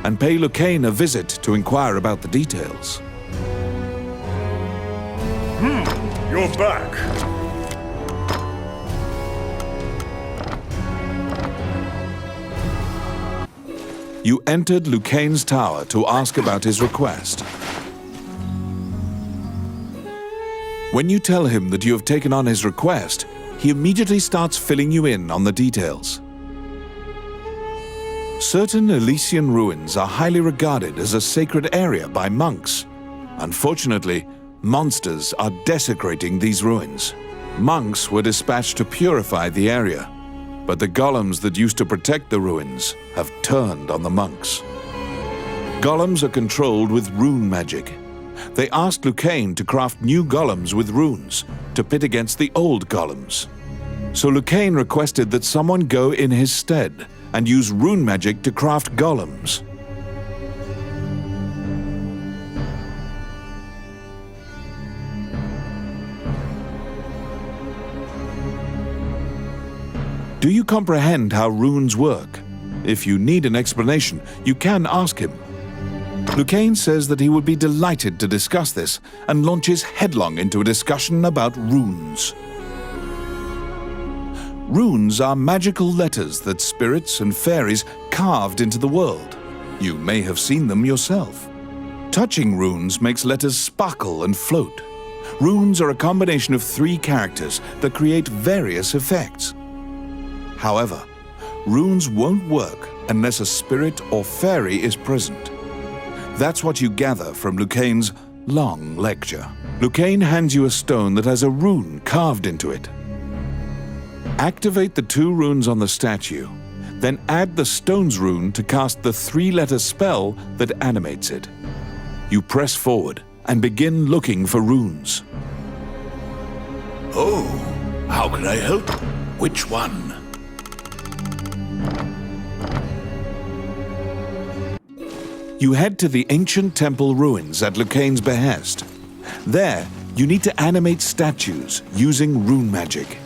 and pay Lucane a visit to inquire about the details. You're back. You entered Lucane's tower to ask about his request. When you tell him that you have taken on his request, he immediately starts filling you in on the details. Certain Elysian ruins are highly regarded as a sacred area by monks. Unfortunately, monsters are desecrating these ruins. Monks were dispatched to purify the area, but the golems that used to protect the ruins have turned on the monks. Golems are controlled with rune magic. They asked Lucane to craft new golems with runes to pit against the old golems. So Lucane requested that someone go in his stead and use rune magic to craft golems. Do you comprehend how runes work? If you need an explanation, you can ask him. Lucane says that he would be delighted to discuss this and launches headlong into a discussion about runes. Runes are magical letters that spirits and fairies carved into the world. You may have seen them yourself. Touching runes makes letters sparkle and float. Runes are a combination of 3 characters that create various effects. However, runes won't work unless a spirit or fairy is present. That's what you gather from Lucane's long lecture. Lucane hands you a stone that has a rune carved into it. Activate the 2 runes on the statue, then add the stone's rune to cast the 3-letter spell that animates it. You press forward and begin looking for runes. Oh, how can I help? Which one? You head to the ancient temple ruins at Lucane's behest. There, you need to animate statues using rune magic.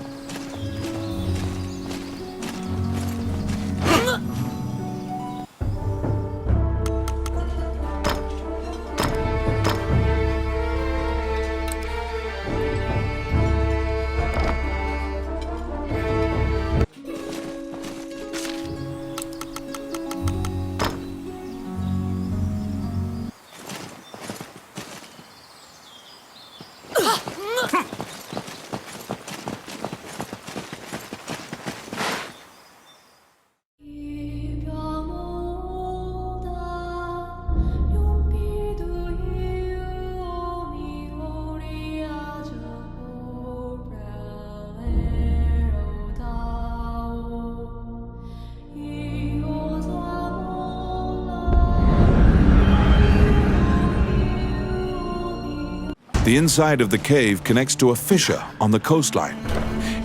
The inside of the cave connects to a fissure on the coastline.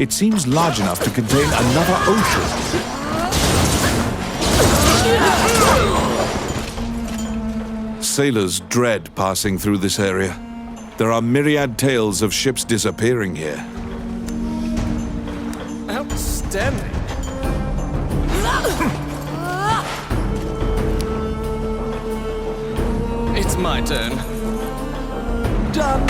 It seems large enough to contain another ocean. Sailors dread passing through this area. There are myriad tales of ships disappearing here. Outstanding. It's my turn. Done.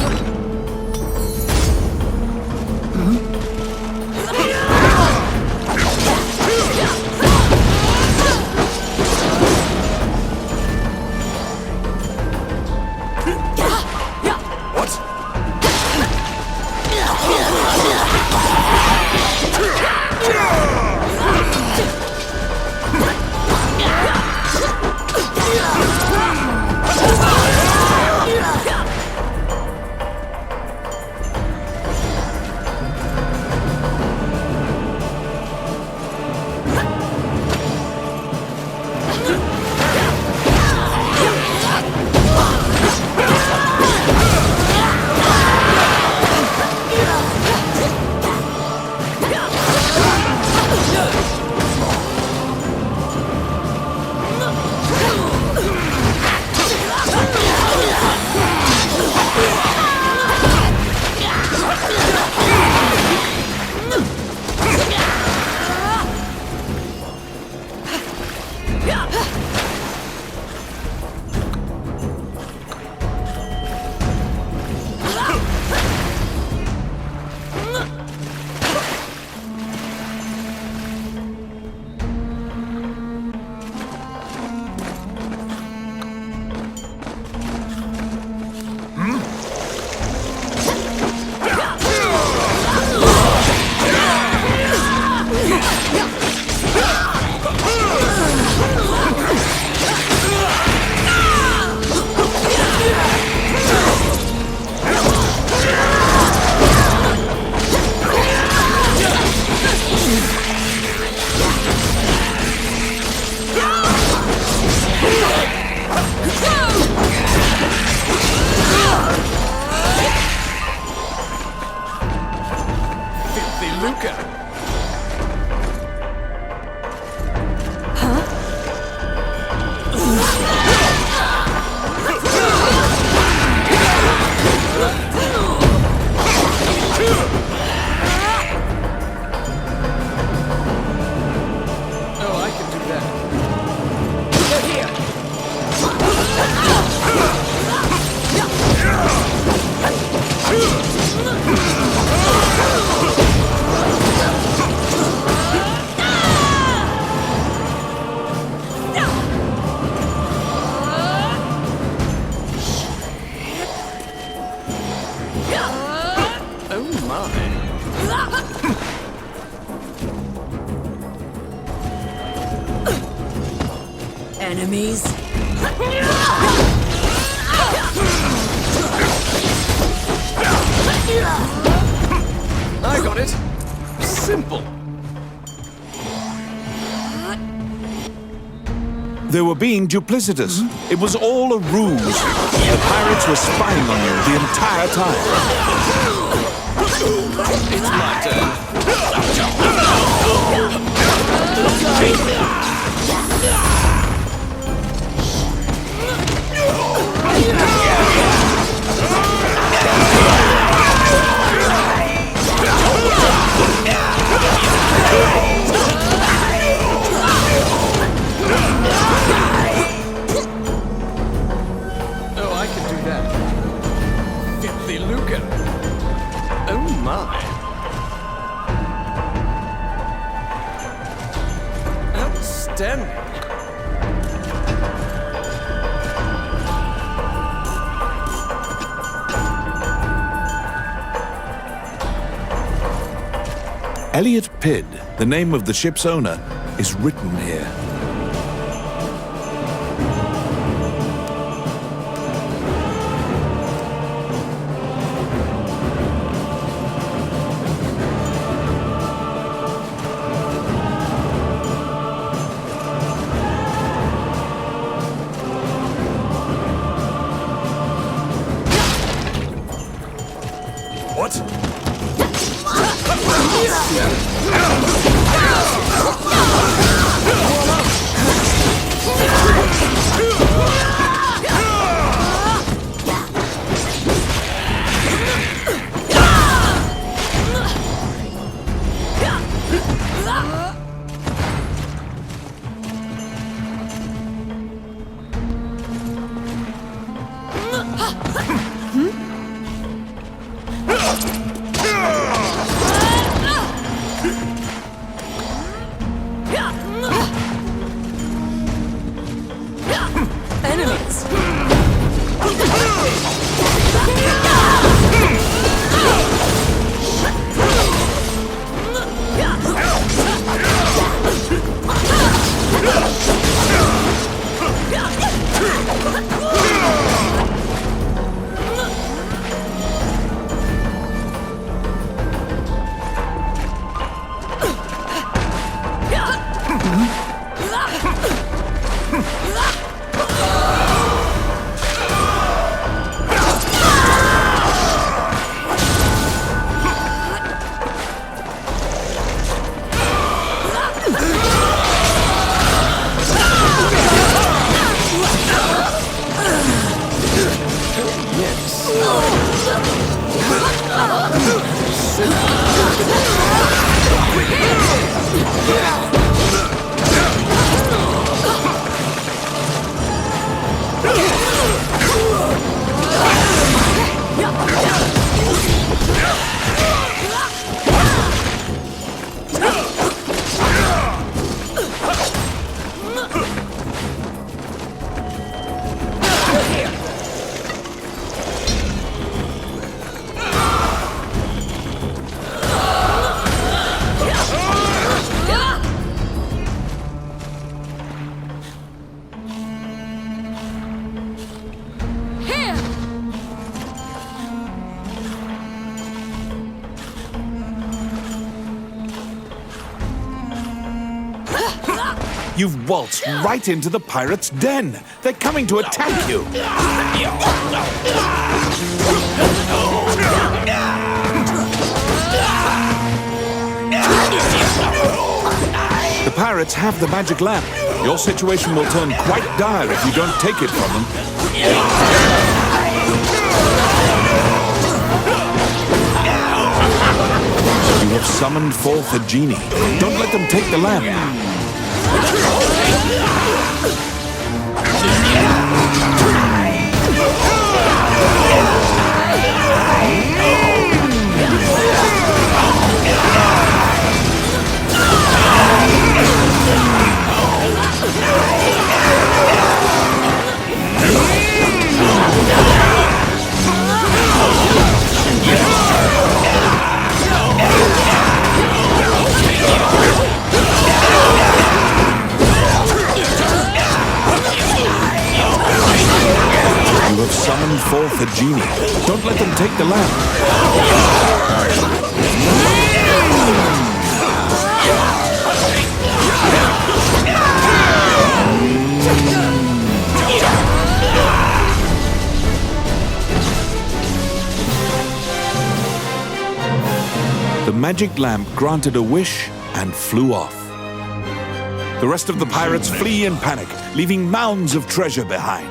Enemies. I got it. Simple. They were being duplicitous. It was all a ruse. The pirates were spying on you the entire time. It's my turn. Oh, I can do that. Filthy lucre. Oh my. Outstanding. Elliot Pidd, the name of the ship's owner, is written here. Enemies! You've waltzed right into the pirates' den. They're coming to attack you. The pirates have the magic lamp. Your situation will turn quite dire if you don't take it from them. You have summoned forth a genie. Don't let them take the lamp. You have summoned forth a genie. Don't let them take the lamp. The magic lamp granted a wish and flew off. The rest of the pirates flee in panic, leaving mounds of treasure behind.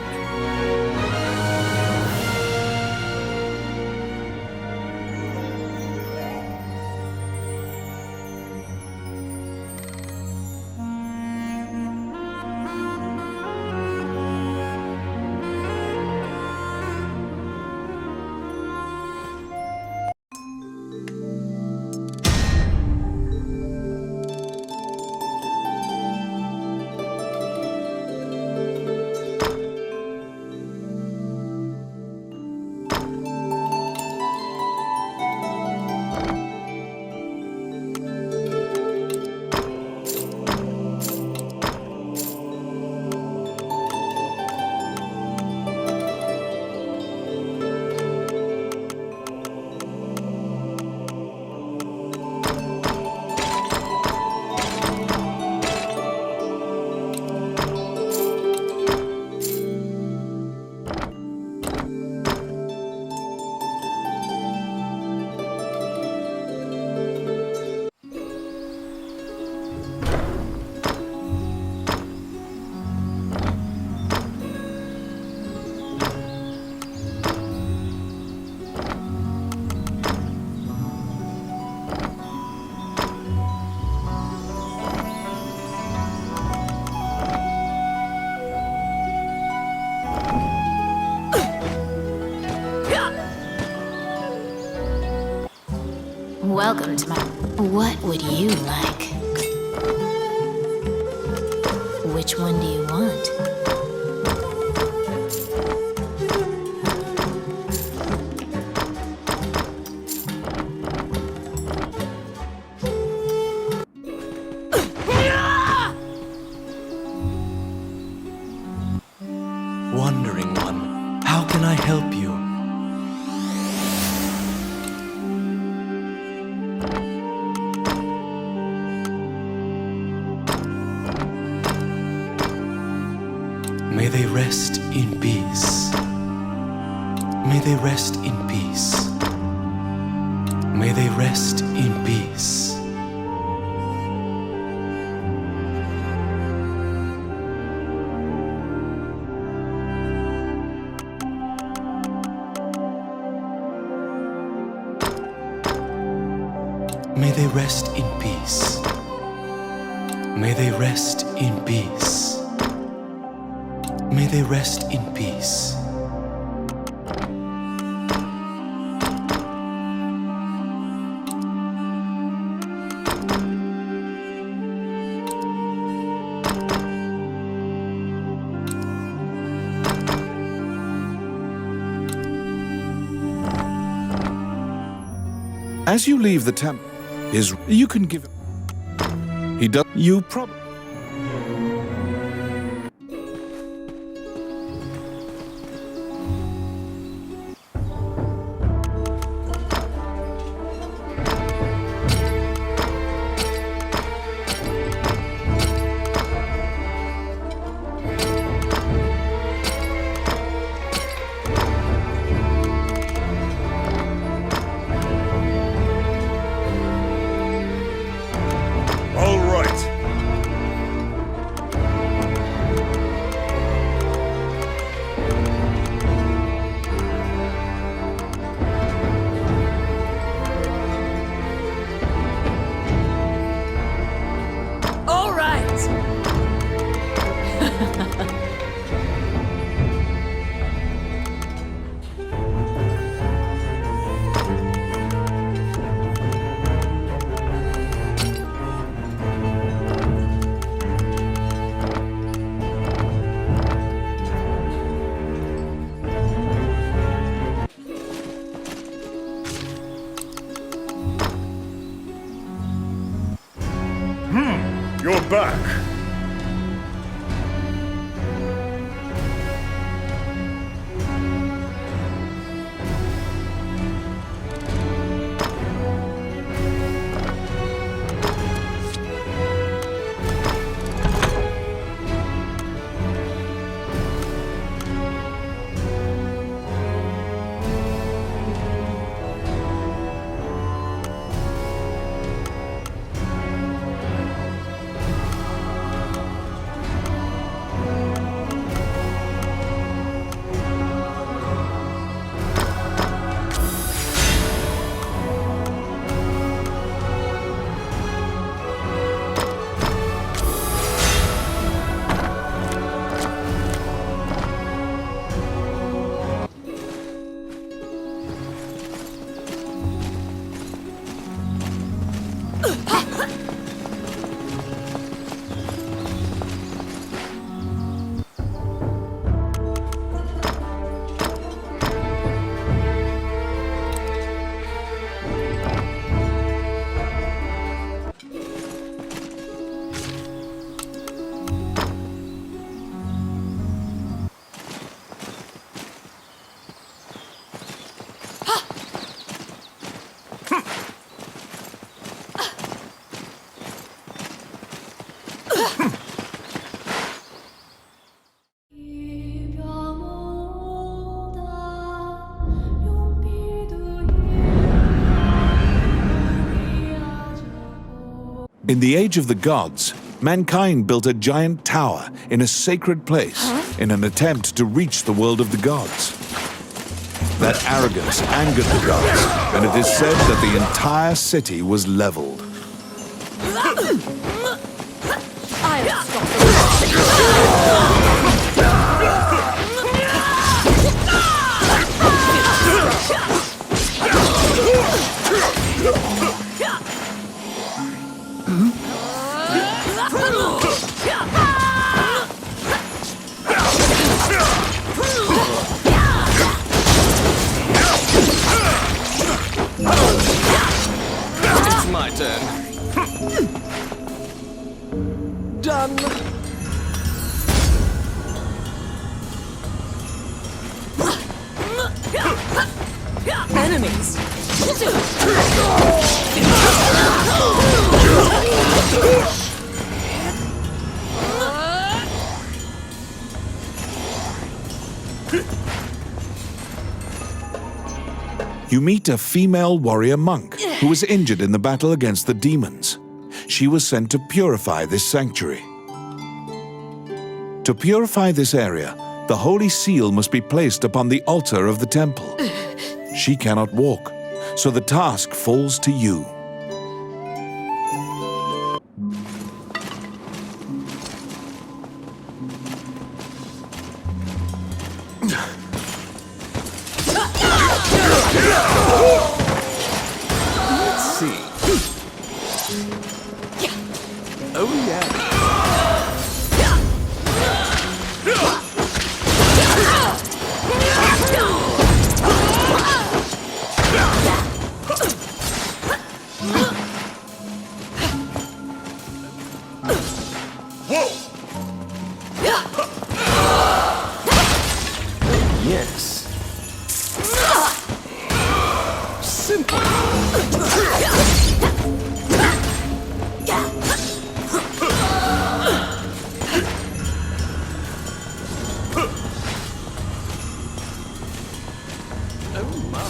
Welcome to my... What would you like? Which one do you want? Wandering one, how can I help you? May they rest in peace. May they rest in peace. May they rest in peace. May they rest in peace. May they rest in peace. May they rest in peace. As you leave the temple, you can give. He does. You probably. All right. All right. You're back. In the age of the gods, mankind built a giant tower in a sacred place in an attempt to reach the world of the gods. That arrogance angered the gods, and it is said that the entire city was leveled. I'll stop the enemies. You meet a female warrior monk who was injured in the battle against the demons. She was sent to purify this sanctuary. To purify this area, the holy seal must be placed upon the altar of the temple. She cannot walk, so the task falls to you. Let's see. Oh, yeah. Yes. Simple. Oh my.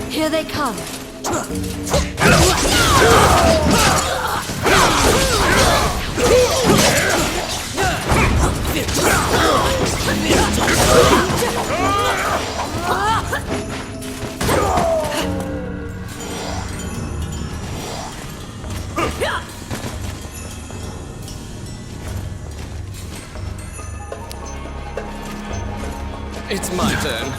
Here they come. It's my turn.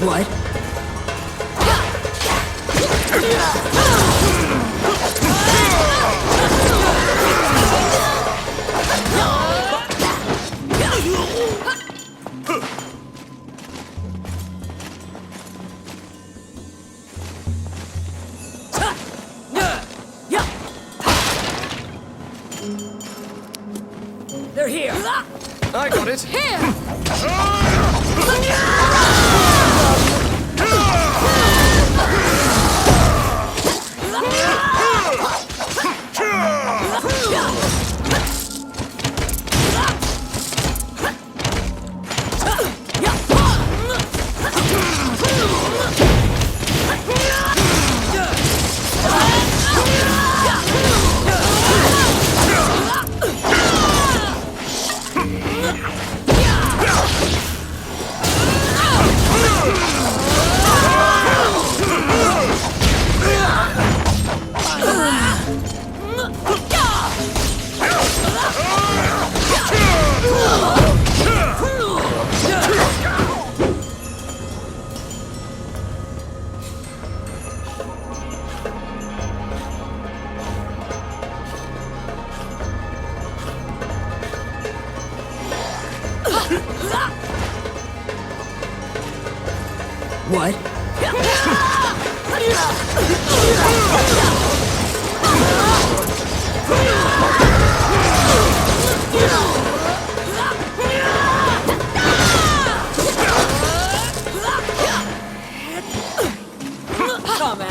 What? They're here. I got it. Here. What? Come at me.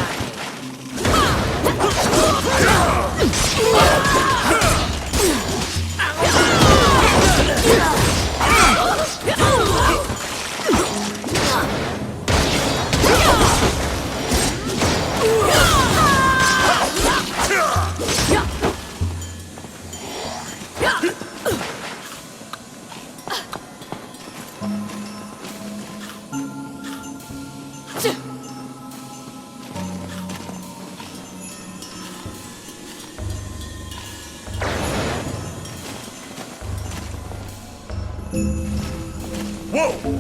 Whoa!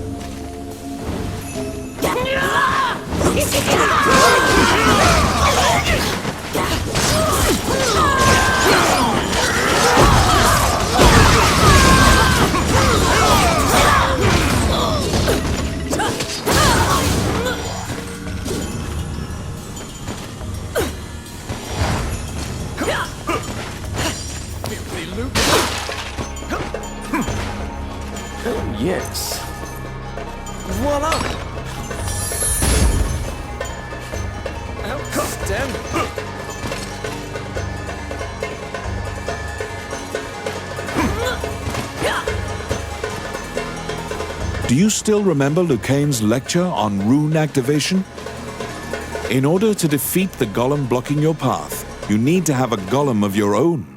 Oh, yes. Voila! Outstanding. Do you still remember Lucane's lecture on rune activation? In order to defeat the golem blocking your path, you need to have a golem of your own.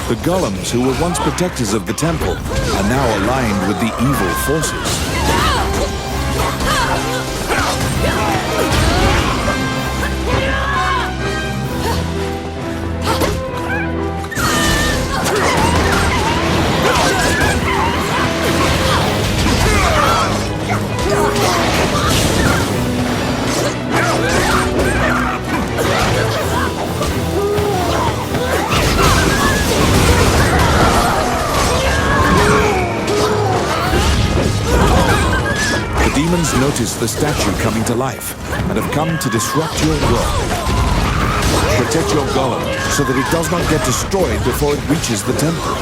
The golems, who were once protectors of the temple, are now aligned with the evil forces. Demons notice the statue coming to life and have come to disrupt your world. Protect your golem so that it does not get destroyed before it reaches the temple.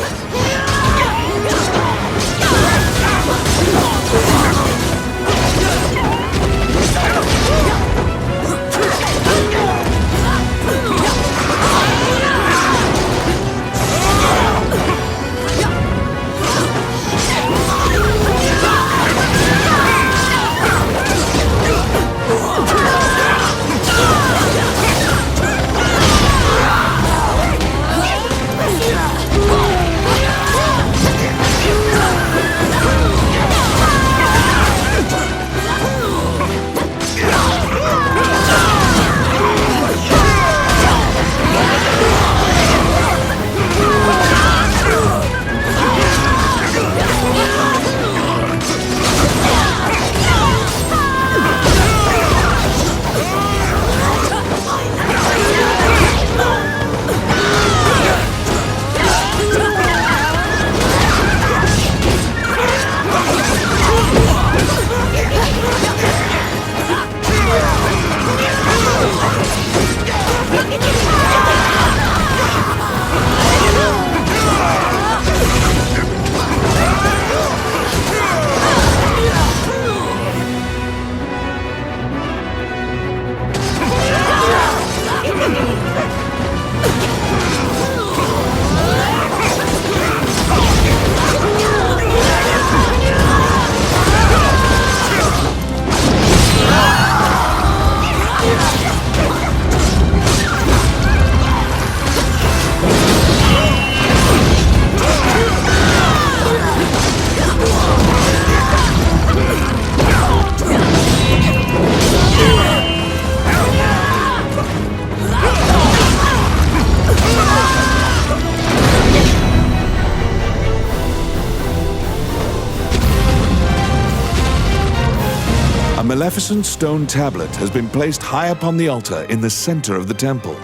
maleficent stone tablet has been placed high upon the altar in the center of the temple.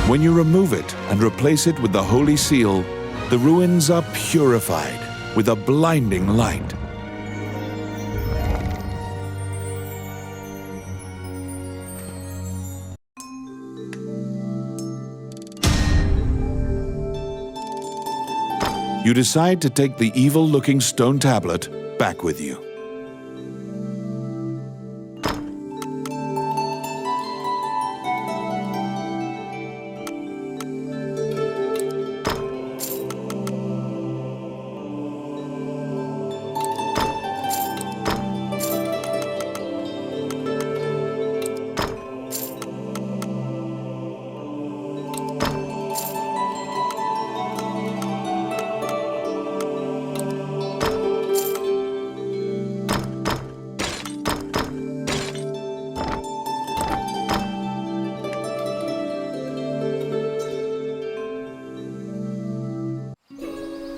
When you remove it and replace it with the holy seal, the ruins are purified with a blinding light. You decide to take the evil-looking stone tablet back with you.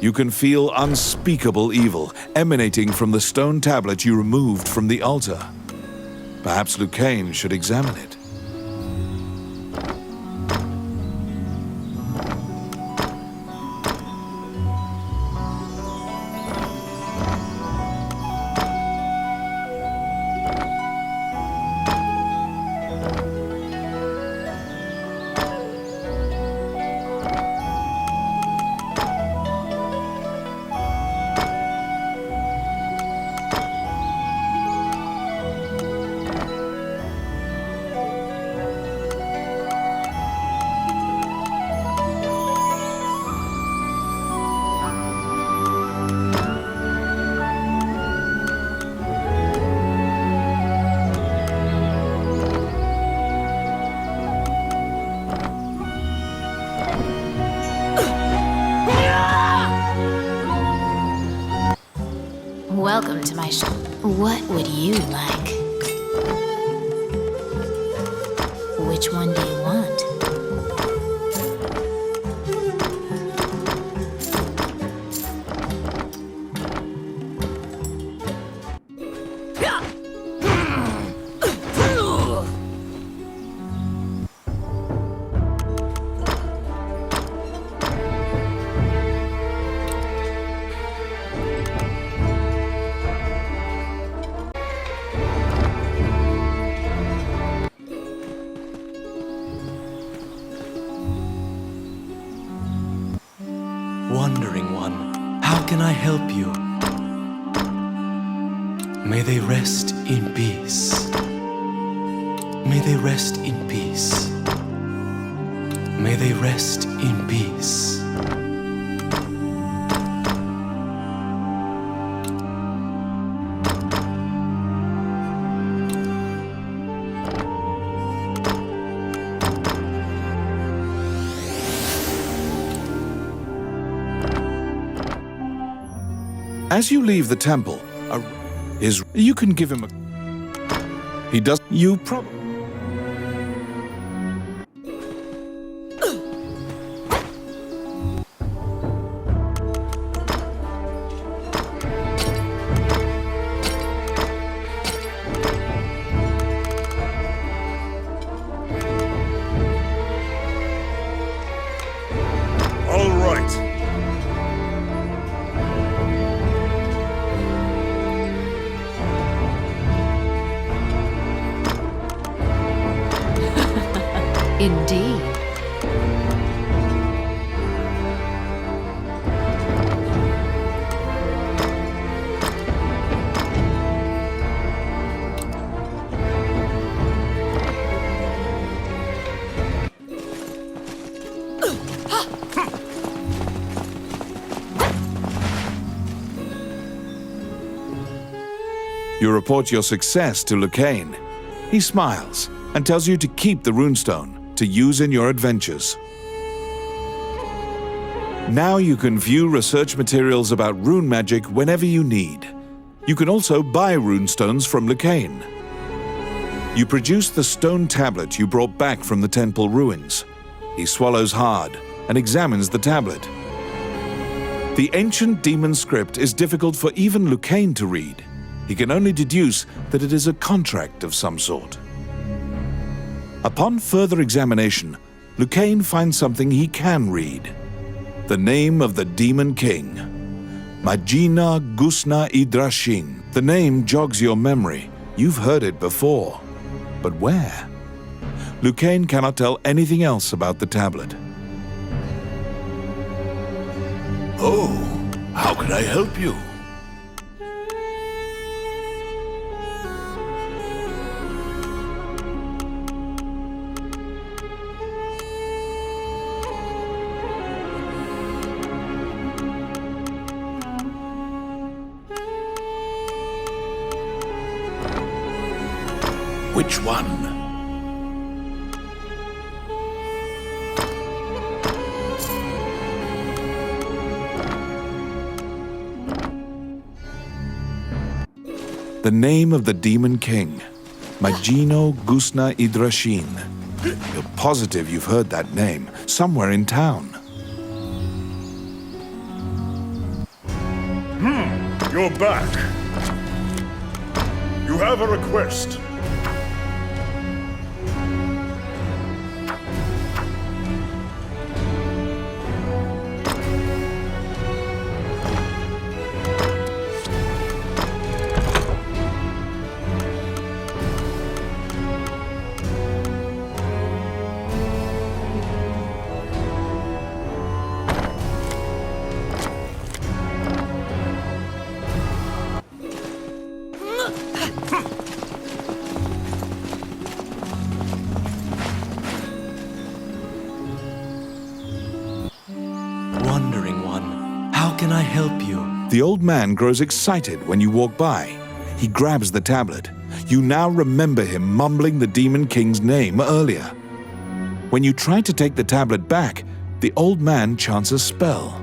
You can feel unspeakable evil emanating from the stone tablet you removed from the altar. Perhaps Lucane should examine it. Welcome to my shop. What would you like? Which one do you want? Wandering one, how can I help you? May they rest in peace. May they rest in peace. May they rest in peace. As you leave the temple, you can give him a... He does... You probably... All right. Indeed. You report your success to Lucane. He smiles and tells you to keep the runestone to use in your adventures. Now you can view research materials about rune magic whenever you need. You can also buy runestones from Lucane. You produce the stone tablet you brought back from the temple ruins. He swallows hard and examines the tablet. The ancient demon script is difficult for even Lucane to read. he can only deduce that it is a contract of some sort. Upon further examination, Lucane finds something he can read. The name of the Demon King, Majina Gusna Idrashin. The name jogs your memory. You've heard it before. But where? Lucane cannot tell anything else about the tablet. Oh, how can I help you? Which one? The name of the Demon King, Majino Gusna Idrashin. You're positive you've heard that name somewhere in town. You're back. You have a request. Wandering One, how can I help you? The old man grows excited when you walk by. He grabs the tablet. You now remember him mumbling the Demon King's name earlier. When you try to take the tablet back, the old man chants a spell.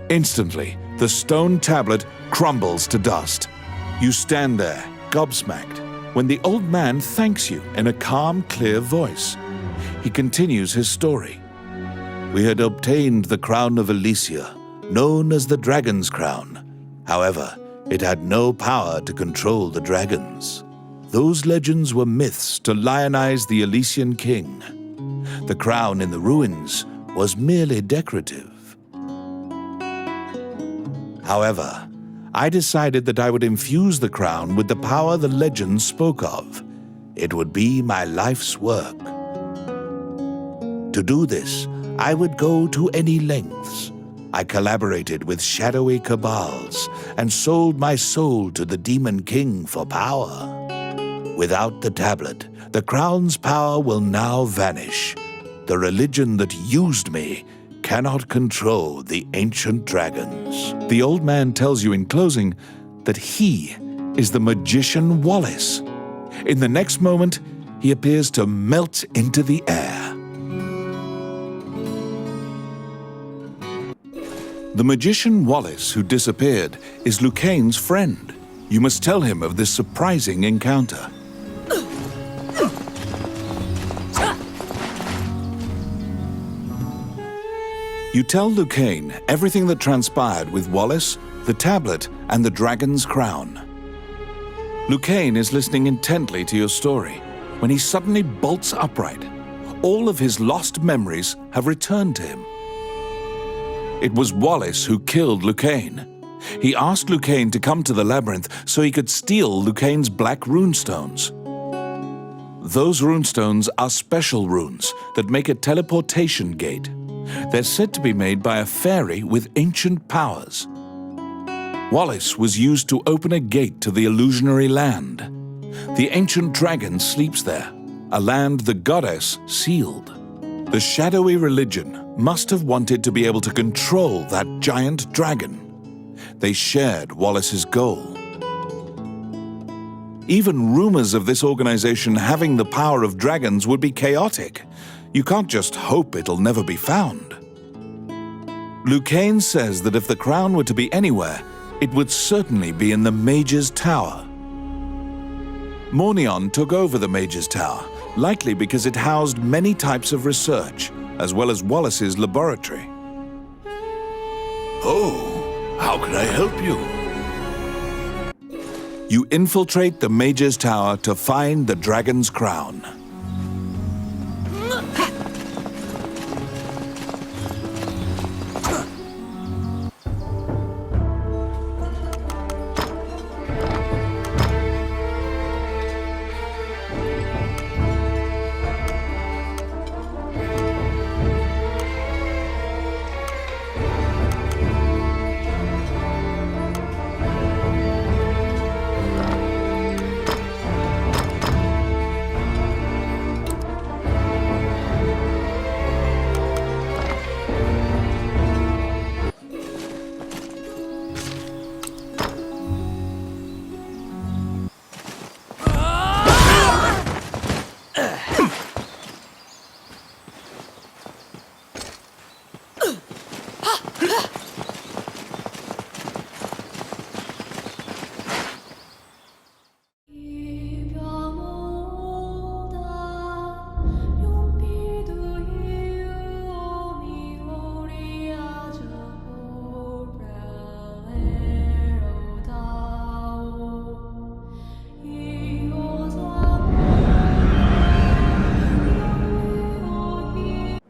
Instantly, the stone tablet crumbles to dust. You stand there, gobsmacked, when the old man thanks you in a calm, clear voice. He continues his story. We had obtained the crown of Elysia, known as the Dragon's Crown. However, it had no power to control the dragons. Those legends were myths to lionize the Elysian king. The crown in the ruins was merely decorative. However, I decided that I would infuse the crown with the power the legends spoke of. It would be my life's work. To do this, I would go to any lengths. I collaborated with shadowy cabals and sold my soul to the Demon King for power. Without the tablet, the crown's power will now vanish. The religion that used me cannot control the ancient dragons. The old man tells you in closing that he is the magician Wallace. In the next moment, he appears to melt into the air. The magician Wallace, who disappeared, is Lucane's friend. You must tell him of this surprising encounter. You tell Lucane everything that transpired with Wallace, the tablet, and the dragon's crown. Lucane is listening intently to your story when he suddenly bolts upright. All of his lost memories have returned to him. It was Wallace who killed Lucane. He asked Lucane to come to the labyrinth so he could steal Lucane's black runestones. Those runestones are special runes that make a teleportation gate. They're said to be made by a fairy with ancient powers. Wallace was used to open a gate to the illusionary land. The ancient dragon sleeps there, a land the goddess sealed. The shadowy religion must have wanted to be able to control that giant dragon. They shared Wallace's goal. Even rumors of this organization having the power of dragons would be chaotic. You can't just hope it'll never be found. Lucane says that if the crown were to be anywhere, it would certainly be in the Mage's Tower. Mornion took over the Mage's Tower, likely because it housed many types of research, as well as Wallace's laboratory. Oh, how can I help you? you infiltrate the Mage's Tower to find the dragon's crown.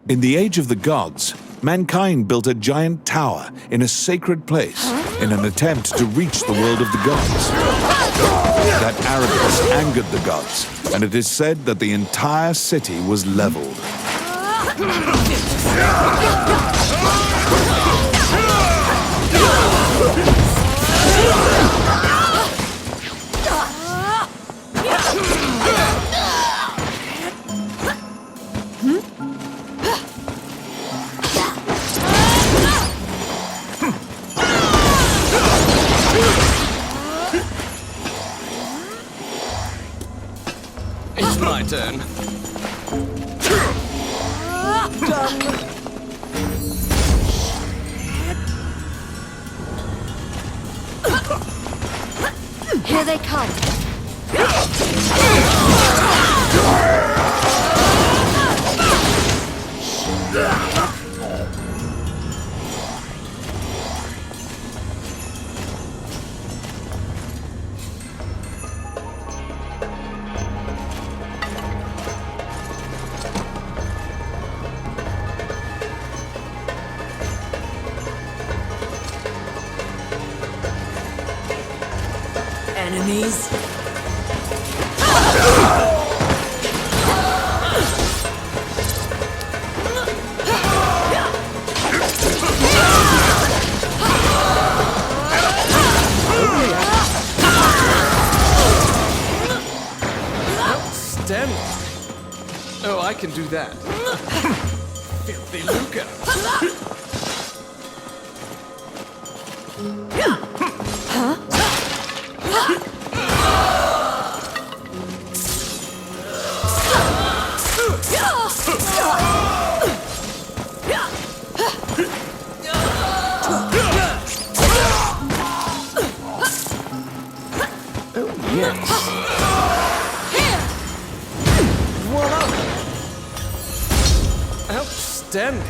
In the Age of the Gods, mankind built a giant tower in a sacred place in an attempt to reach the world of the gods. That arrogance angered the gods, and it is said that the entire city was leveled. It's my turn. Here they come. Enemies? Outstanding. Oh, I can do that. Filthy lucre. Outstanding.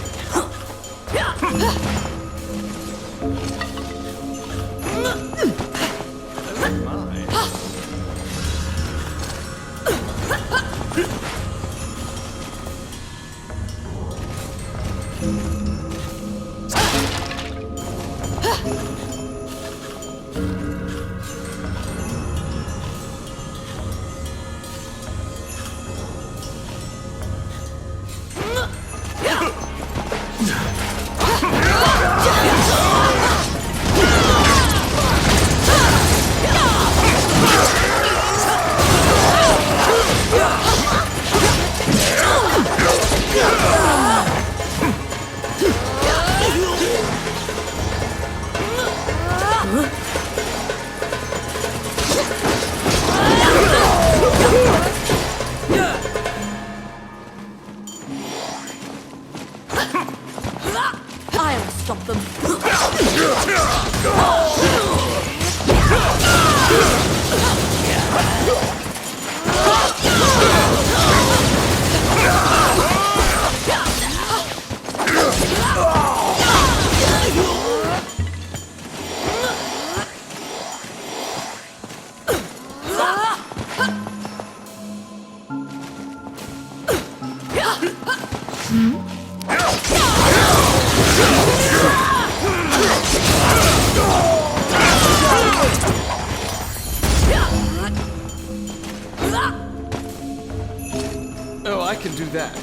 Oh, I can do that.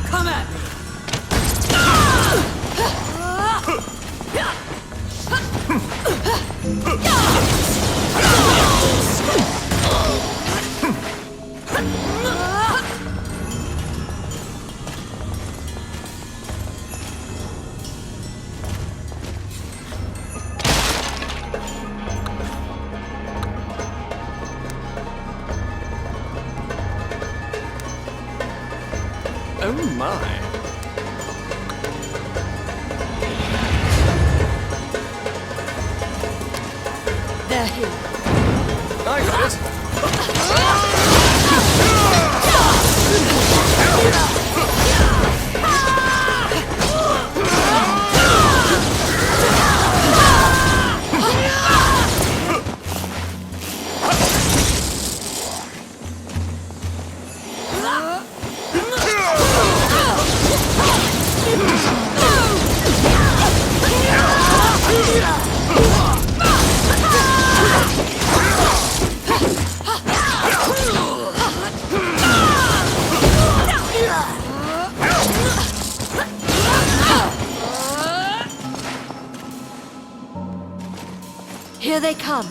Come at me! Oh my. They're here. I got it. Here they come.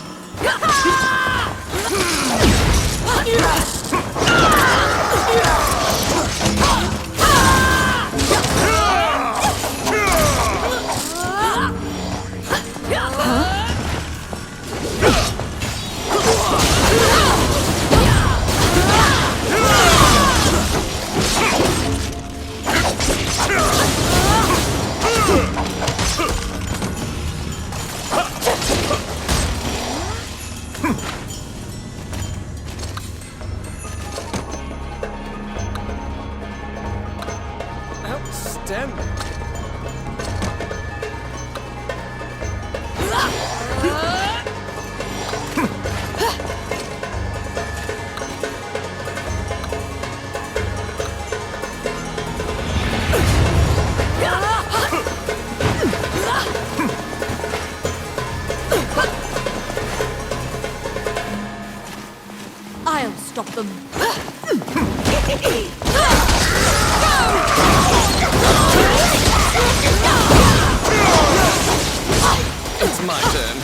Outstanding. I'll stop them. It's my turn.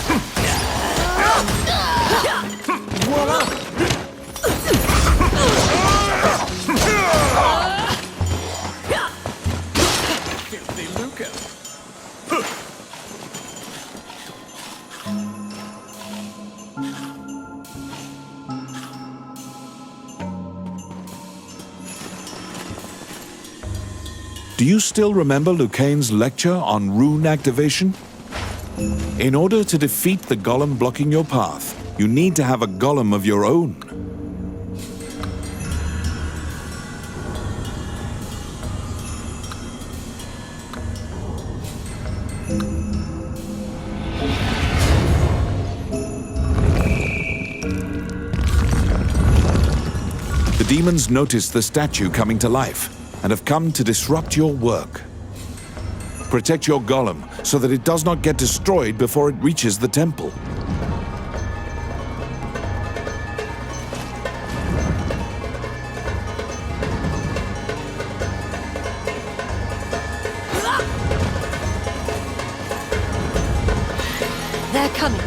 Filthy Luca. Do you still remember Lucane's lecture on rune activation? In order to defeat the golem blocking your path, you need to have a golem of your own. The demons notice the statue coming to life and have come to disrupt your work. Protect your golem so that it does not get destroyed before it reaches the temple. They're coming.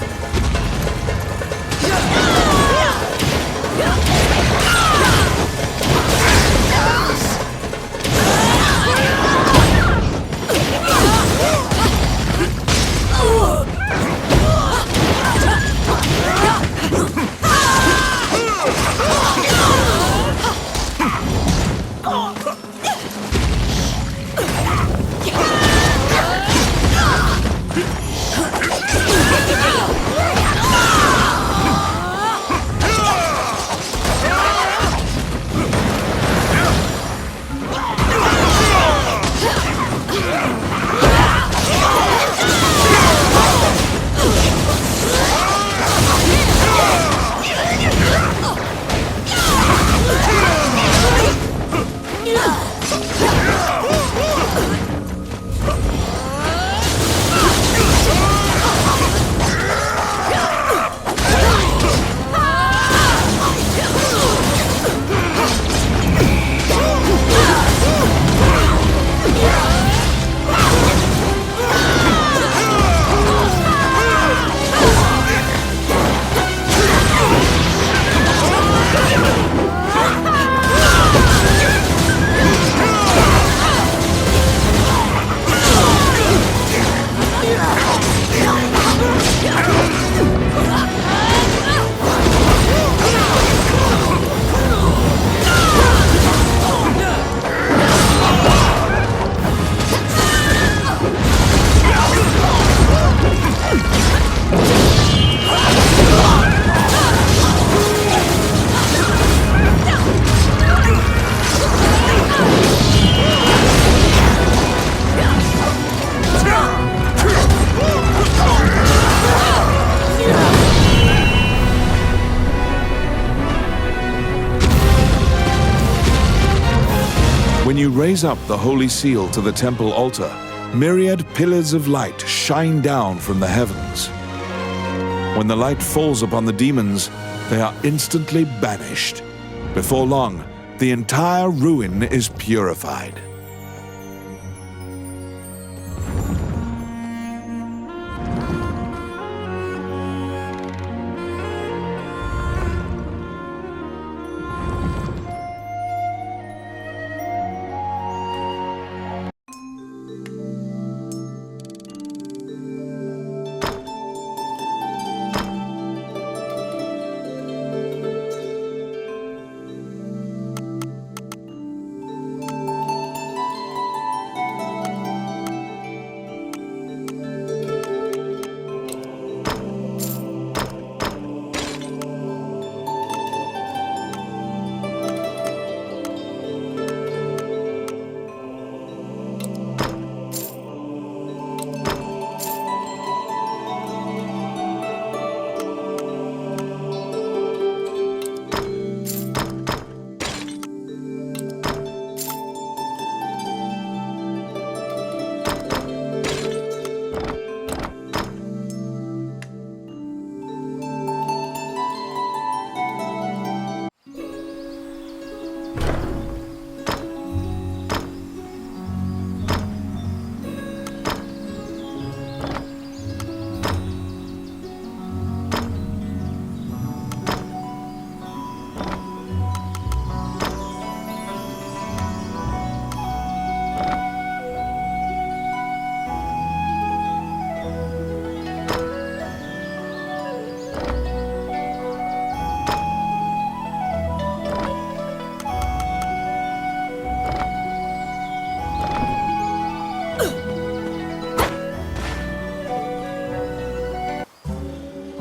When you raise up the holy seal to the temple altar, myriad pillars of light shine down from the heavens. When the light falls upon the demons, they are instantly banished. Before long, the entire ruin is purified.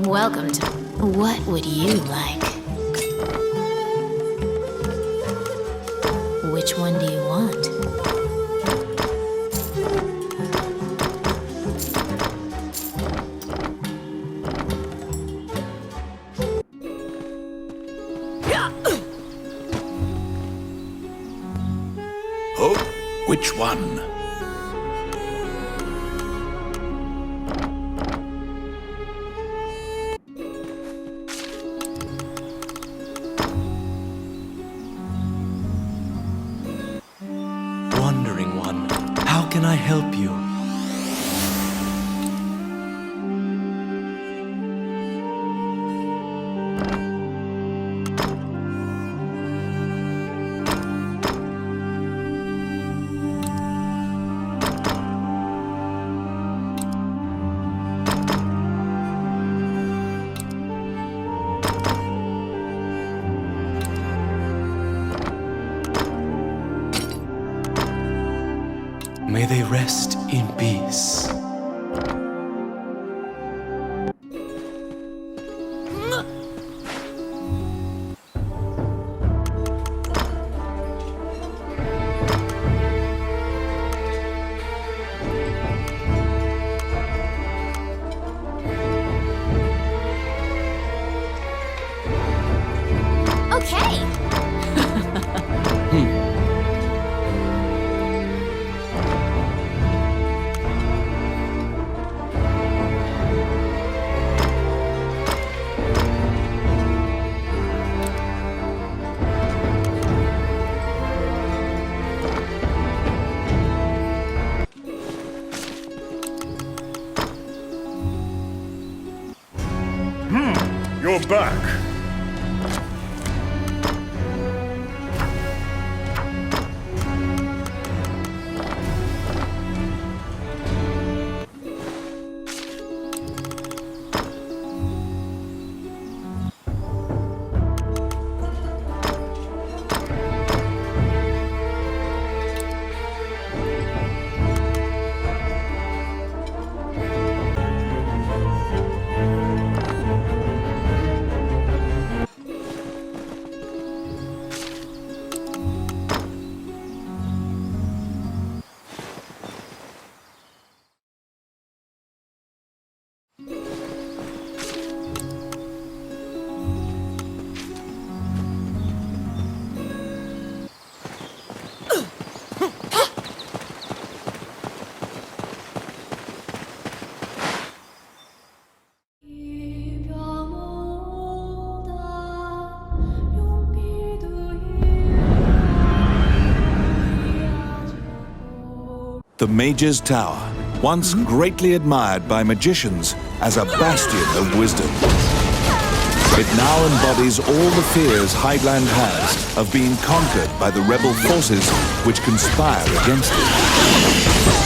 Welcome to... What would you like? Which one do you want? Oh, which one? Wandering one, how can I help you? May they rest in peace. Okay. You're back. The Mage's Tower, once greatly admired by magicians as a bastion of wisdom. It now embodies all the fears Highland has of being conquered by the rebel forces which conspire against it.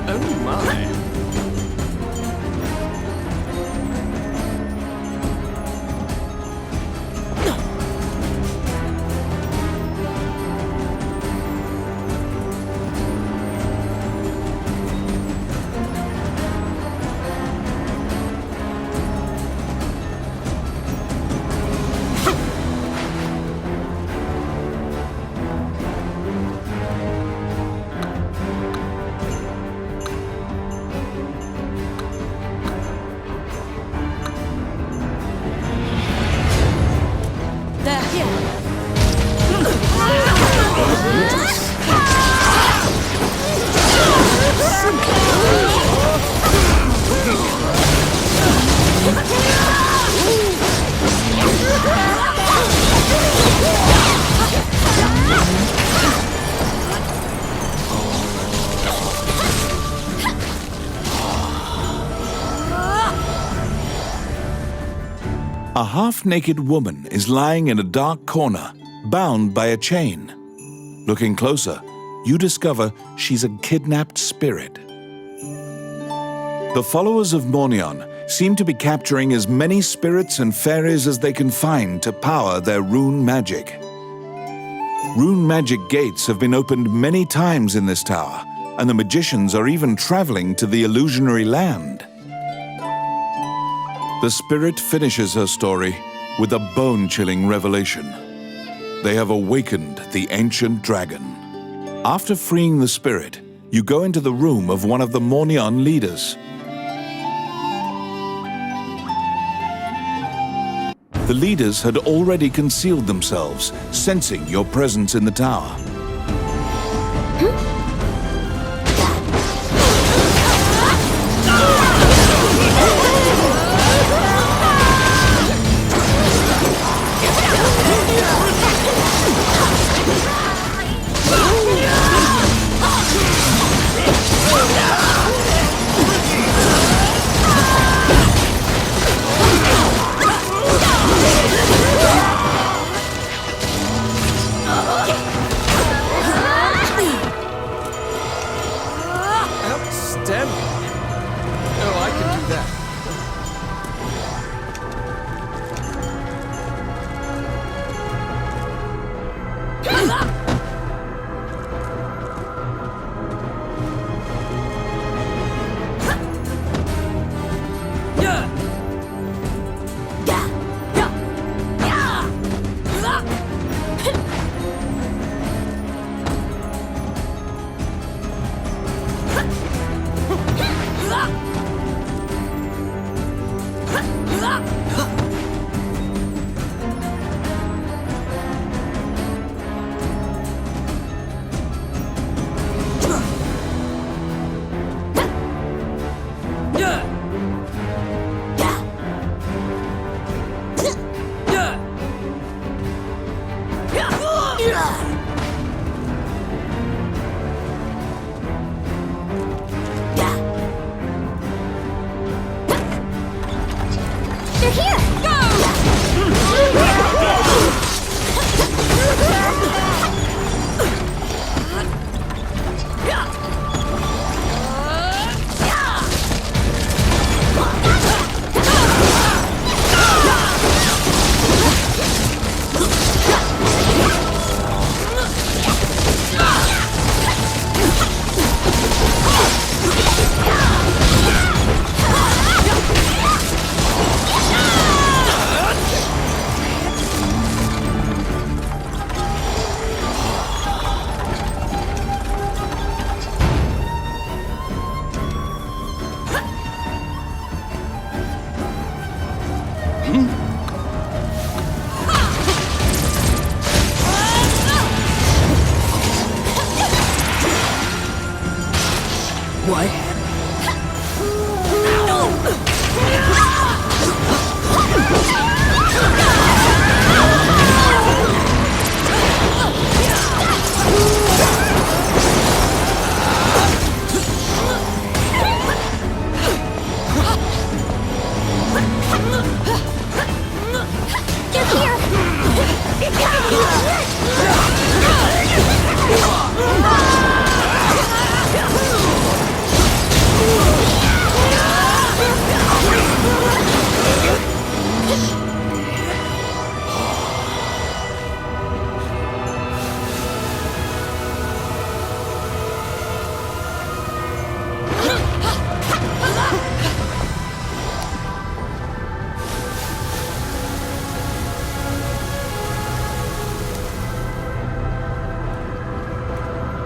Oh my. They're here. A half-naked woman is lying in a dark corner, bound by a chain. Looking closer, you discover she's a kidnapped spirit. The followers of Mornion seem to be capturing as many spirits and fairies as they can find to power their rune magic. Rune magic gates have been opened many times in this tower, and the magicians are even traveling to the illusionary land. The spirit finishes her story with a bone-chilling revelation. They have awakened the ancient dragon. After freeing the spirit, you go into the room of one of the Mornion leaders. The leaders had already concealed themselves, sensing your presence in the tower.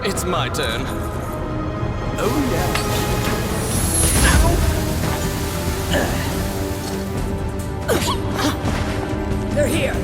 It's my turn. Oh, yeah. They're here.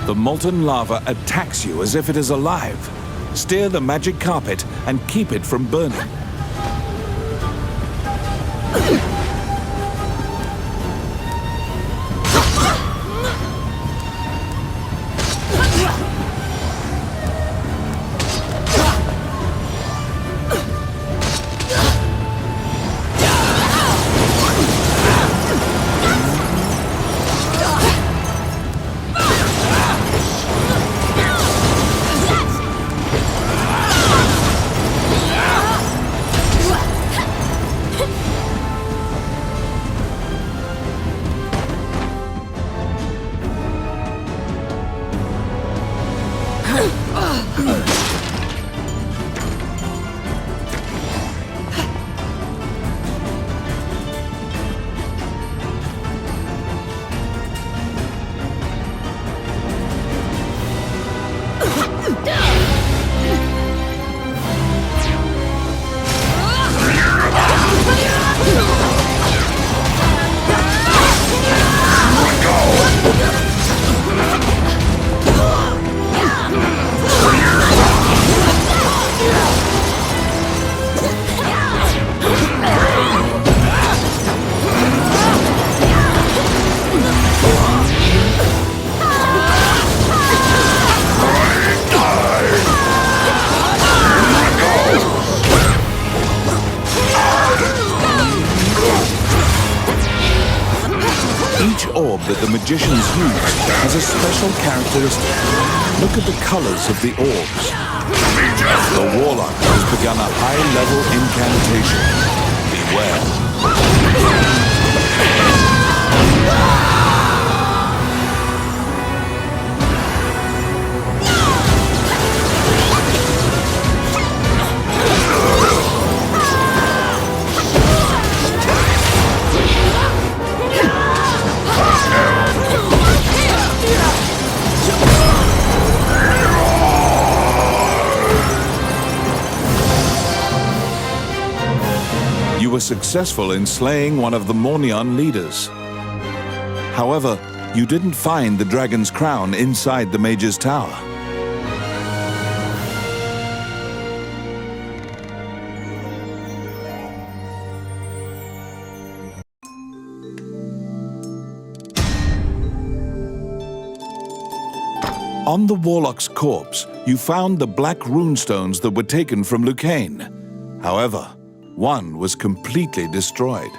The molten lava attacks you as if it is alive. Steer the magic carpet and keep it from burning. Orb that the magicians use has a special characteristic. Look at the colors of the orbs. The warlock has begun a high-level incantation. Beware. You were successful in slaying one of the Mornion leaders. However, you didn't find the dragon's crown inside the mage's tower. On the warlock's corpse, you found the black runestones that were taken from Lucane. However, one was completely destroyed.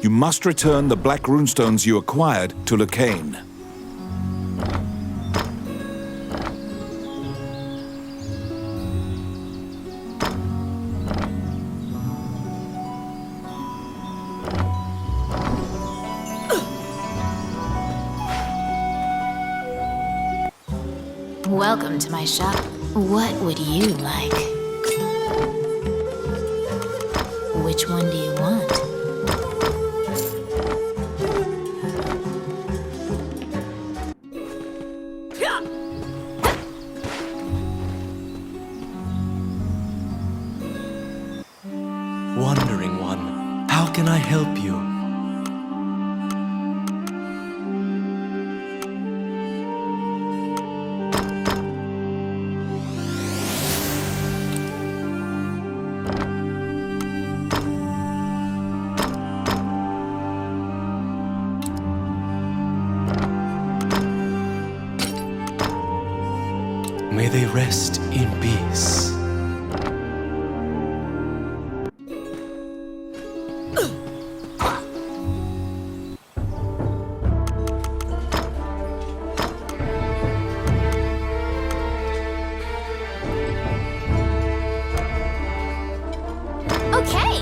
You must return the black runestones you acquired to Lucane. Welcome to my shop. What would you like? Which one do you want? Wandering one, how can I help you? May they rest in peace. Okay.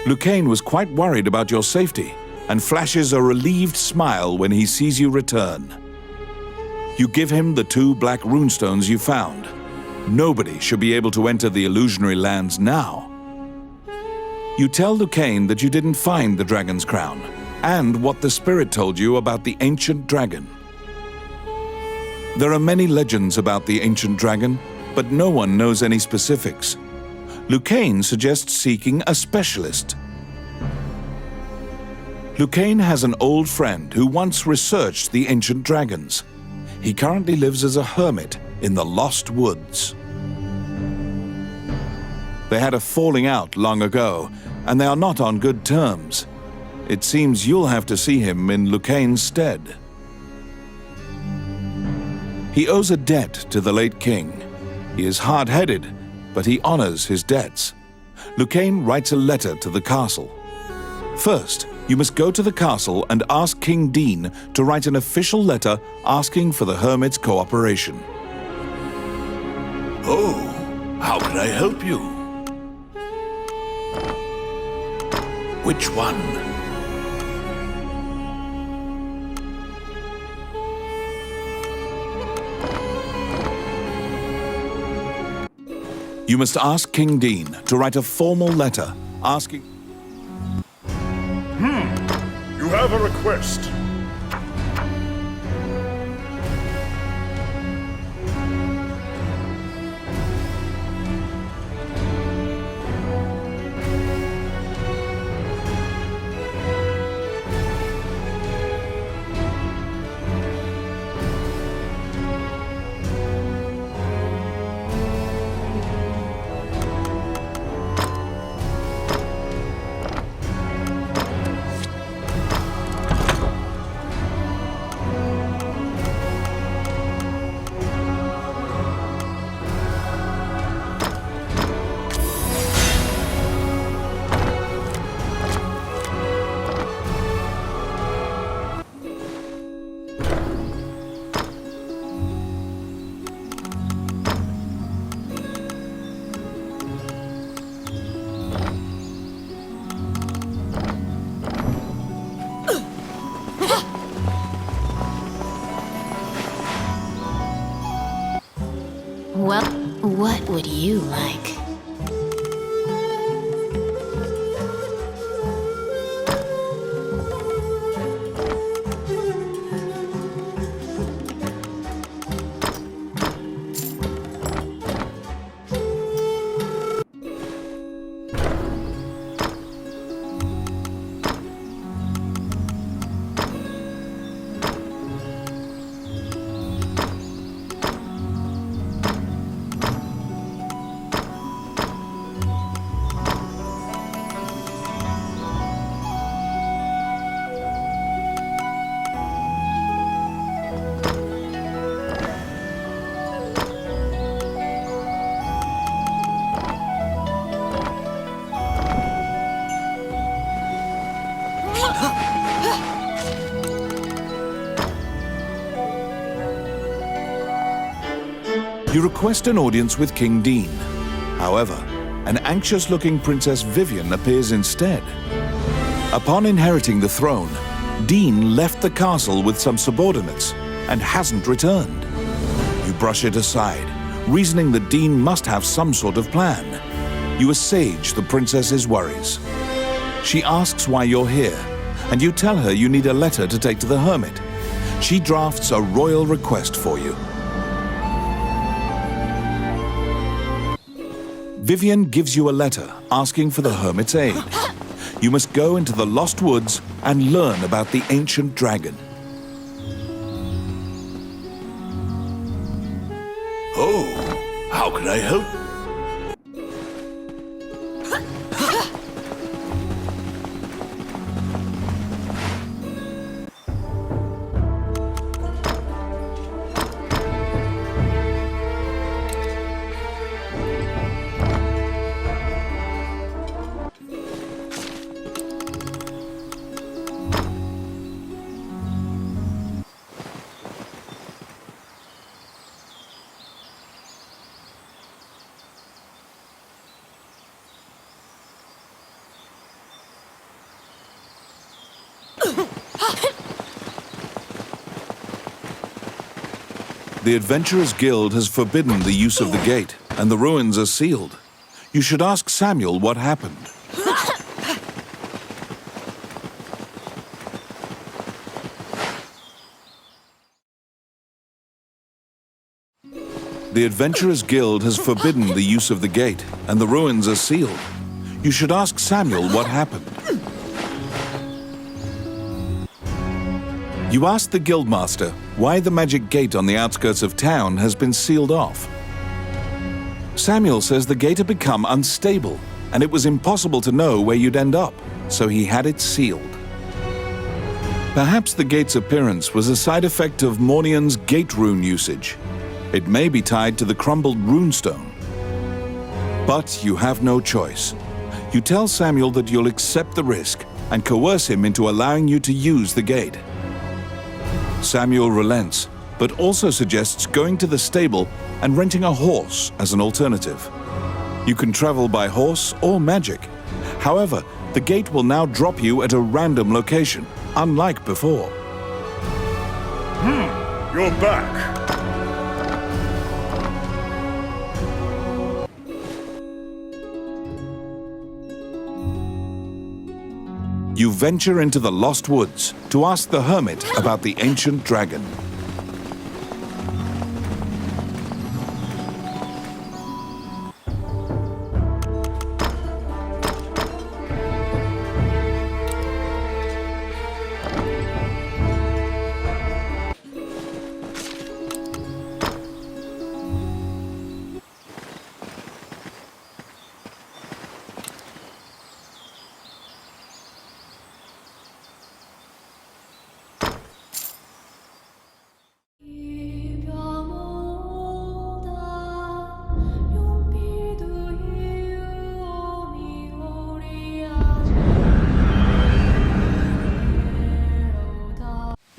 Lucane was quite worried about your safety and flashes a relieved smile when he sees you return. You give him the 2 black runestones you found. Nobody should be able to enter the illusionary lands now. You tell Lucane that you didn't find the dragon's crown and what the spirit told you about the ancient dragon. There are many legends about the ancient dragon, but no one knows any specifics. Lucane suggests seeking a specialist. Lucane has an old friend who once researched the ancient dragons. He currently lives as a hermit in the Lost Woods. They had a falling out long ago, and they are not on good terms. It seems you'll have to see him in Lucane's stead. He owes a debt to the late king. He is hard-headed, but he honors his debts. Lucane writes a letter to the castle. First, you must go to the castle and ask King Dean to write an official letter asking for the hermit's cooperation. Oh, how can I help you? Which one? You must ask King Dean to write a formal letter asking... You have a request. Well, what would you like? You request an audience with King Dean. However, an anxious-looking Princess Vivian appears instead. Upon inheriting the throne, Dean left the castle with some subordinates and hasn't returned. You brush it aside, reasoning that Dean must have some sort of plan. You assuage the princess's worries. She asks why you're here, and you tell her you need a letter to take to the hermit. She drafts a royal request for you. Vivian gives you a letter asking for the hermit's aid. You must go into the Lost Woods and learn about the ancient dragon. Oh, how can I help? The Adventurers Guild has forbidden the use of the gate, and the ruins are sealed. You should ask Samuel what happened. The Adventurers Guild has forbidden the use of the gate, and the ruins are sealed. You should ask Samuel what happened. You ask the Guildmaster why the magic gate on the outskirts of town has been sealed off. Samuel says the gate had become unstable, and it was impossible to know where you'd end up, so he had it sealed. Perhaps the gate's appearance was a side effect of Mornian's gate rune usage. It may be tied to the crumbled runestone. But you have no choice. You tell Samuel that you'll accept the risk and coerce him into allowing you to use the gate. Samuel relents, but also suggests going to the stable and renting a horse as an alternative. You can travel by horse or magic. However, the gate will now drop you at a random location, unlike before. You're back. You venture into the Lost Woods to ask the hermit about the ancient dragon.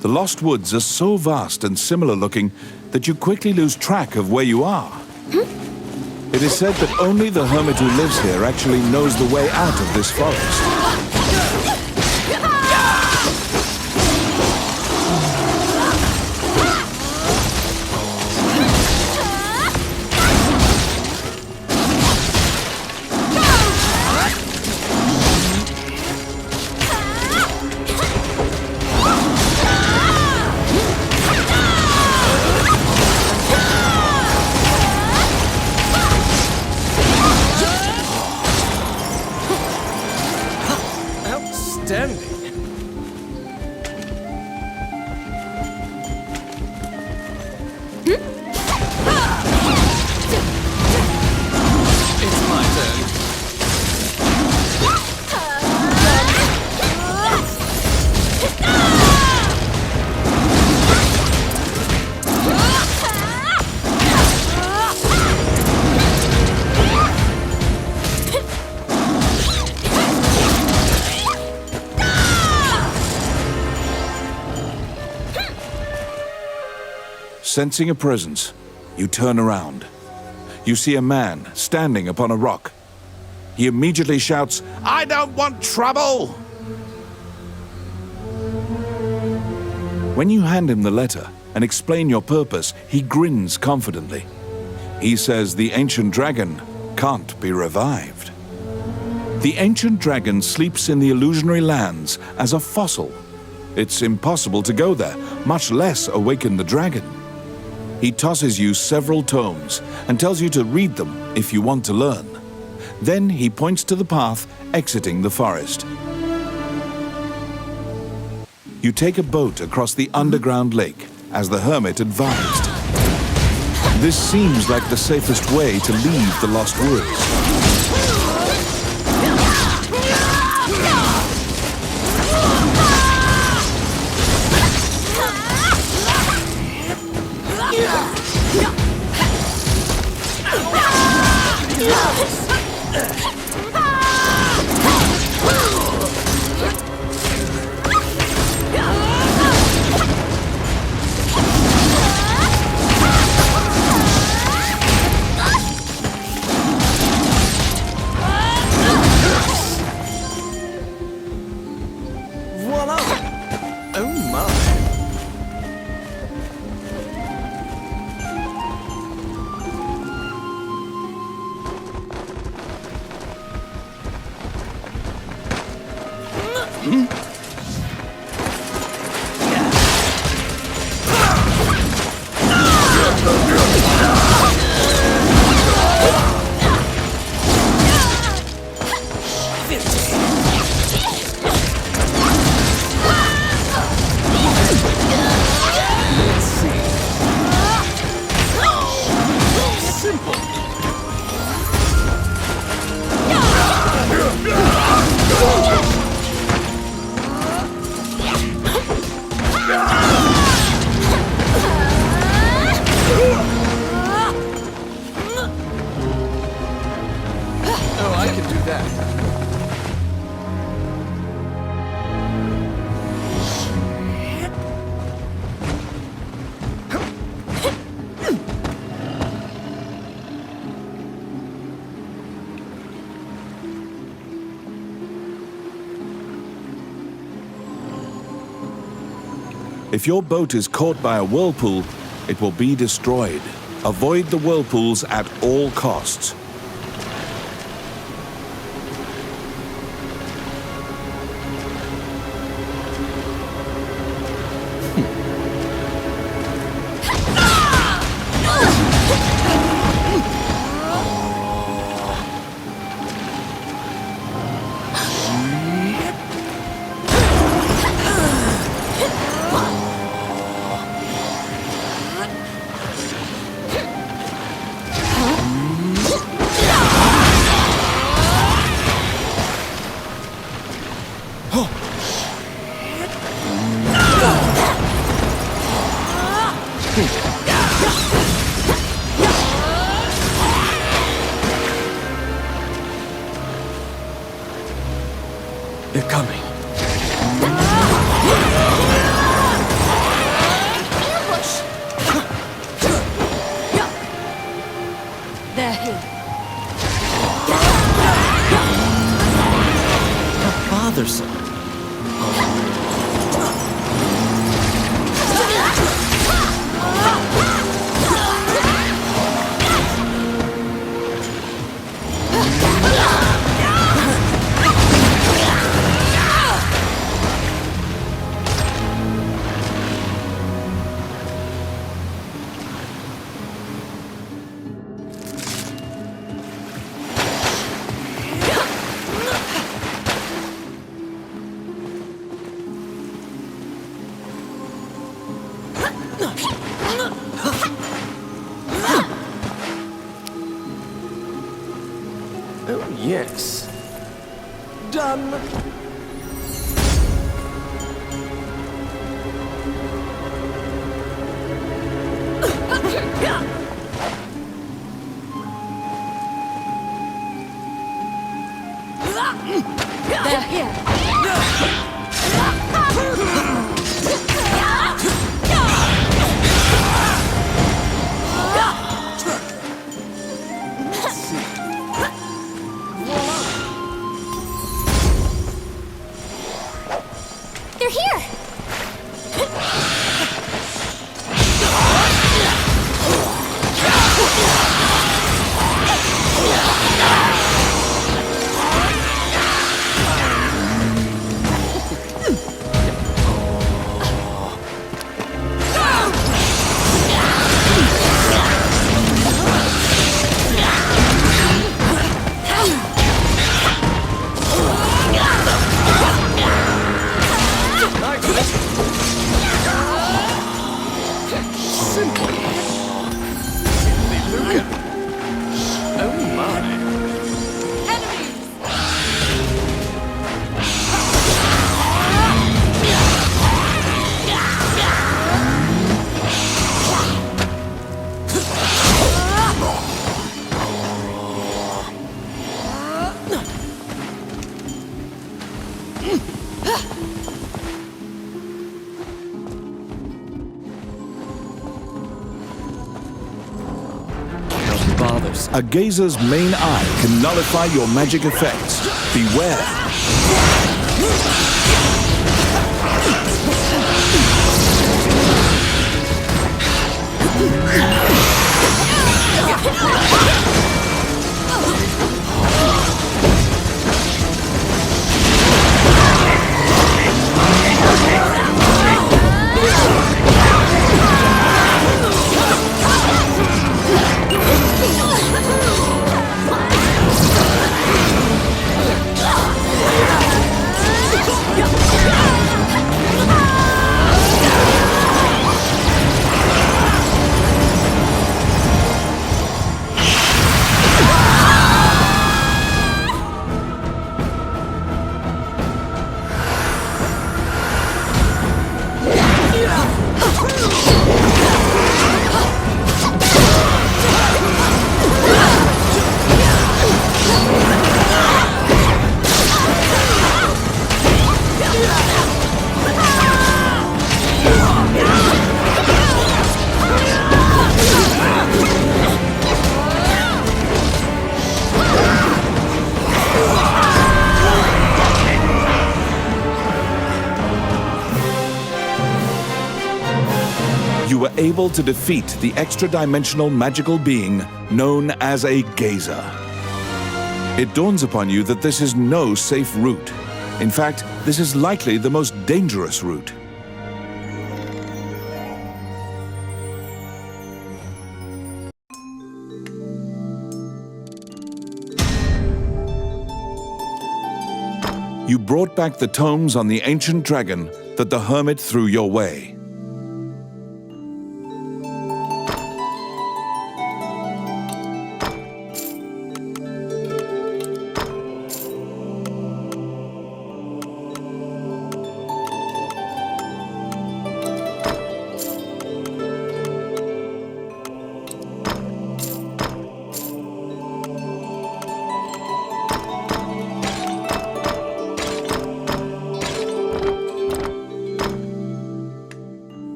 The Lost Woods are so vast and similar-looking that you quickly lose track of where you are. It is said that only the hermit who lives here actually knows the way out of this forest. Outstanding. It's my turn. Sensing a presence, You turn around. You see a man standing upon a rock. He immediately shouts, "I don't want trouble!" When you hand him the letter and explain your purpose, he grins confidently. He says the ancient dragon can't be revived. The ancient dragon sleeps in the illusionary lands as a fossil. It's impossible to go there, much less awaken the dragon. He tosses you several tomes and tells you to read them if you want to learn. Then he points to the path exiting the forest. You take a boat across the underground lake, as the hermit advised. This seems like the safest way to leave the Lost Woods. Voila! Oh my! Oh, I can do that. If your boat is caught by a whirlpool, it will be destroyed. Avoid the whirlpools at all costs. They're coming. They're here. How bothersome. Oh, yes. Done. They're here. bothers. A gazer's main eye can nullify your magic effects. Beware. You were able to defeat the extra-dimensional magical being known as a gazer. It dawns upon you that this is no safe route. In fact, this is likely the most dangerous route. You brought back the tomes on the ancient dragon that the hermit threw your way.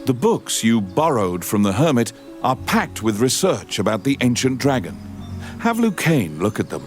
The books you borrowed from the hermit are packed with research about the ancient dragon. Have Lucane look at them.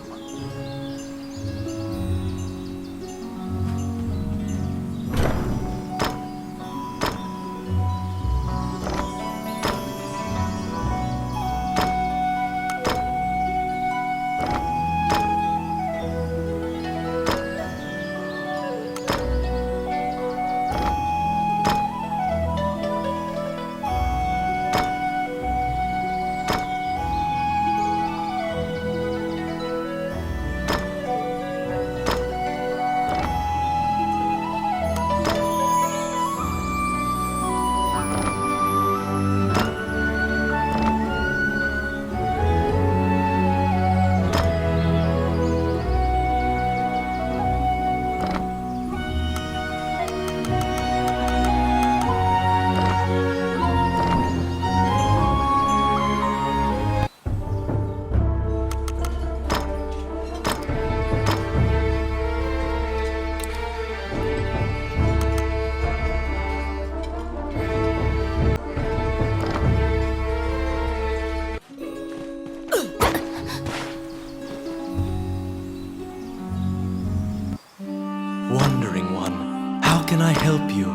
Wandering One, how can I help you?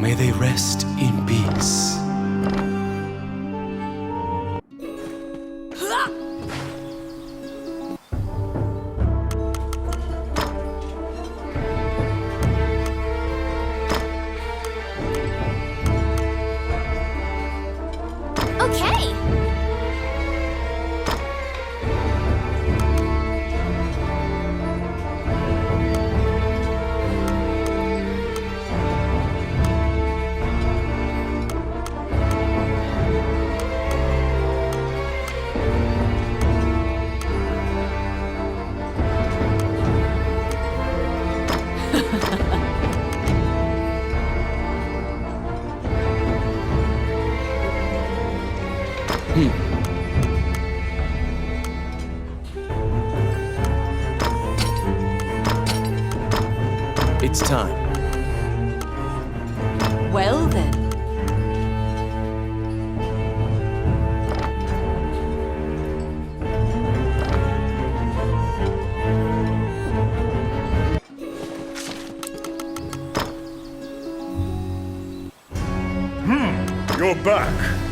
May they rest in peace. Okay. It's time. Well then. You're back.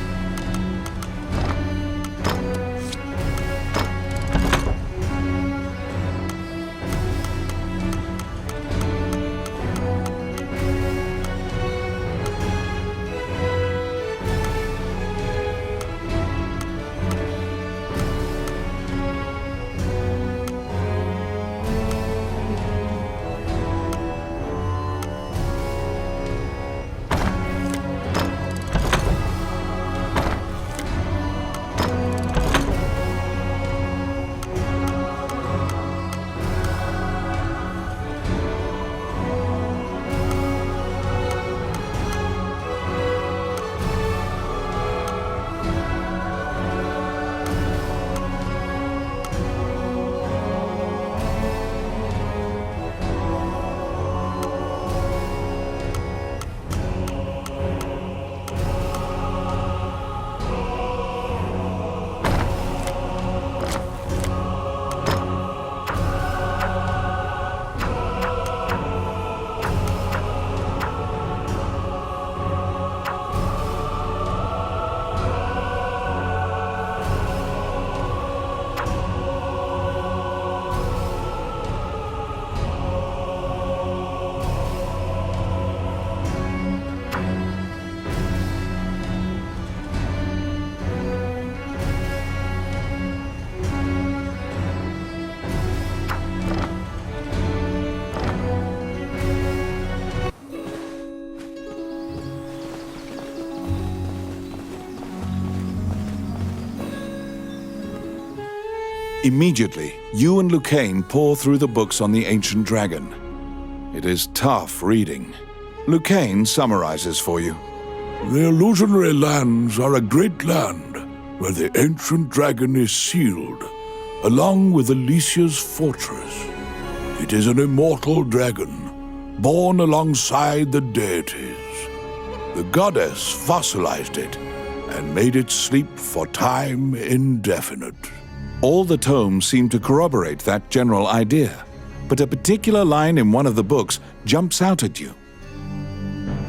Immediately, you and Lucane pore through the books on the ancient dragon. It is tough reading. Lucane summarizes for you. The illusionary lands are a great land where the ancient dragon is sealed, along with Alicia's fortress. It is an immortal dragon, born alongside the deities. The goddess fossilized it and made it sleep for time indefinite. All the tomes seem to corroborate that general idea, but a particular line in one of the books jumps out at you.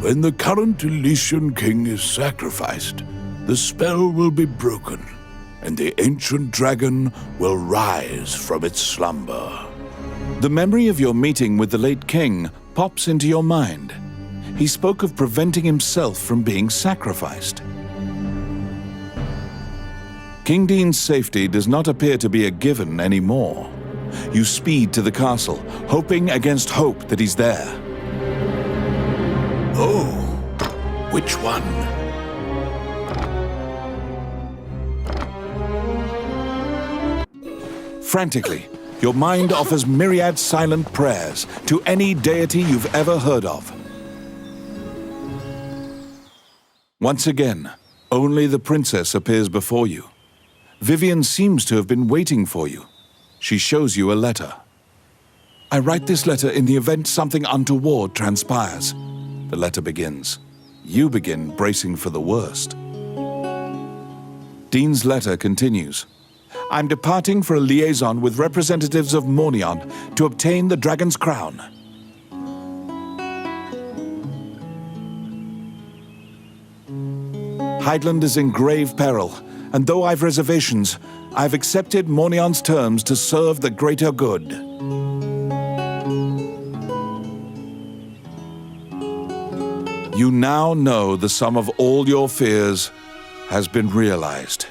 When the current Elysian king is sacrificed, the spell will be broken, and the ancient dragon will rise from its slumber. The memory of your meeting with the late king pops into your mind. He spoke of preventing himself from being sacrificed. King Dean's safety does not appear to be a given anymore. You speed to the castle, hoping against hope that he's there. Oh, which one? Frantically, your mind offers myriad silent prayers to any deity you've ever heard of. Once again, only the princess appears before you. Vivian seems to have been waiting for you. She shows you a letter. I write this letter in the event something untoward transpires. The letter begins. You begin bracing for the worst. Dean's letter continues. I'm departing for a liaison with representatives of Mornion to obtain the dragon's crown. Heidland is in grave peril, and though I've reservations, I've accepted Mornion's terms to serve the greater good. You now know the sum of all your fears has been realized.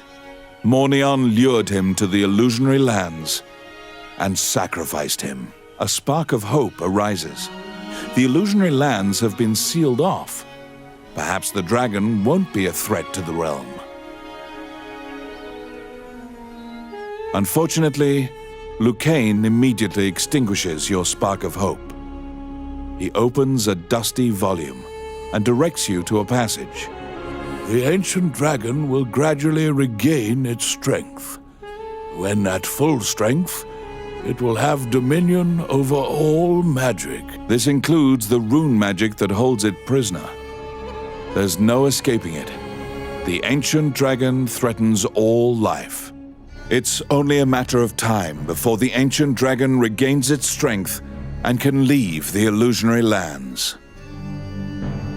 Mornion lured him to the illusionary lands and sacrificed him. A spark of hope arises. The illusionary lands have been sealed off. Perhaps the dragon won't be a threat to the realm. Unfortunately, Lucane immediately extinguishes your spark of hope. He opens a dusty volume and directs you to a passage. the ancient dragon will gradually regain its strength. When at full strength, it will have dominion over all magic. This includes the rune magic that holds it prisoner. There's no escaping it. The ancient dragon threatens all life. It's only a matter of time before the ancient dragon regains its strength and can leave the illusionary lands.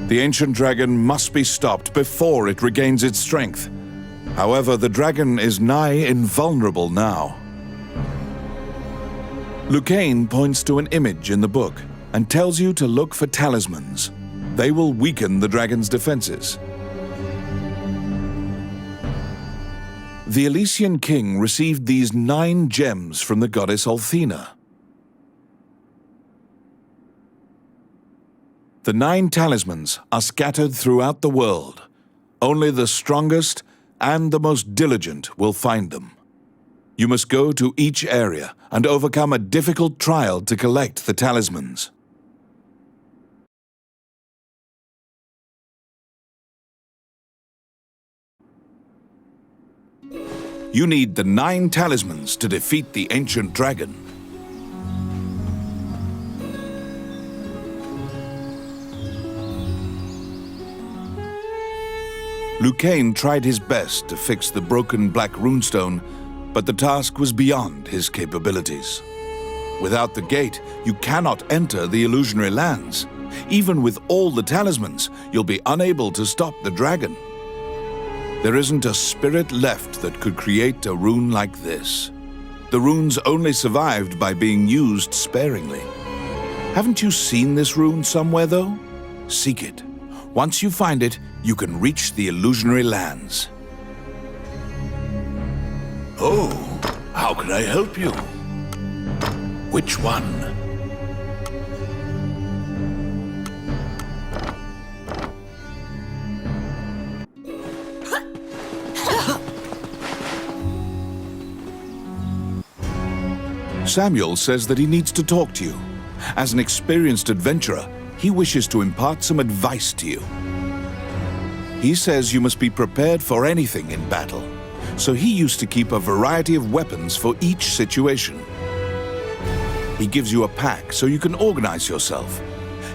The ancient dragon must be stopped before it regains its strength. However, the dragon is nigh invulnerable now. Lucane points to an image in the book and tells you to look for talismans. They will weaken the dragon's defenses. The Elysian king received these 9 gems from the goddess Althena. The 9 talismans are scattered throughout the world. Only the strongest and the most diligent will find them. You must go to each area and overcome a difficult trial to collect the talismans. You need the 9 talismans to defeat the ancient dragon. Lucane tried his best to fix the broken black runestone, but the task was beyond his capabilities. Without the gate, you cannot enter the illusionary lands. Even with all the talismans, you'll be unable to stop the dragon. There isn't a spirit left that could create a rune like this. The runes only survived by being used sparingly. Haven't you seen this rune somewhere, though? Seek it. Once you find it, you can reach the illusionary lands. Oh, how can I help you? Which one? Samuel says that he needs to talk to you. As an experienced adventurer, he wishes to impart some advice to you. He says you must be prepared for anything in battle, so he used to keep a variety of weapons for each situation. He gives you a pack so you can organize yourself.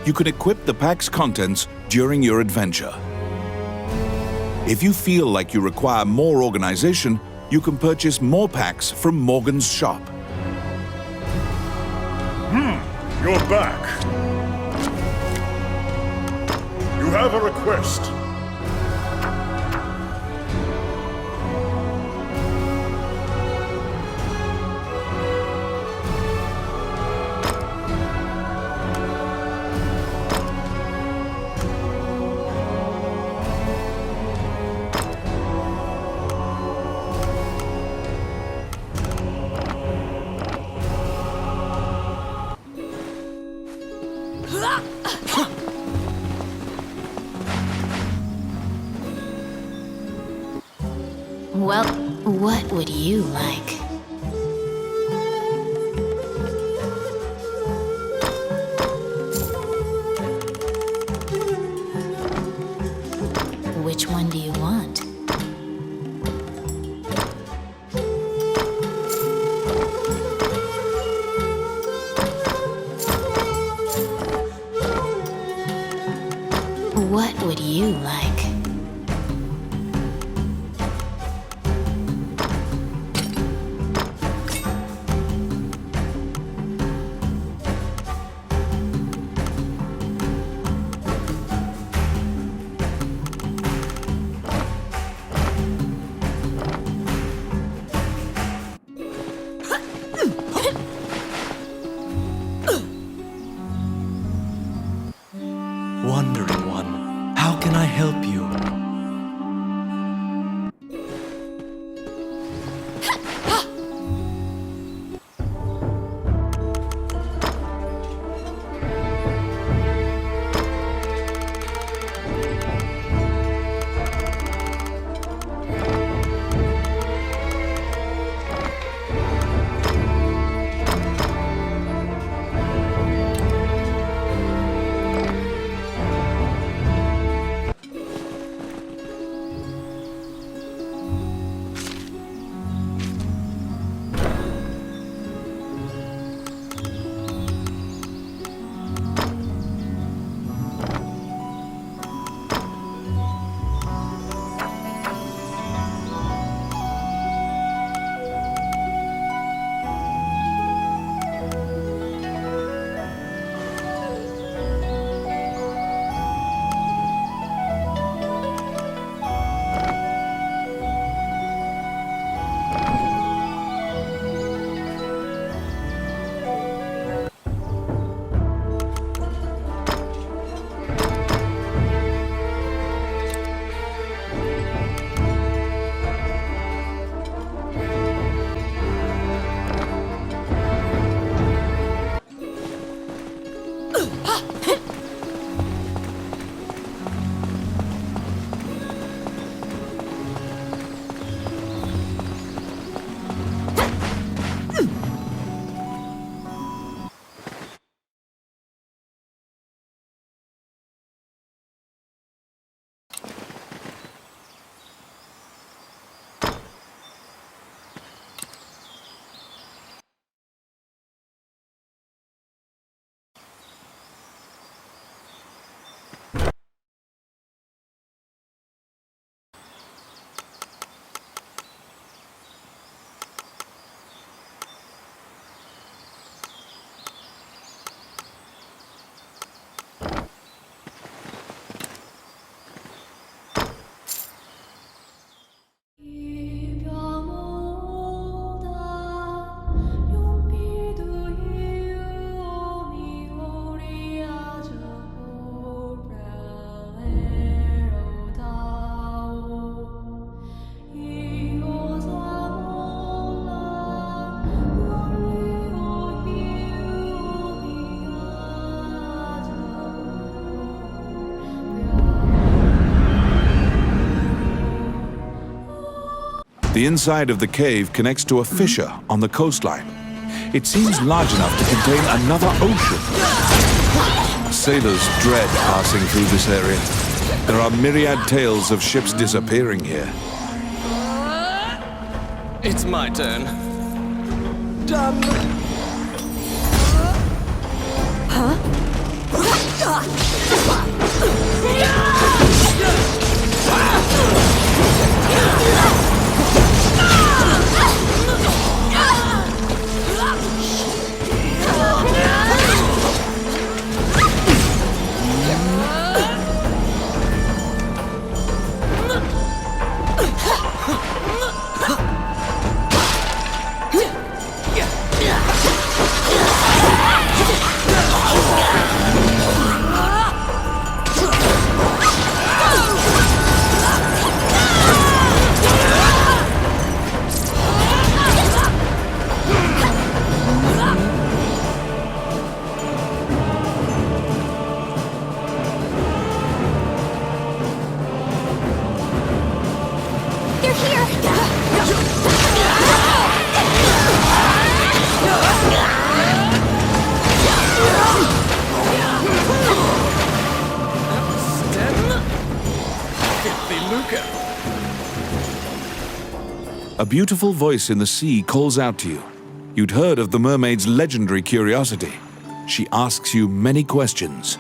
You can equip the pack's contents during your adventure. If you feel like you require more organization, you can purchase more packs from Morgan's shop. You're back. You have a request. Well, what would you like? Which one do you want? What would you like? Wandering one, how can I help you? The inside of the cave connects to a fissure on the coastline. It seems large enough to contain another ocean. Sailors dread passing through this area. There are myriad tales of ships disappearing here. It's my turn. Done. A beautiful voice in the sea calls out to you. You'd heard of the mermaid's legendary curiosity. She asks you many questions.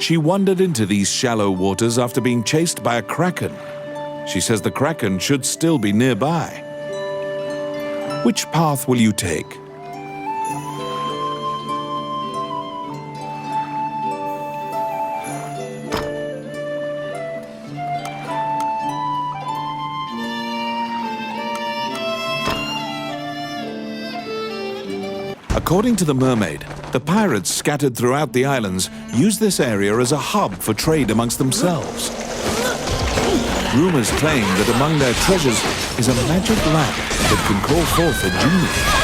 She wandered into these shallow waters after being chased by a kraken. She says the kraken should still be nearby. Which path will you take? According to the mermaid, the pirates scattered throughout the islands use this area as a hub for trade amongst themselves. Rumors claim that among their treasures is a magic lamp that can call forth a genie.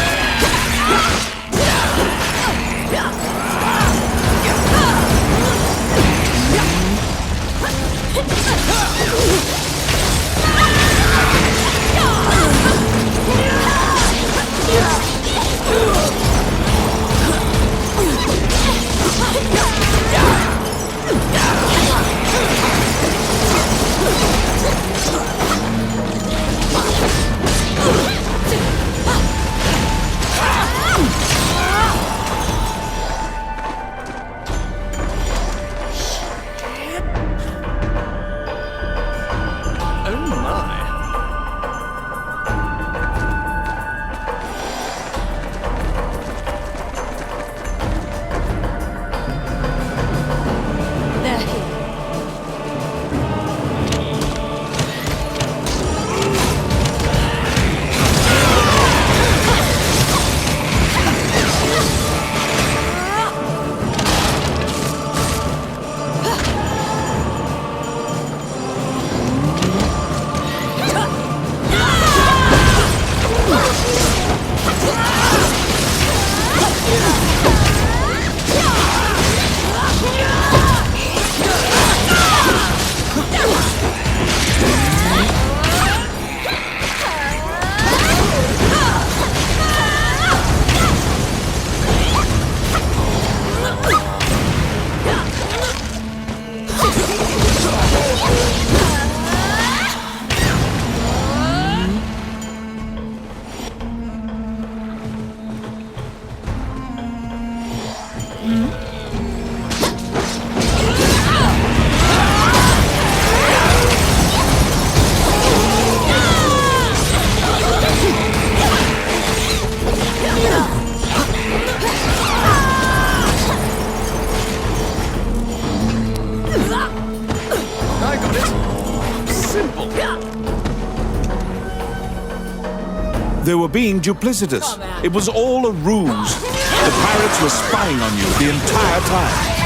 They were being duplicitous. It was all a ruse. The pirates were spying on you the entire time.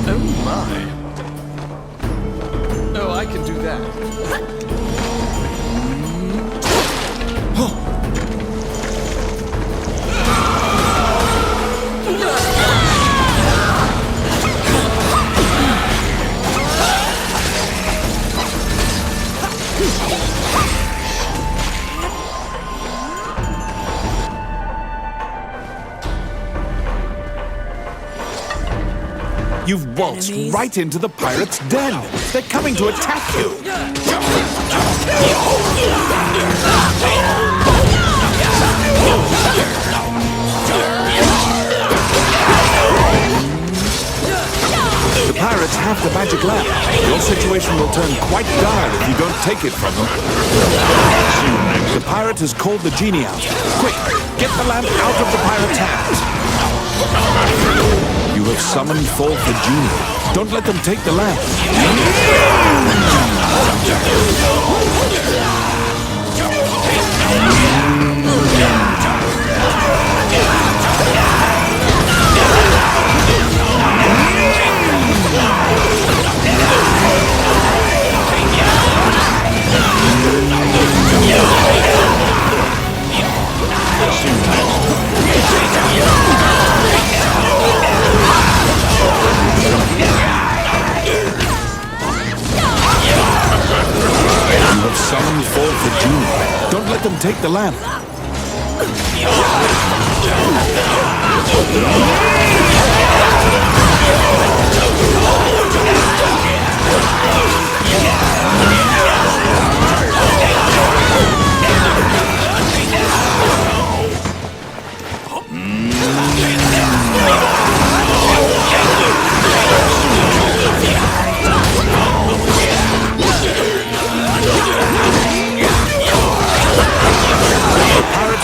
Oh my. Oh, I can do that. You've waltzed Enemies? right into the pirates' den. They're coming to attack you. The pirates have the magic lamp. Your situation will turn quite dire if you don't take it from them. The pirate has called the genie out. Quick, get the lamp out of the pirate's hands. You have summoned forth the genie. Don't let them take the lamp. Summoned forth the genie. Don't let them take the lamp.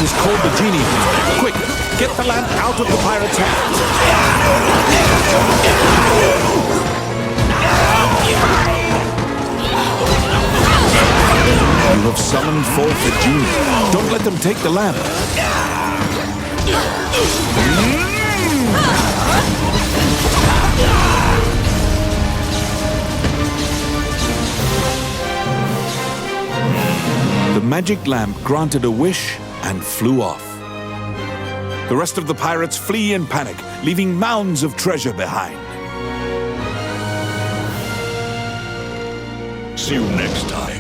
Has called the genie. Quick, get the lamp out of the pirate's hands. You have summoned forth the genie. Don't let them take the lamp. The magic lamp granted a wish and flew off. The rest of the pirates flee in panic, leaving mounds of treasure behind. See you next time.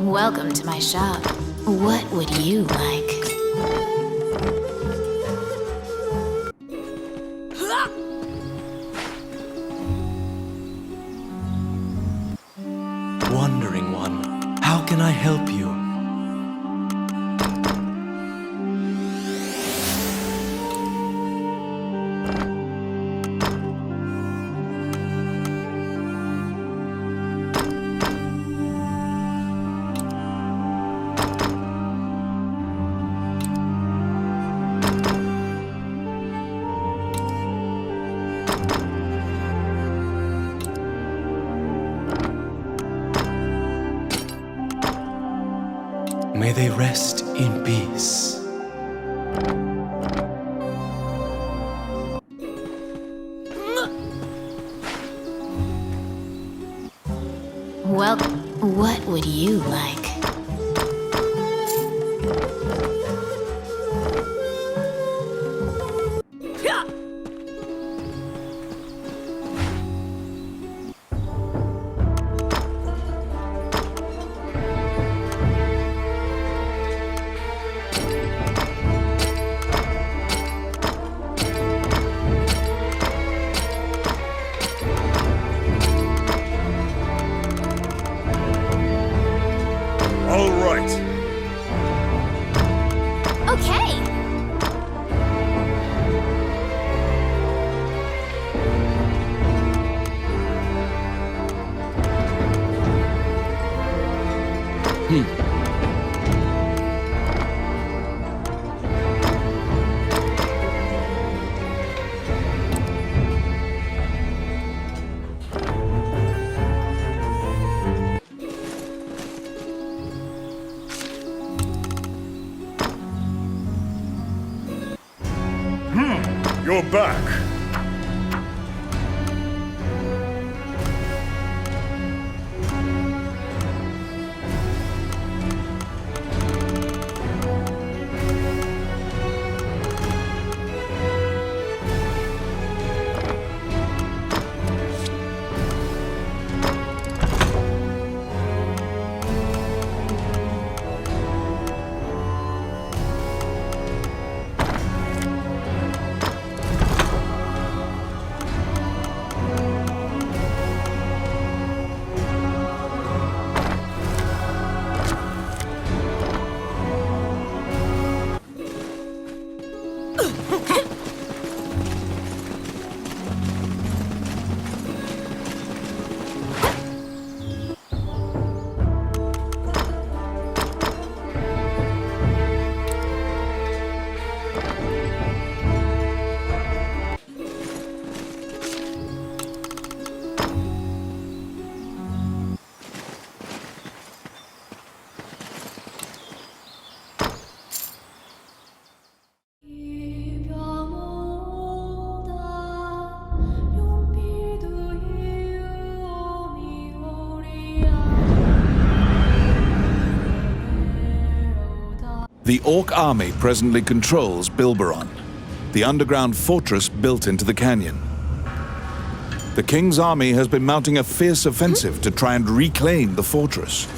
Welcome to my shop. What would you like? Wandering one, how can I help you? May they rest in peace. Well, what would you like? All right. Okay. You're back. The Orc army presently controls Bilberon, the underground fortress built into the canyon. The King's army has been mounting a fierce offensive to try and reclaim the fortress.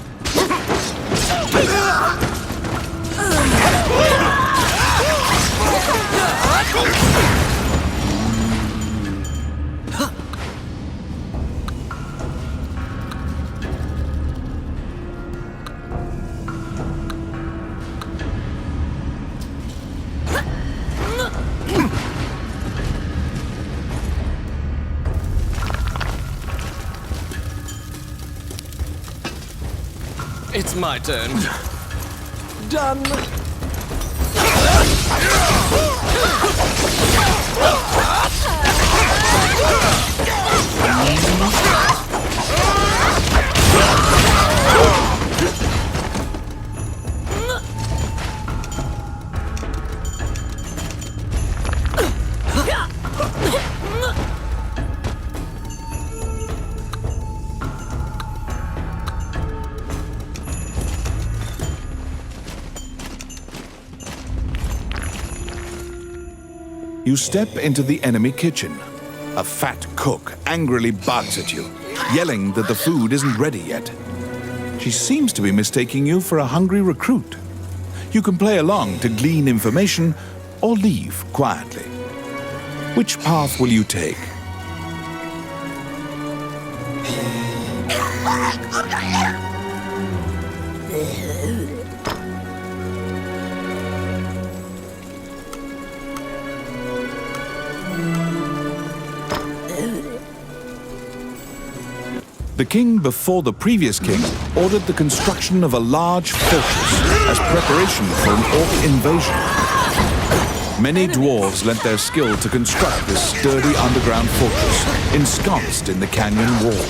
It's my turn. Done. You step into the enemy kitchen. A fat cook angrily barks at you, yelling that the food isn't ready yet. She seems to be mistaking you for a hungry recruit. You can play along to glean information or leave quietly. Which path will you take? The king before the previous king ordered the construction of a large fortress as preparation for an orc invasion. Many dwarves lent their skill to construct this sturdy underground fortress, ensconced in the canyon wall.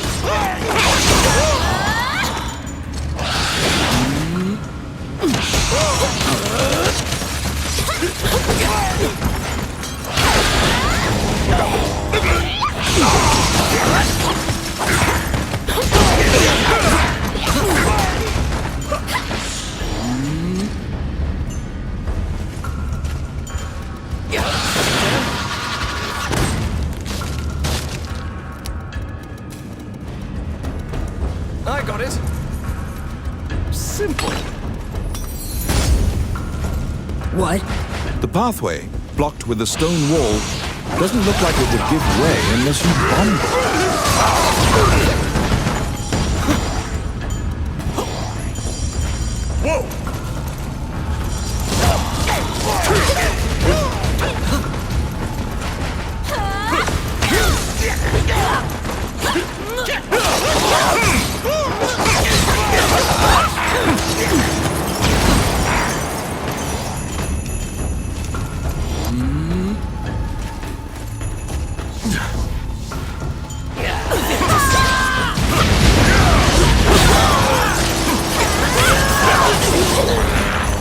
pathway, blocked with a stone wall, doesn't look like it would give way unless you bombed it. Whoa!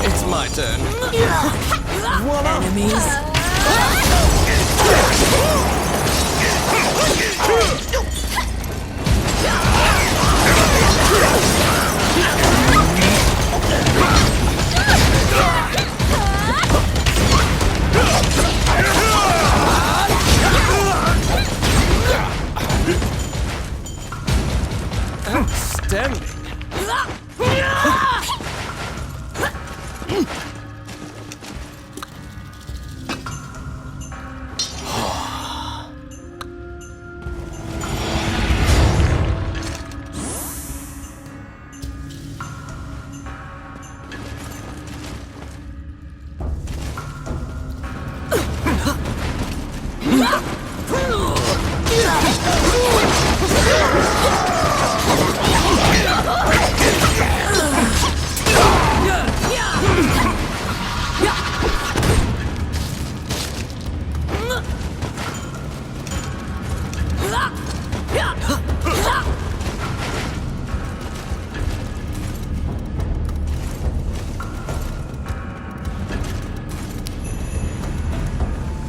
It's my turn. Enemies? Outstanding.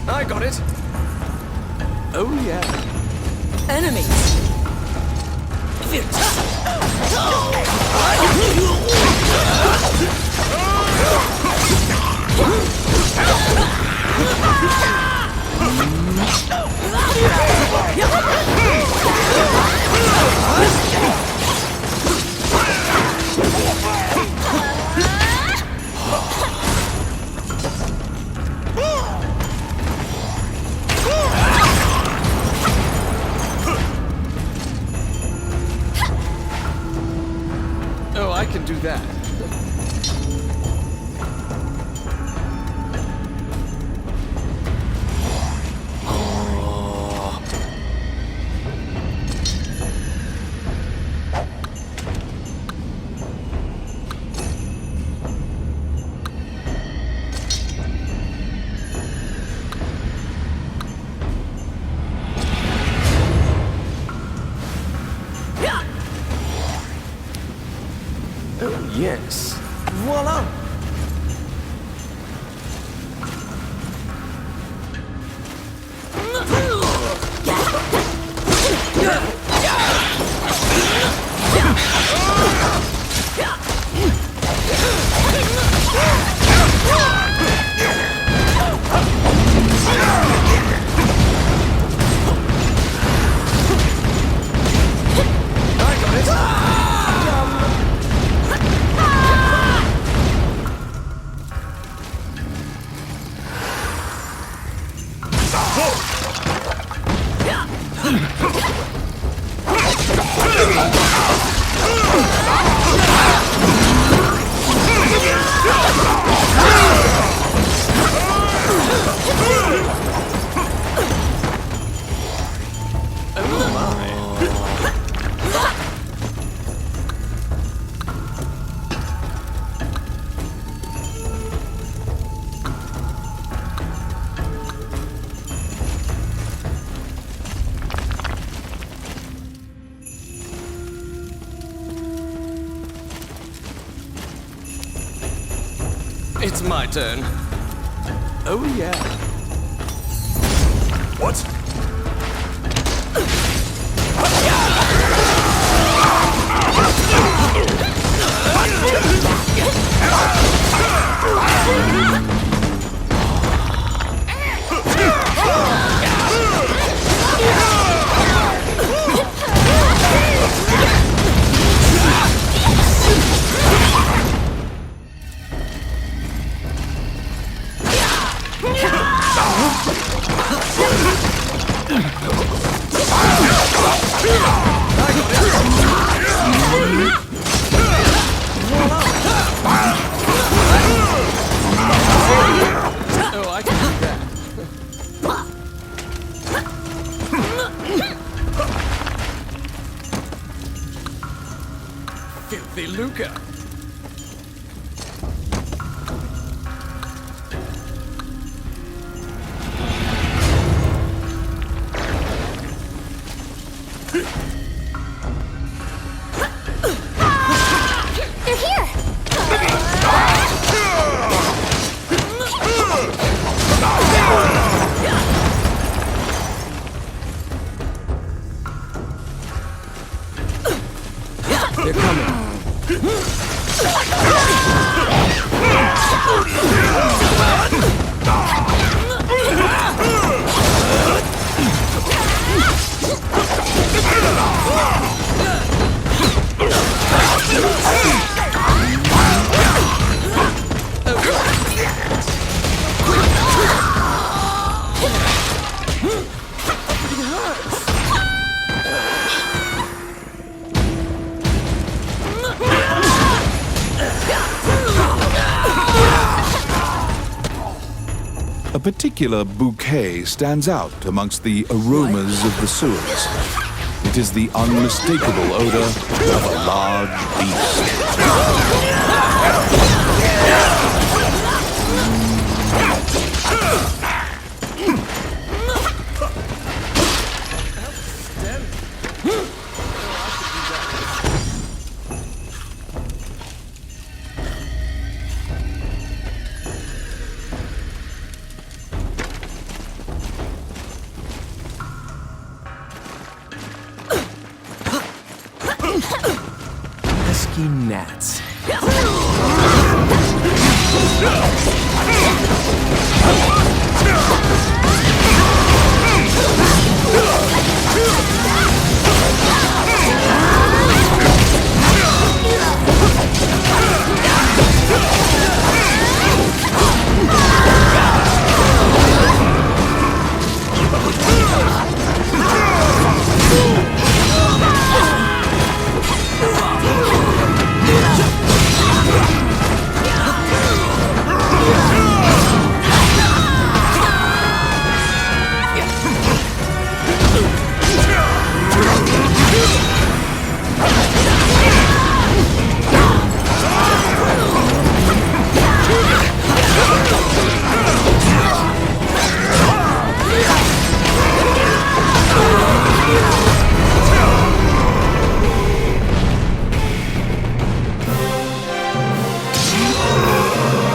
I got it. Oh yeah. Enemies? Oh, I can do that. Oh, yes. Voila! I got it! It's my turn. Oh yeah. What? Oh, I can do that. Filthy lucre. They're here! They're coming. A particular bouquet stands out amongst the aromas of the sewers. It is the unmistakable odor of a large beast. Pesky gnats.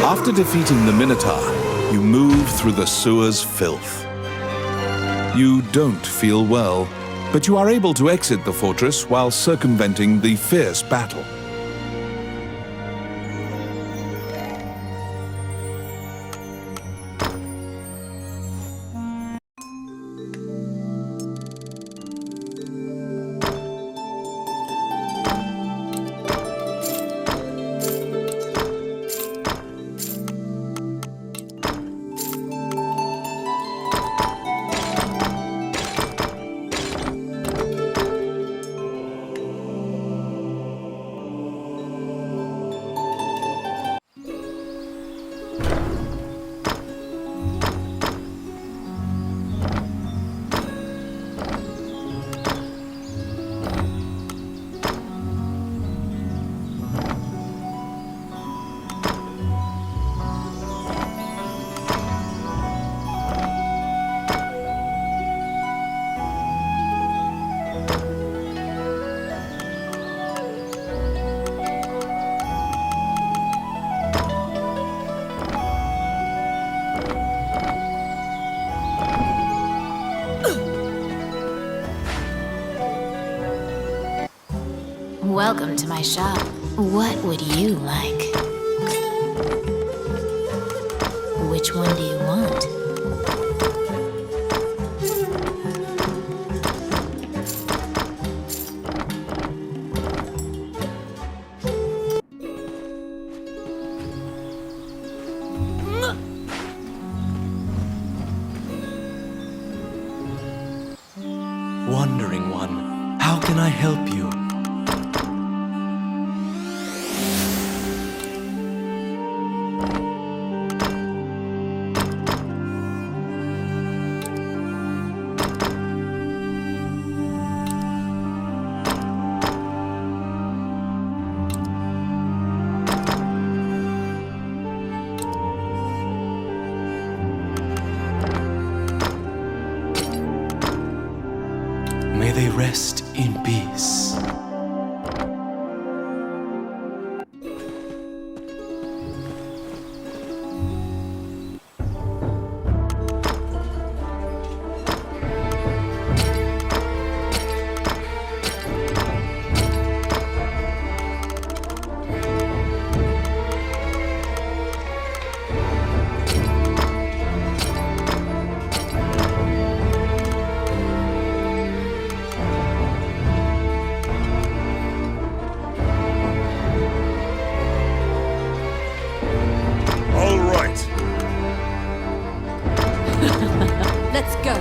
After defeating the Minotaur, you move through the sewer's filth. You don't feel well, but you are able to exit the fortress while circumventing the fierce battle. Welcome to my shop. What would you like? Which one do you want? Wandering one, how can I help you? May they rest in peace. All right. Let's go.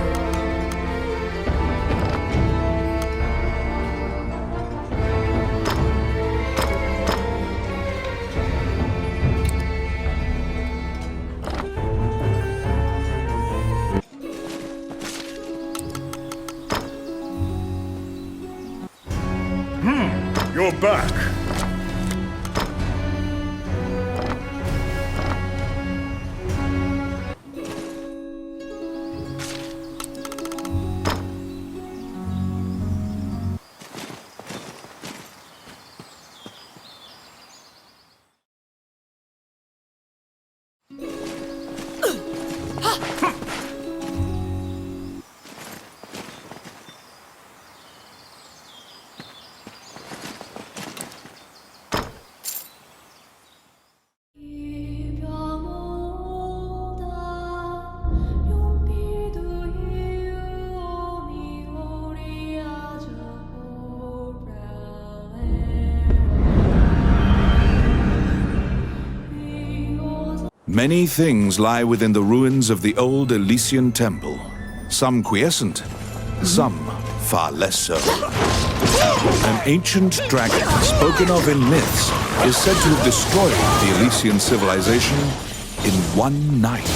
You're back. Many things lie within the ruins of the old Elysian temple. Some quiescent, some far less so. An ancient dragon, spoken of in myths, is said to have destroyed the Elysian civilization in one night.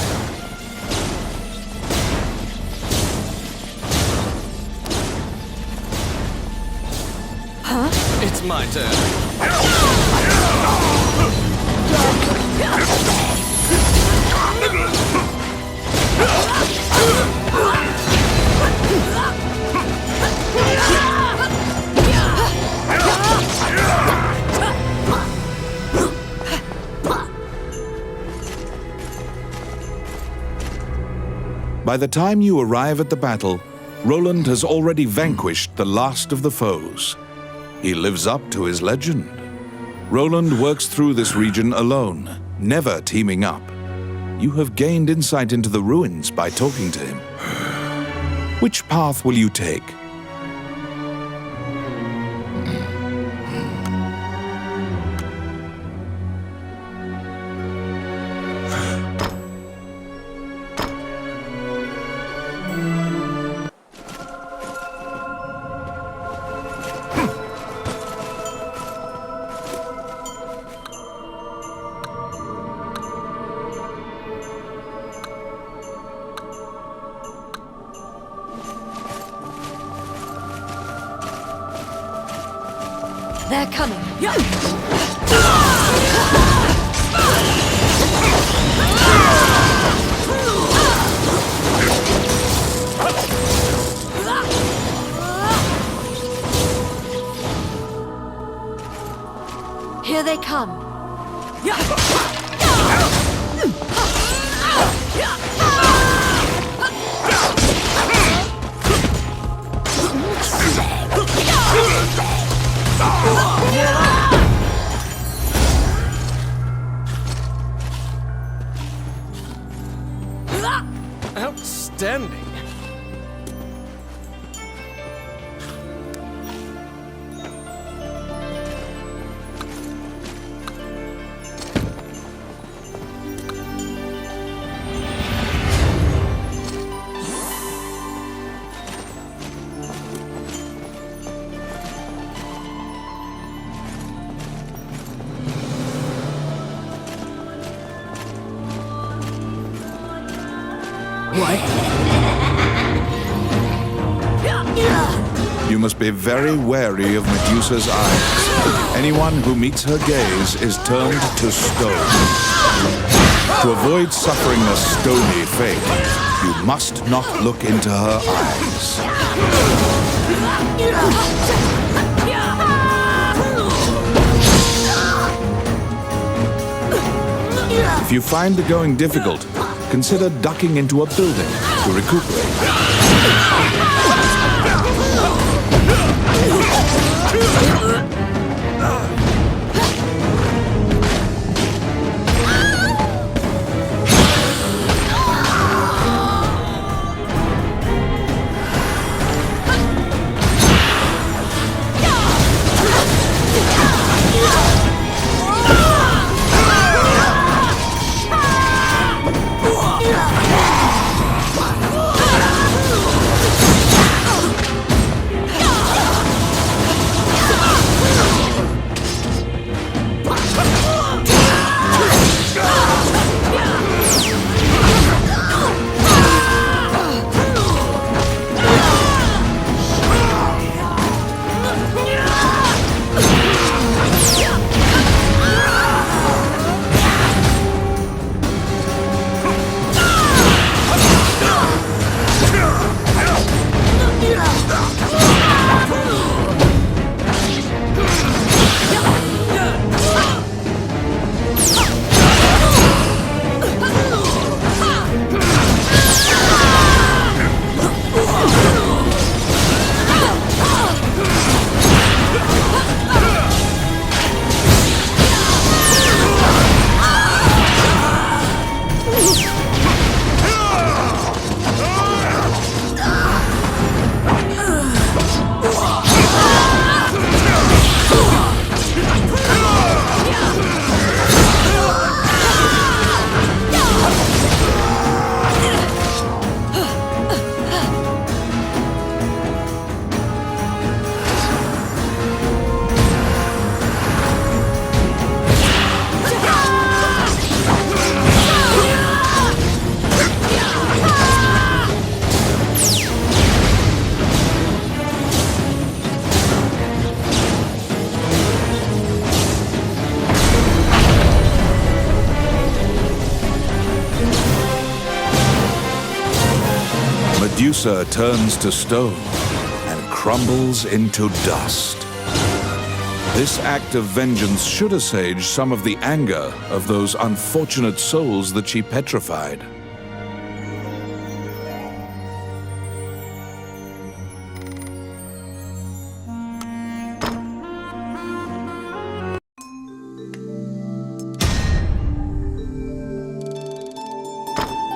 It's my turn. By the time you arrive at the battle, Roland has already vanquished the last of the foes. He lives up to his legend. Roland works through this region alone, never teaming up. You have gained insight into the ruins by talking to him. Which path will you take? They're coming. Here they come. Outstanding. must be very wary of Medusa's eyes. Anyone who meets her gaze is turned to stone. To avoid suffering a stony fate, you must not look into her eyes. If you find the going difficult, consider ducking into a building to recuperate. Medusa turns to stone and crumbles into dust. This act of vengeance should assuage some of the anger of those unfortunate souls that she petrified.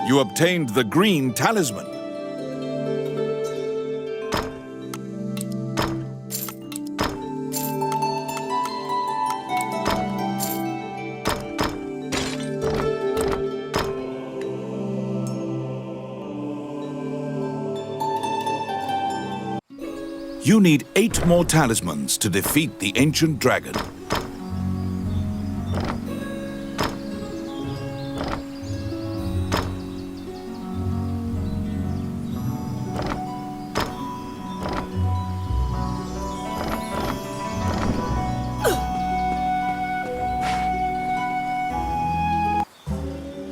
You obtained the green talisman. You need 8 more talismans to defeat the ancient dragon.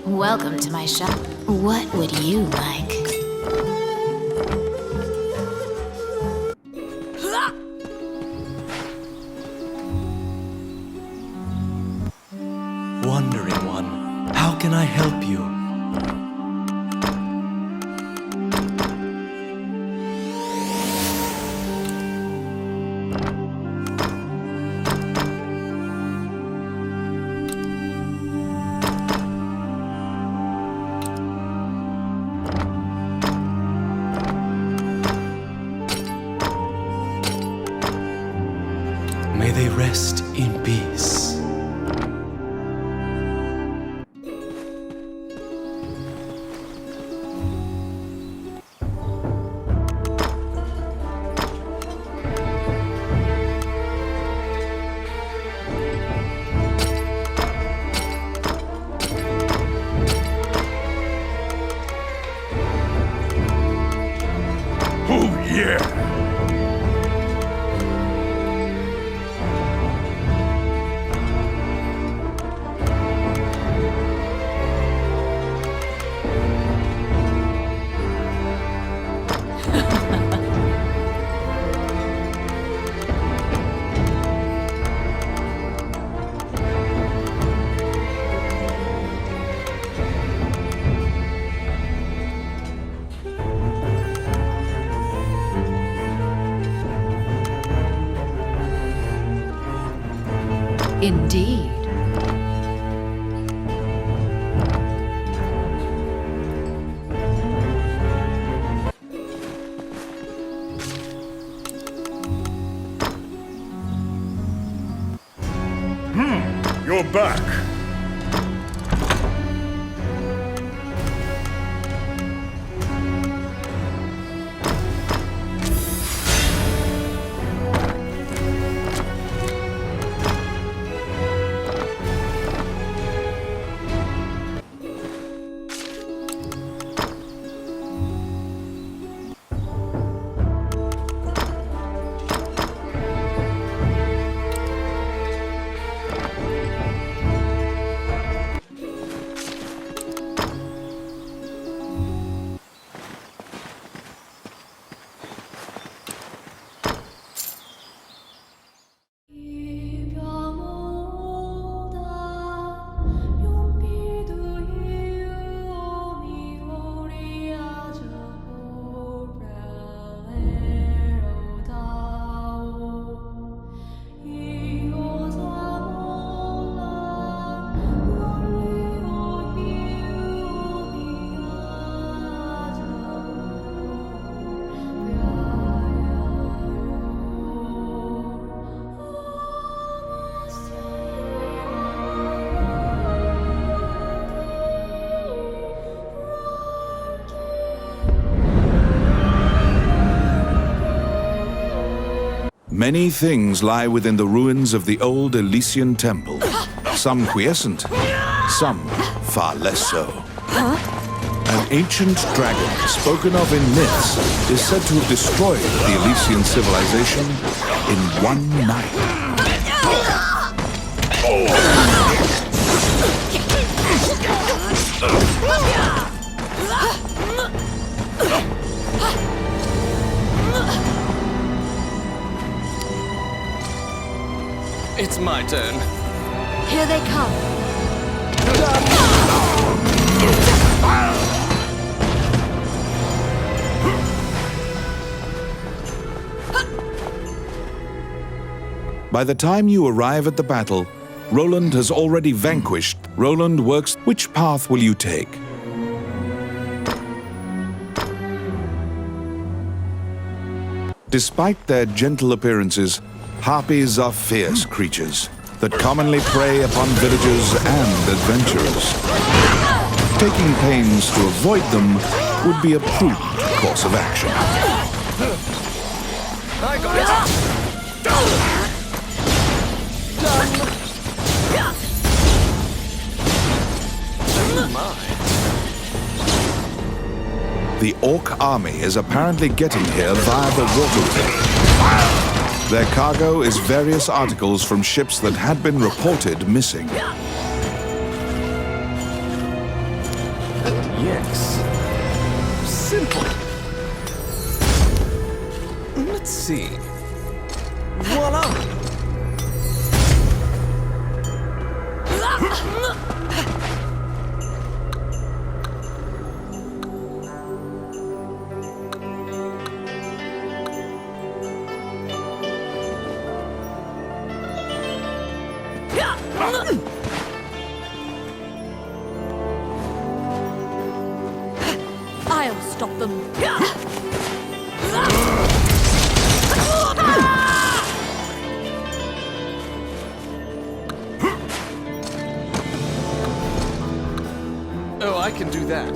Welcome to my shop. What would you like? Wandering one, how can I help you? May they rest in peace. Oh, yeah! Indeed. You're back. Many things lie within the ruins of the old Elysian temple. Some quiescent, some far less so. An ancient dragon, spoken of in myths, is said to have destroyed the Elysian civilization in one night. It's my turn. Here they come. By the time you arrive at the battle, Roland has already vanquished. Roland works. Which path will you take? Despite their gentle appearances, harpies are fierce creatures that commonly prey upon villagers and adventurers. Taking pains to avoid them would be a prudent course of action. I got it! Oh my. The Orc army is apparently getting here via the waterway. Their cargo is various articles from ships that had been reported missing. Yes. Simple. Let's see. Voila! I'll stop them. Oh, I can do that.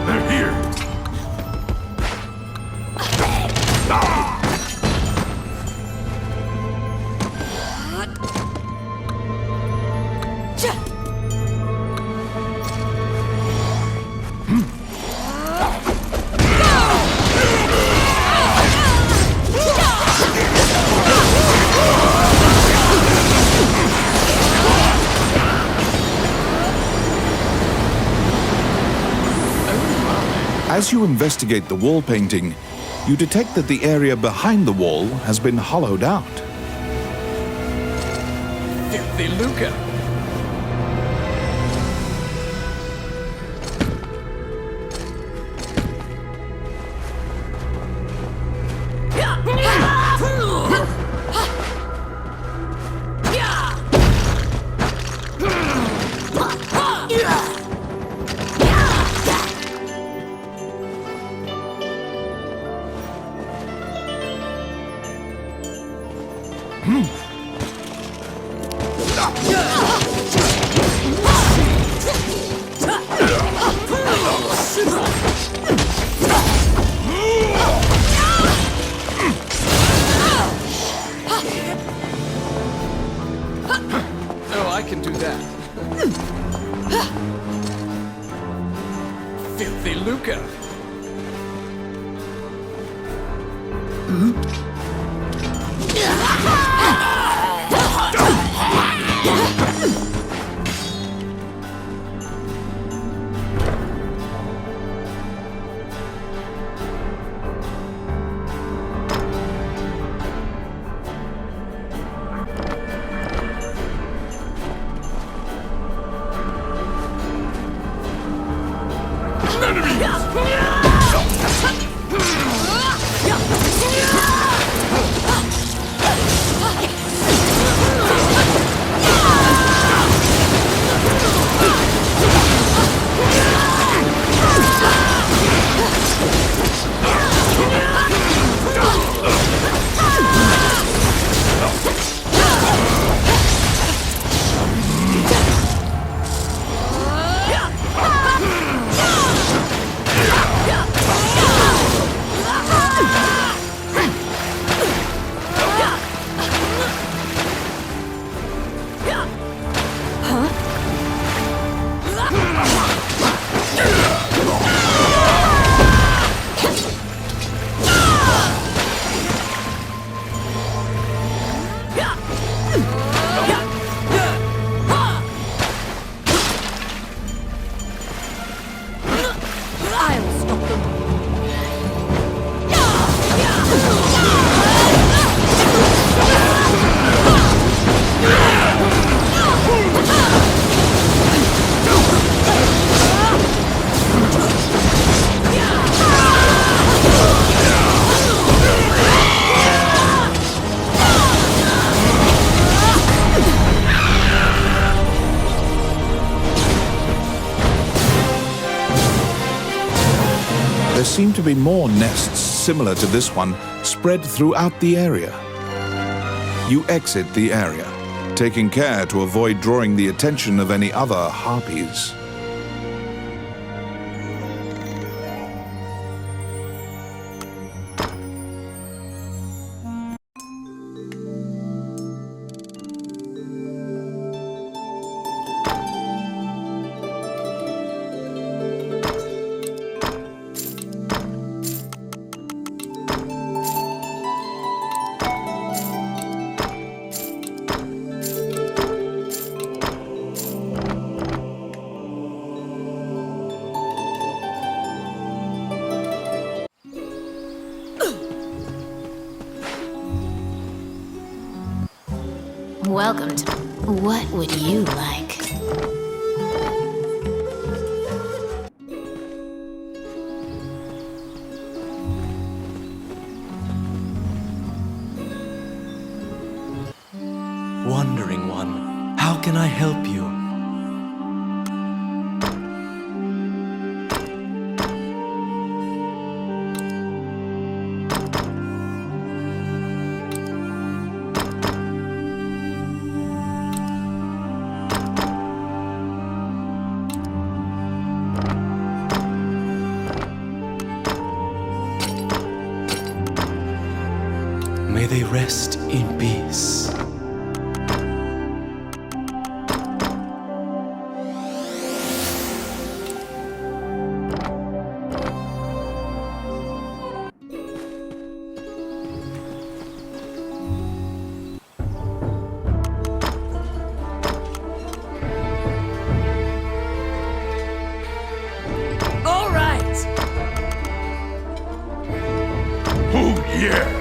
They're here. As you investigate the wall painting, you detect that the area behind the wall has been hollowed out. Filthy lucre. Oh, I can do that. Filthy lucre. I'll stop them. There seem to be more nests similar to this one spread throughout the area. You exit the area, taking care to avoid drawing the attention of any other harpies. Welcome to... What would you like? Wandering one, how can I help you? May they rest in peace. All right. Oh, yeah!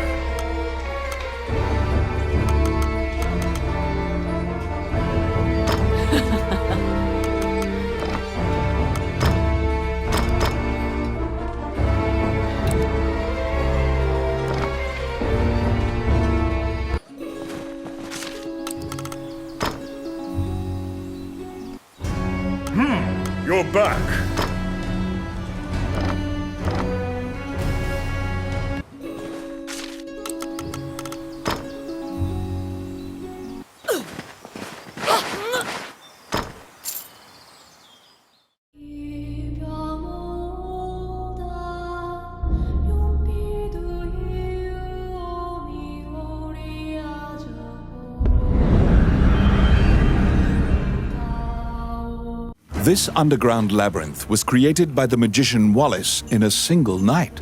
You're back. This underground labyrinth was created by the magician Wallace in a single night.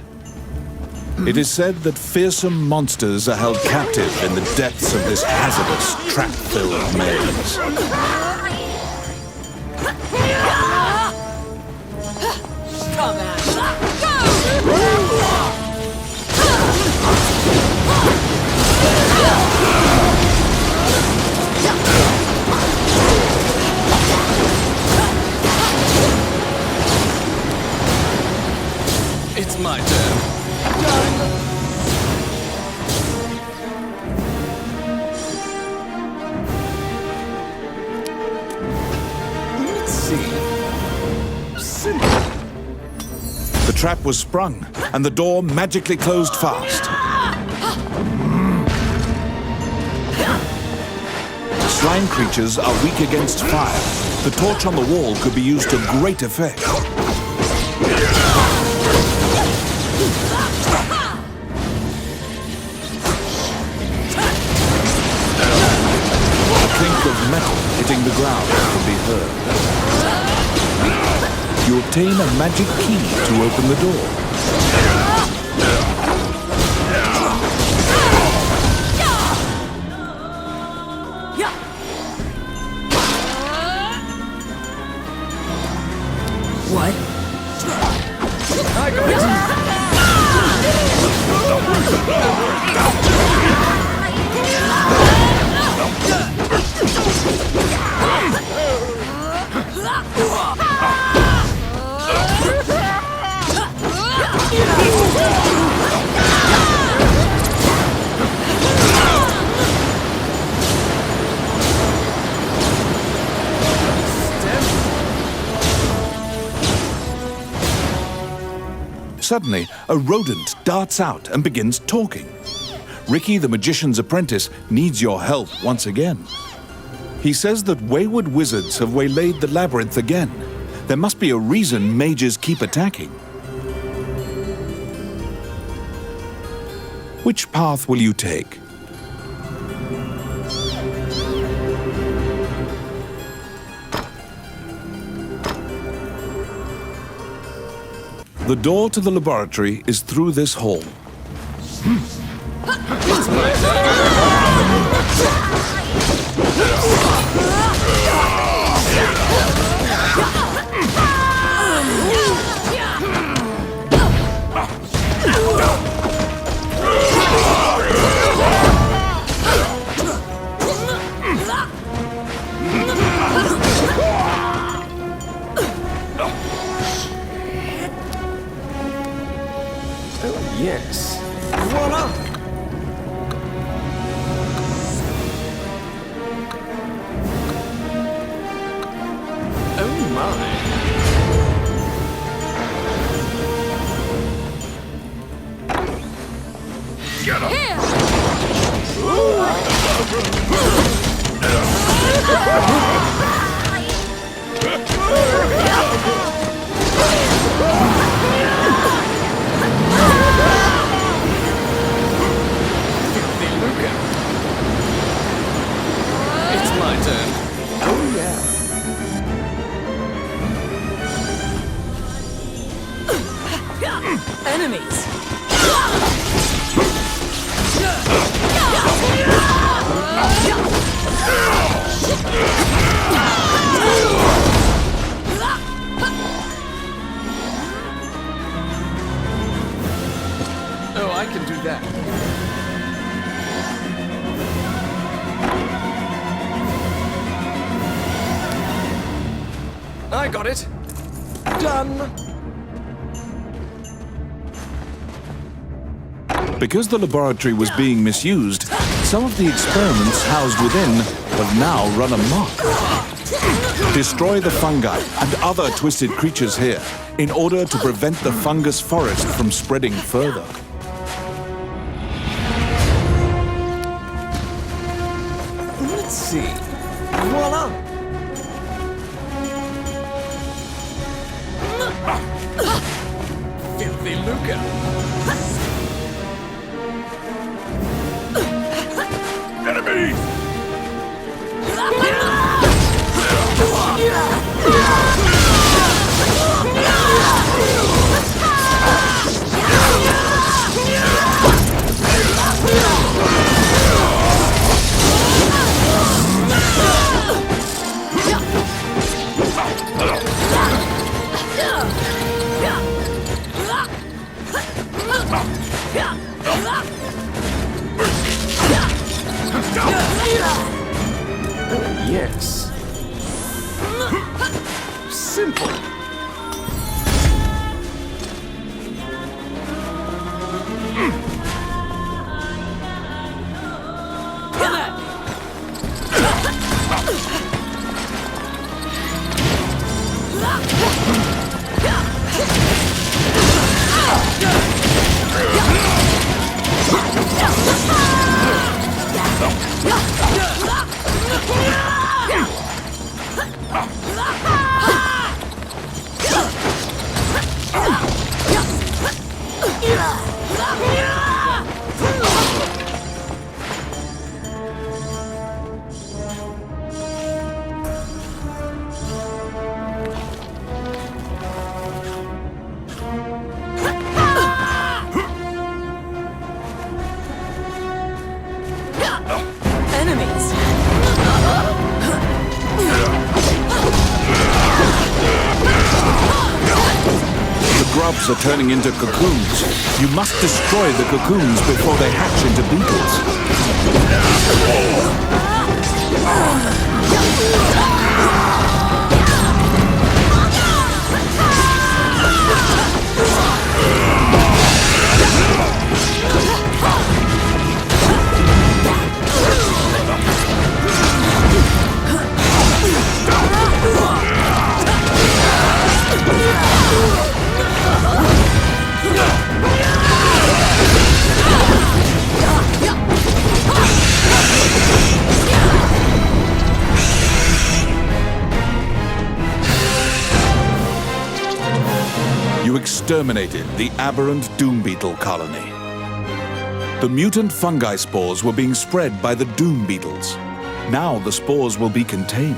It is said that fearsome monsters are held captive in the depths of this hazardous, trap-filled maze. Come at It's my turn. Let's see. The trap was sprung, and the door magically closed fast. Slime creatures are weak against fire. The torch on the wall could be used to great effect. The clink of metal hitting the ground can be heard. You obtain a magic key to open the door. what? I got it. Suddenly, a rodent darts out and begins talking. Ricky, the magician's apprentice, needs your help once again. He says that wayward wizards have waylaid the labyrinth again. There must be a reason mages keep attacking. Which path will you take? The door to the laboratory is through this hall. Yes. Voila! Oh my. Get him! Enemies! Oh, I can do that. I got it. Done. Because the laboratory was being misused, some of the experiments housed within have now run amok. Destroy the fungi and other twisted creatures here in order to prevent the fungus forest from spreading further. Let's see. Voila! Filthy Luca. Enemies! Yes. Simple. Come at me! Enemies! The grubs are turning into cocoons. You must destroy the cocoons before they hatch into beetles. You exterminated the aberrant doom beetle colony. The mutant fungi spores were being spread by the doom beetles. Now the spores will be contained.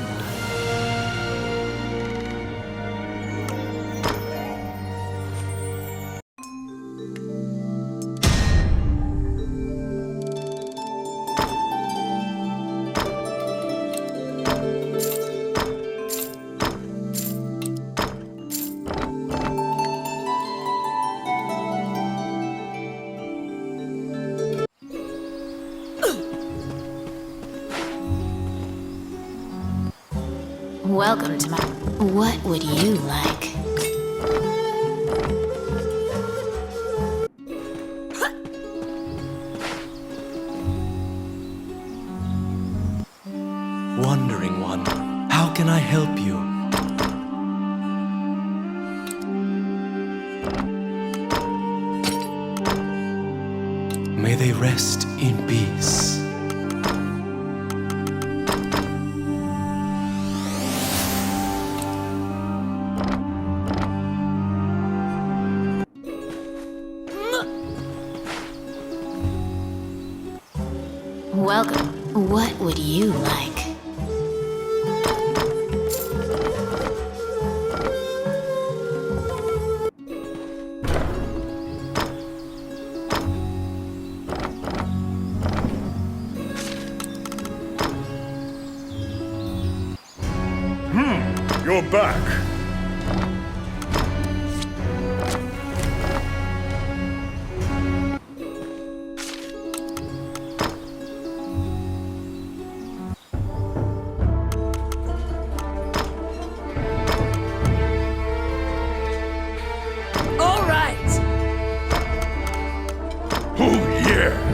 Welcome to my... What would you like? Wandering one, how can I help you? May they rest in peace. Welcome. What would you like? your back. All right. Oh, yeah.